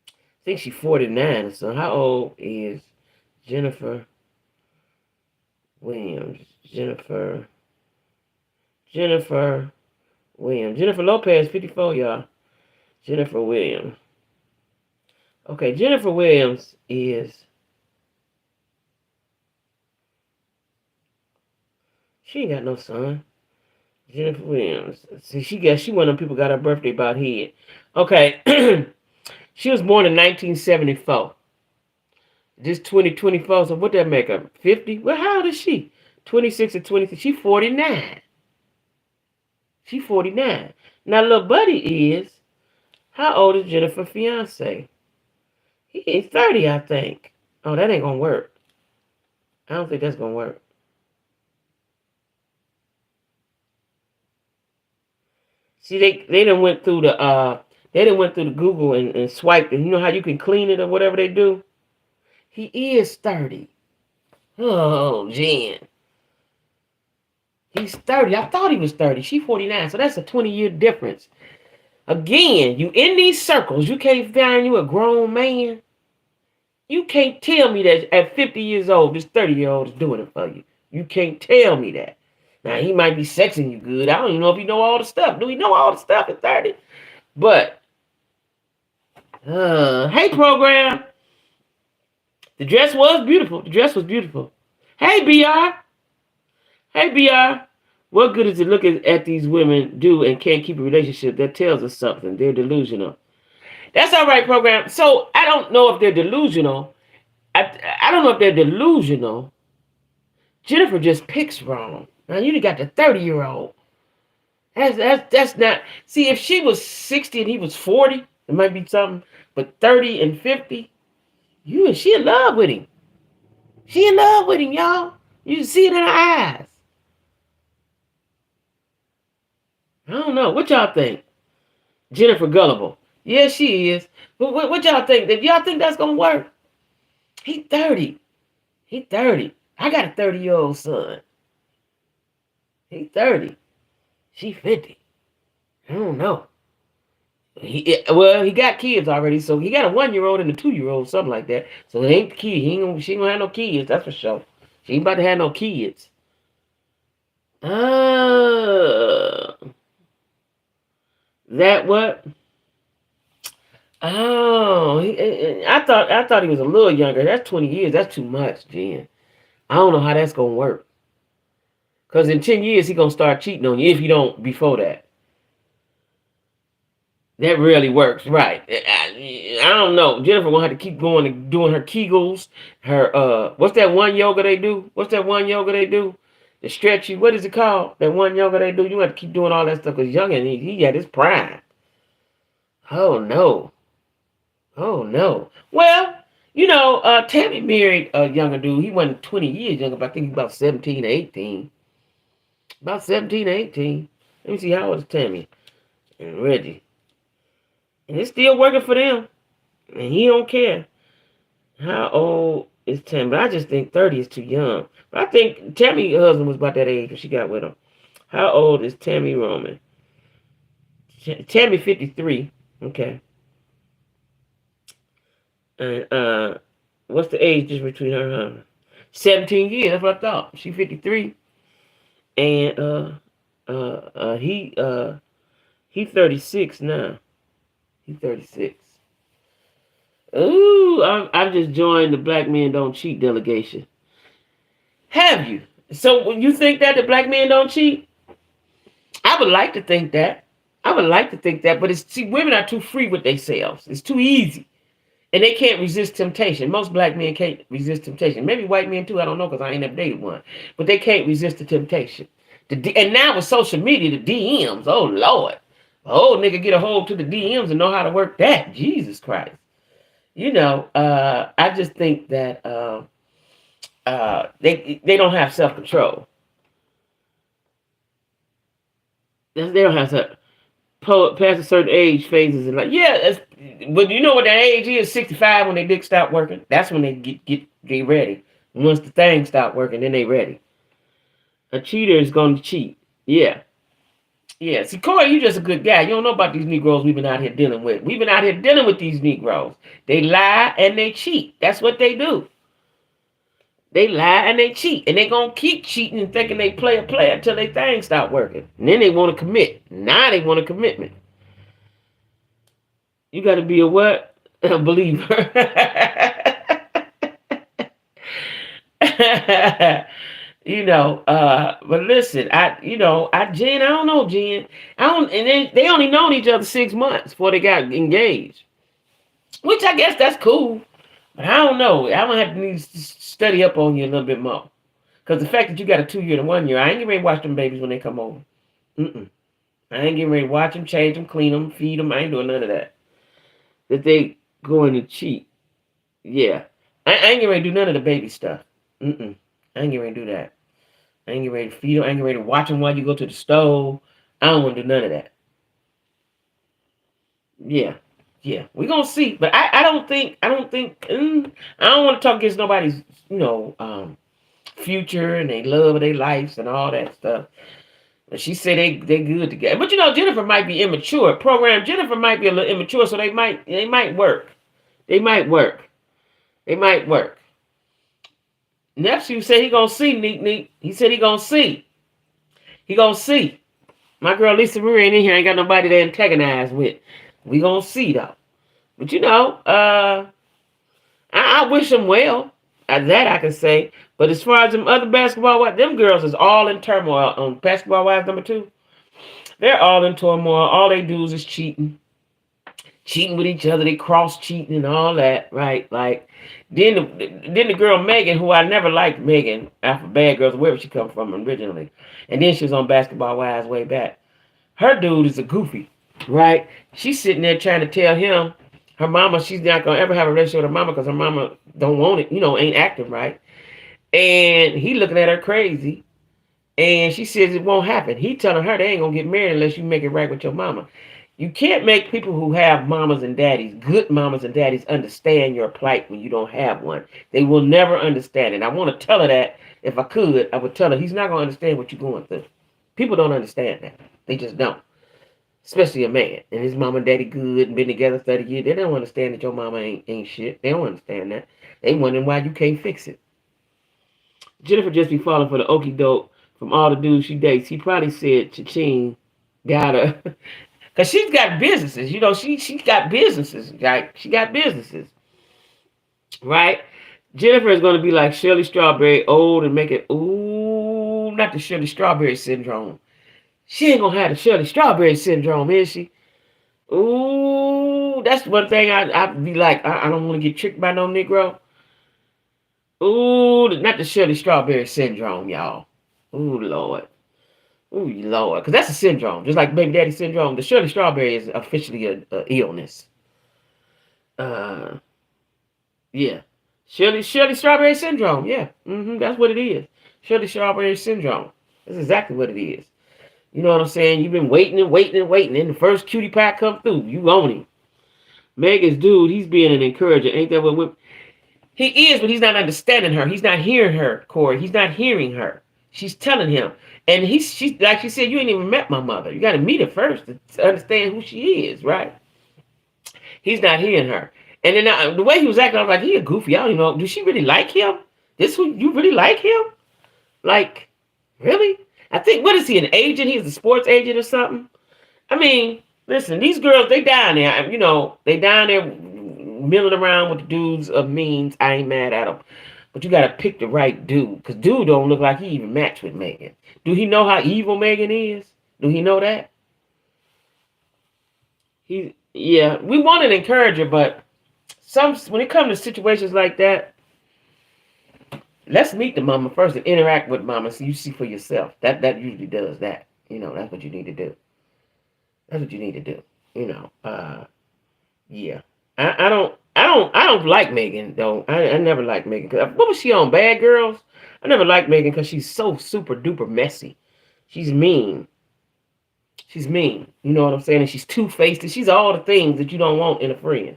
I think she's 49 or so. How old is Jennifer Williams? Jennifer Williams. Jennifer Lopez, 54, y'all. Jennifer Williams. Okay, Jennifer Williams is... She ain't got no son. Jennifer Williams. See, she one of them people got her birthday about here. Okay. She was born in 1974. This 2024, so what that make her? 50? Well, how old is she? 26 or 23. She 49. She 49. Now, little buddy is, how old is Jennifer's fiance? He is 30, I think. Oh, that ain't gonna work. I don't think that's gonna work. See, they done went through the Google and swiped it. You know how you can clean it or whatever they do? He is 30. Oh, Jen. He's 30. I thought he was 30. She's 49. So that's a 20-year difference. Again, you in these circles, you can't find you a grown man. You can't tell me that at 50 years old, this 30-year-old is doing it for you. You can't tell me that. Now, he might be sexing you good. I don't even know if he know all the stuff. Do he know all the stuff at 30? But, hey, program. The dress was beautiful. The dress was beautiful. Hey, BR. Hey, BR. What good is it looking at these women do and can't keep a relationship? That tells us something. They're delusional. That's all right, program. So, I don't know if they're delusional. I don't know if they're delusional. Jennifer just picks wrong. Now, you got the 30-year-old. That's not... See, if she was 60 and he was 40, it might be something. But 30 and 50, she in love with him. She in love with him, y'all. You can see it in her eyes. I don't know. What y'all think? Jennifer Gullible. Yeah, she is. But what y'all think? If y'all think that's gonna work, he 30. He 30. I got a 30-year-old son. He 30. She 50. I don't know. He got kids already, so he got a 1-year-old and a 2-year-old, something like that. So it ain't the kid. She ain't gonna have no kids, that's for sure. She ain't about to have no kids. That what? Oh, I thought he was a little younger. That's 20 years. That's too much, Jen. I don't know how that's gonna work. Cause in 10 years he gonna start cheating on you if you don't before that. That really works, right? I don't know. Jennifer gonna have to keep going and doing her Kegels. Her what's that one yoga they do? What's that one yoga they do? The stretchy. What is it called? That one yoga they do. You have to keep doing all that stuff. Cause young and he at his prime. Oh no. Oh no. Well, Tammy married a younger dude. He wasn't 20 years younger, but I think he's about 17 or 18. About 17 or 18. Let me see, how old is Tammy and Reggie? And it's still working for them. And he don't care. How old is Tammy? But I just think 30 is too young. But I think Tammy's husband was about that age when she got with him. How old is Tammy Roman? Tammy 53. Okay. And what's the age difference between her and her husband? 17 years, that's what I thought. She 53. And he 36 now. He's 36. Ooh, I've just joined the Black Men Don't Cheat delegation. Have you? So when you think that the black men don't cheat? I would like to think that. But women are too free with themselves. It's too easy. And they can't resist temptation. Most black men can't resist temptation. Maybe white men too, I don't know, because I ain't never dated one. But they can't resist the temptation. And now with social media, the DMs, oh Lord. Oh, nigga get a hold to the DMs and know how to work that. Jesus Christ. I just think that they don't have self-control. They don't have to past a certain age phases and but you know what that age is? 65 when they dick stop working. That's when they get ready. And once the thing stop working, then they ready. A cheater is going to cheat. Yeah. Yeah. See, Corey, you just a good guy. You don't know about these Negroes we've been out here dealing with. We've been out here dealing with these Negroes. They lie and they cheat. That's what they do. They lie and they cheat. And they going to keep cheating and thinking they play until they thing stop working. And then they want to commit. Now they want a commitment. You got to be a what? A believer. But listen, Jen, I don't know, Jen. And they only known each other 6 months before they got engaged. Which I guess that's cool. But I don't know. I'm going to have to need to study up on you a little bit more. Because the fact that you got a 2-year and a 1 year, I ain't getting ready to watch them babies when they come over. I ain't getting ready to watch them, change them, clean them, feed them. I ain't doing none of that. That they going to cheat. Yeah. I ain't getting ready to do none of the baby stuff. I ain't getting ready to do that. I ain't getting ready to feed them. I ain't getting ready to watch them while you go to the stove. I don't want to do none of that. Yeah. Yeah. We're going to see. But I don't want to talk against nobody's, future and they love their lives and all that stuff. But she said they good together. But Jennifer might be immature. Jennifer might be a little immature, so they might work. They might work. Nephew said he gonna see, Neek. He said he gonna see. He gonna see. My girl Lisa Marie ain't in here. I ain't got nobody to antagonize with. We gonna see though. But I wish them well. That I can say. But as far as them other basketball wives, them girls is all in turmoil. On Basketball Wives number 2, they're all in turmoil. All they do is cheating with each other. They cross cheating and all that, right? Like then the girl Megan, who I never liked Megan after Bad Girls, wherever she come from originally, and then she was on Basketball Wives way back. Her dude is a goofy, right? She's sitting there trying to tell him her mama she's not gonna ever have a relationship with her mama because her mama don't want it, ain't active right. And he looking at her crazy. And she says it won't happen. He telling her they ain't gonna get married unless you make it right with your mama. You can't make people who have mamas and daddies, good mamas and daddies, understand your plight when you don't have one. They will never understand it. And I want to tell her that. If I could, I would tell her he's not going to understand what you're going through. People don't understand that. They just don't. Especially a man. And his mama and daddy good and been together 30 years. They don't understand that your mama ain't shit. They don't understand that. They wondering why you can't fix it. Jennifer just be falling for the okie doke from all the dudes she dates. He probably said Cha-Ching got her. Because she's got businesses. You know, she got businesses. Like, she got businesses. Right? Jennifer is going to be like Shirley Strawberry, old and make it, ooh, not the Shirley Strawberry syndrome. She ain't going to have the Shirley Strawberry syndrome, is she? Ooh, that's one thing I'd be like, I don't want to get tricked by no Negro. Ooh, not the Shirley Strawberry syndrome, y'all. Ooh, Lord. Ooh, Lord. Because that's a syndrome. Just like baby daddy syndrome. The Shirley Strawberry is officially a illness. Yeah. Shirley Strawberry syndrome. Yeah. That's what it is. Shirley Strawberry syndrome. That's exactly what it is. You know what I'm saying? You've been waiting and waiting and waiting. And the first cutie pie come through. You own him. Megan's dude, he's being an encourager. Ain't that what he is, but he's not understanding her. He's not hearing her, Corey. He's not hearing her. She's telling him. And she's like she said, you ain't even met my mother. You got to meet her first to understand who she is, right? He's not hearing her. And then the way he was acting, I was like, he a goofy. I don't even know. Do she really like him? This who you really like him? Like, really? I think, what is he, an agent? He's a sports agent or something? I mean, listen, these girls, they down there. You know, they down there milling around with the dudes of means. I ain't mad at them. But you got to pick the right dude. Because dude don't look like he even matched with Megan. Do he know how evil Megan is? Do he know that? Yeah, we want an encourager, but when it comes to situations like that, let's meet the mama first and interact with mama so you see for yourself. That usually does that. You know, that's what you need to do. That's what you need to do. You know, yeah. I don't like Megan though. I never liked Megan. What was she on? Bad Girls? I never liked Megan because she's so super duper messy. She's mean. She's mean. You know what I'm saying? And she's two-faced. And she's all the things that you don't want in a friend.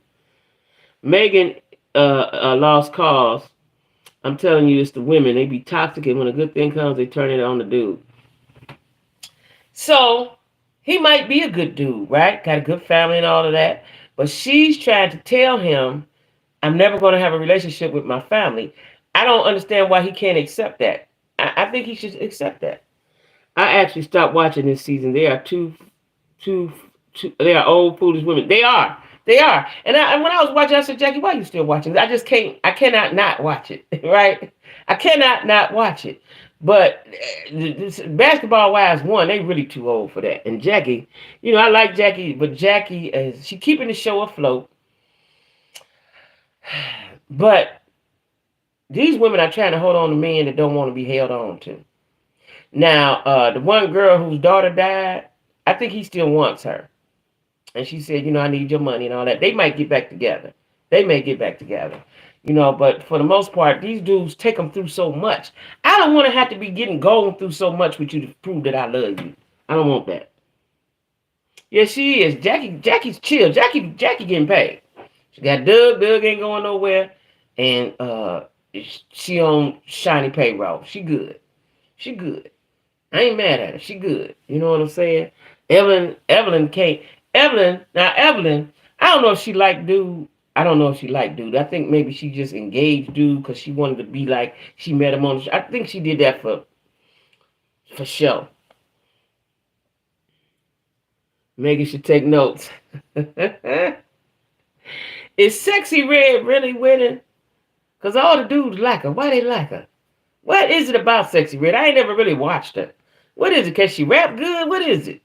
Megan lost cause. I'm telling you, it's the women. They be toxic, and when a good thing comes, they turn it on the dude. So he might be a good dude, right? Got a good family and all of that. But she's trying to tell him, I'm never going to have a relationship with my family. I don't understand why he can't accept that. I think he should accept that. I actually stopped watching this season. They are they are old, foolish women. They are. And when I was watching, I said, JacQuie, why are you still watching? I just can't. I cannot not watch it, right? I cannot not watch it. But Basketball Wives 1, they really too old for that. And JacQuie, you know, I like JacQuie, but JacQuie, she keeping the show afloat. But these women are trying to hold on to men that don't want to be held on to. Now, the one girl whose daughter died, I think he still wants her. And she said, you know, I need your money and all that. They might get back together. They may get back together. You know, but for the most part, these dudes take them through so much. I don't want to have to be going through so much with you to prove that I love you. I don't want that. Yeah, she is. JacQuie's chill. JacQuie getting paid. She got Doug. Doug ain't going nowhere. And she on shiny payroll. She good. She good. I ain't mad at her. She good. You know what I'm saying? Evelyn can't. Evelyn, I don't know if she liked dude. I think maybe she just engaged dude because she wanted to be like, she met him on the show. I think she did that for show. Megan should take notes. Is Sexy Red really winning? Because all the dudes like her. Why they like her? What is it about Sexy Red? I ain't never really watched her. What is it? Can she rap good? What is it?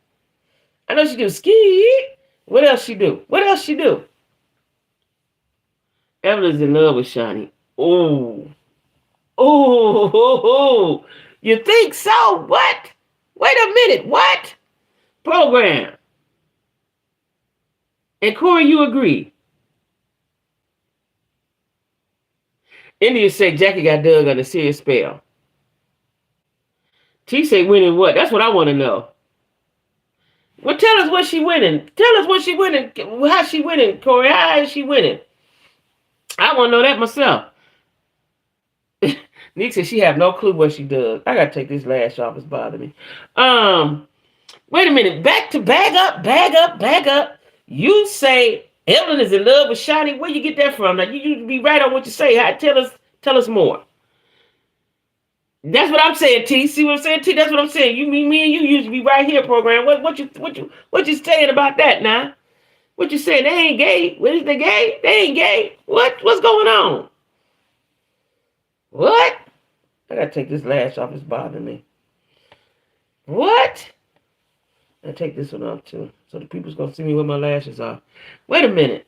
I know she do ski. What else she do? Evelyn's in love with Shani. Oh. You think so? What? Wait a minute. What? Program. And Corey, you agree? India say JacQuie got Doug on a serious spell. T say winning what? That's what I want to know. Well, tell us what she winning. Tell us what she winning. How she winning, Corey? How is she winning? I want to know that myself. Nick said she have no clue what she does. I gotta take this lash off. It's bothering me. Wait a minute. Back up. You say Evelyn is in love with Shani. Where you get that from? Now you be right on what you say. Tell us more. That's what I'm saying, T. See what I'm saying, T? That's what I'm saying. Me and you used to be right here, program. What you saying about that now? What you saying? They ain't gay. What is they gay? They ain't gay. What's going on? What? I gotta take this lash off. It's bothering me. What? I take this one off too, so the people's gonna see me with my lashes off. Wait a minute.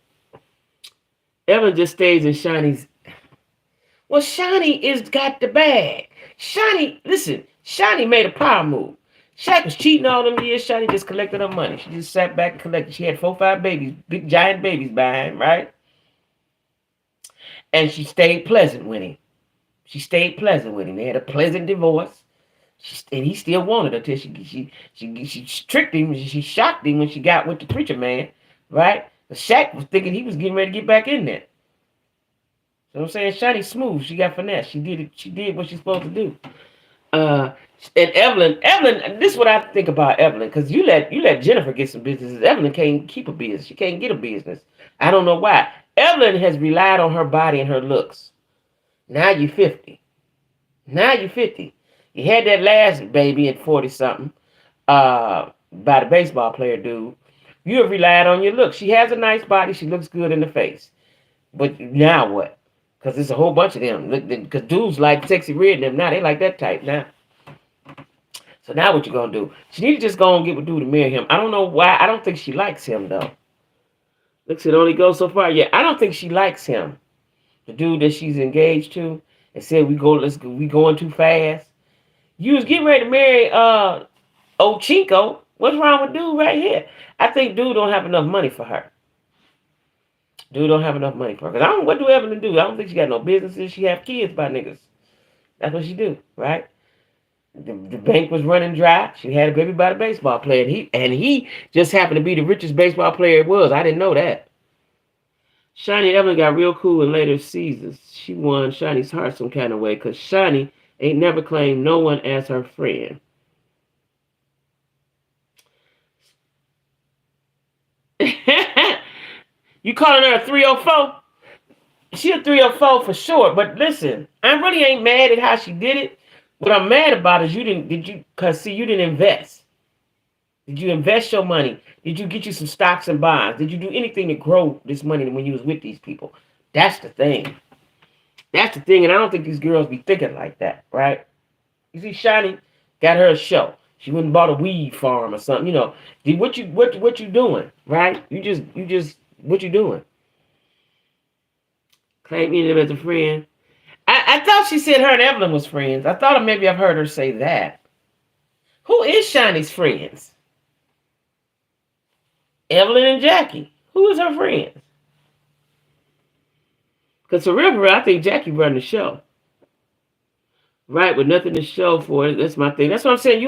Evelyn just stays in Shani's. Well, Shani is got the bag. Shani made a power move. Shaq was cheating all them years. Shani just collected her money. She just sat back and collected. She had 4 or 5 babies, big giant babies behind, right? And she stayed pleasant with him. They had a pleasant divorce. And he still wanted her till she tricked him. She shocked him when she got with the preacher man, right? But Shaq was thinking he was getting ready to get back in there. So I'm saying Shani's smooth. She got finesse. She did what she's supposed to do. And Evelyn, this is what I think about Evelyn, because you let Jennifer get some businesses. Evelyn can't keep a business. She can't get a business. I don't know why. Evelyn has relied on her body and her looks. Now you're 50. You had that last baby at 40-something by the baseball player dude. You have relied on your looks. She has a nice body. She looks good in the face. But now what? Because there's a whole bunch of them. Because dudes like Sexy Red and them now. They like that type now. So now what you going to do? She need to just go and get with dude to marry him. I don't know why. I don't think she likes him, though. Looks, it only goes so far. Yeah, I don't think she likes him. The dude that she's engaged to and said we going too fast. You was getting ready to marry old Chico. What's wrong with dude right here? I think dude don't have enough money for her. Because what do Evelyn do? I don't think she got no businesses. She have kids by niggas. That's what she do, right? The bank was running dry. She had a baby by the baseball player. And he just happened to be the richest baseball player it was. I didn't know that. Shani and Evelyn got real cool in later seasons. She won Shani's heart some kind of way because Shani ain't never claimed no one as her friend. You calling her a 304? She a 304 for sure. But listen, I really ain't mad at how she did it. What I'm mad about is you didn't invest. Did you invest your money? Did you get you some stocks and bonds? Did you do anything to grow this money when you was with these people? That's the thing. And I don't think these girls be thinking like that, right? You see, Shani got her a show. She went and bought a weed farm or something. You know, what you doing, right? You just what you doing? Claiming him as a friend. I thought she said her and Evelyn was friends. I thought maybe I've heard her say that. Who is Shani's friends? Evelyn and JacQuie. Who is her friends? Because for real, I think JacQuie run the show. Right, with nothing to show for it. That's my thing. That's what I'm saying.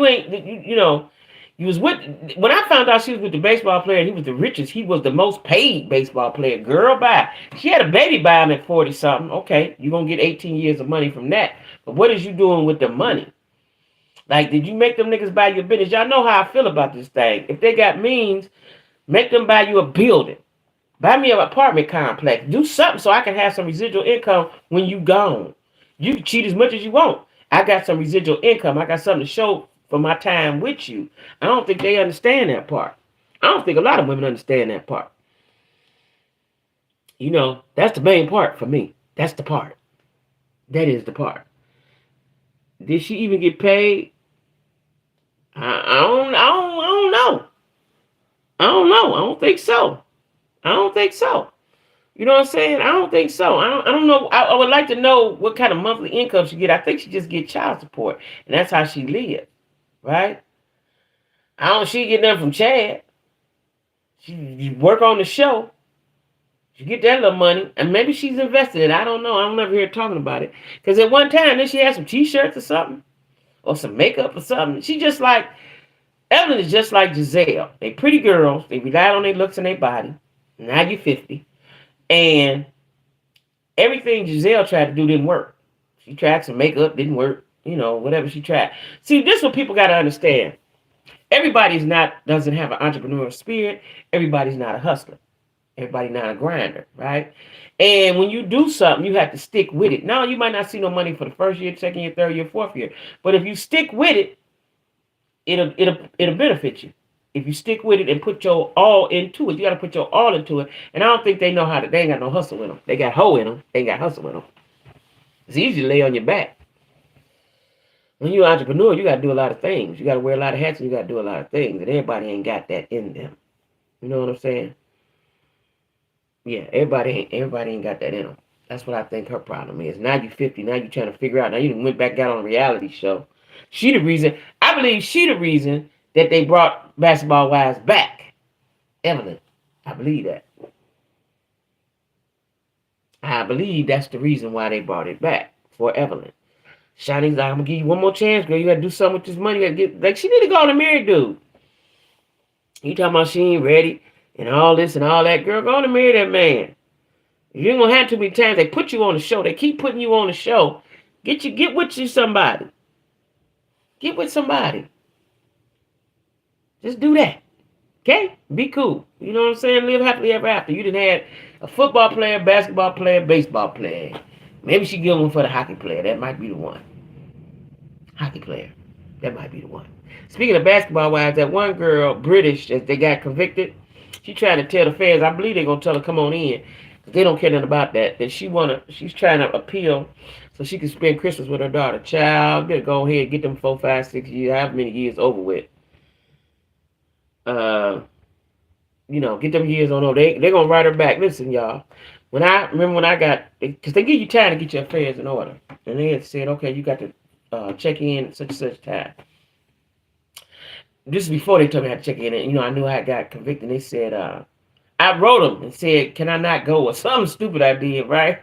You was with, when I found out she was with the baseball player and he was the richest, he was the most paid baseball player. Girl, bye. She had a baby by him at 40-something. Okay, you're going to get 18 years of money from that. But what is you doing with the money? Like, did you make them niggas buy your business? Y'all know how I feel about this thing. If they got means, make them buy you a building. Buy me an apartment complex. Do something so I can have some residual income when you gone. You can cheat as much as you want. I got some residual income. I got something to show for my time with you. I don't think they understand that part. I don't think a lot of women understand that part. You know, that's the main part for me. That's the part. That is the part. Did she even get paid? I don't know. I don't think so. You know what I'm saying? I don't think so. I don't know. I would like to know what kind of monthly income she get. I think she just get child support, and that's how she live, right? She get nothing from Chad. She work on the show. She get that little money, and maybe she's invested in it. I don't know. I don't ever hear her talking about it. Because at one time, then she had some T-shirts or something, or some makeup or something. She just like, Evelyn is just like Giselle. They pretty girls. They rely on their looks and their body. Now you're 50. And everything Giselle tried to do didn't work. She tried some makeup, didn't work. You know, whatever she tried. See, this is what people got to understand. Everybody's not, doesn't have an entrepreneurial spirit. Everybody's not a hustler. Everybody not a grinder, right? And when you do something, you have to stick with it. Now, you might not see no money for the first year, second year, third year, fourth year. But if you stick with it, it'll benefit you. If you stick with it and put your all into it, you got to put your all into it. And I don't think they know how to. They ain't got no hustle in them. They got hoe in them. They ain't got hustle in them. It's easy to lay on your back. When you're an entrepreneur, you got to do a lot of things. You got to wear a lot of hats and you got to do a lot of things. And everybody ain't got that in them. You know what I'm saying? Yeah, everybody ain't got that in them. That's what I think her problem is. Now you 50. Now you trying to figure out. Now you went back out on a reality show. She the reason. I believe she the reason that they brought Basketball Wives back. Evelyn. I believe that. I believe that's the reason why they brought it back for Evelyn. Shawnee's like, I'm gonna give you one more chance, girl. You gotta do something with this money. You gotta get, like, she need to go on and marry dude. You talking about she ain't ready and all this and all that, girl? Go on and marry that man. You ain't gonna have too many times. They put you on the show. They keep putting you on the show. Get with you somebody. Get with somebody. Just do that. Okay? Be cool. You know what I'm saying? Live happily ever after. You done had a football player, basketball player, baseball player. Maybe she get one for the hockey player. That might be the one. Hockey player. That might be the one. Speaking of basketball wives, that one girl, British, that they got convicted, she tried to tell the fans, I believe they're going to tell her, come on in. They don't care nothing about that. That she's trying to appeal so she can spend Christmas with her daughter. Child, better go ahead, get them 4, 5, 6 years, however many years over with. Get them years on over. They're going to write her back. Listen, y'all. When I got, because they give you time to get your affairs in order. And they had said, okay, you got to check in at such and such time. This is before they told me how to check in. And, I knew I got convicted. They said, I wrote them and said, can I not go? Or something stupid I did, right?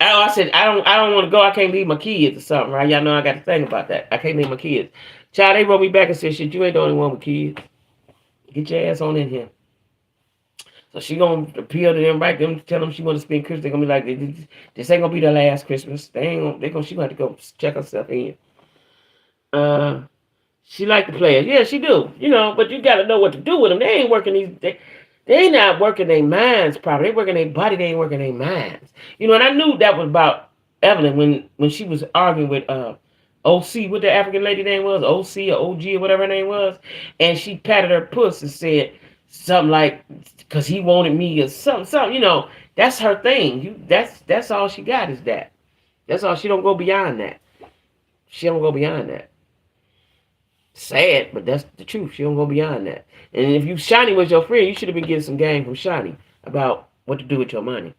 I said, I don't want to go. I can't leave my kids or something, right? Y'all know I got to think about that. I can't leave my kids. Child, they wrote me back and said, shit, you ain't the only one with kids. Get your ass on in here. So she gonna appeal to them, right? Them tell them she want to spend Christmas. They're gonna be like, this ain't gonna be the last Christmas. She gonna have to go check herself in. She like the players. Yeah, she do. But you gotta know what to do with them. They ain't working they not working their minds properly. They working their body, they ain't working their minds. And I knew that was about Evelyn when she was arguing with OC, what the African lady name was, OC or OG or whatever her name was, and she patted her puss and said something like, because he wanted me or something, that's her thing. That's all she got is that. That's all. She don't go beyond that. She don't go beyond that. Sad, but that's the truth. She don't go beyond that. And if Shani was your friend, you should have been getting some game from Shani about what to do with your money.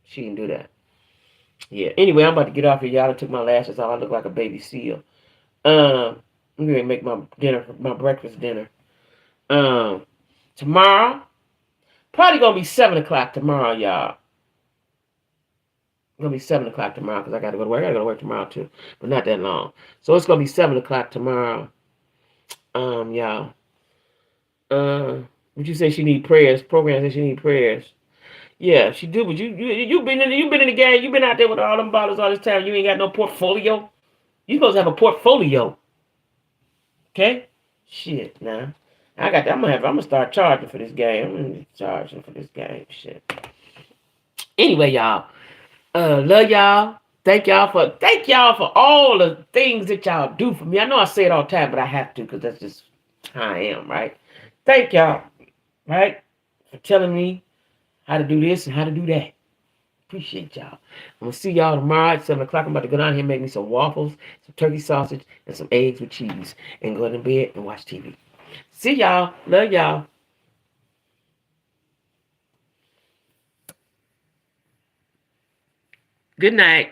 She didn't do that. Yeah. Anyway, I'm about to get off here, y'all. I took my lashes off. I look like a baby seal. I'm gonna make my breakfast dinner. Tomorrow, probably gonna be 7 o'clock tomorrow, y'all. It's gonna be 7 o'clock tomorrow because I gotta go to work. I gotta go to work tomorrow too, but not that long. So it's gonna be 7 o'clock tomorrow. Y'all. Would you say she need prayers? Program says she need prayers. Yeah, she do. But you been in the game. You been out there with all them bottles all this time. You ain't got no portfolio. You supposed to have a portfolio. Okay? Shit, nah. I got that. I'm gonna start charging for this game. I'm gonna charge for this game. Shit. Anyway, y'all. Love y'all. Thank y'all for all the things that y'all do for me. I know I say it all the time, but I have to because that's just how I am, right? Thank y'all, right, for telling me how to do this and how to do that. Appreciate y'all. I'm gonna see y'all tomorrow at 7 o'clock. I'm about to go down here and make me some waffles, some turkey sausage, and some eggs with cheese, and go to bed and watch TV. See y'all. Love y'all. Good night.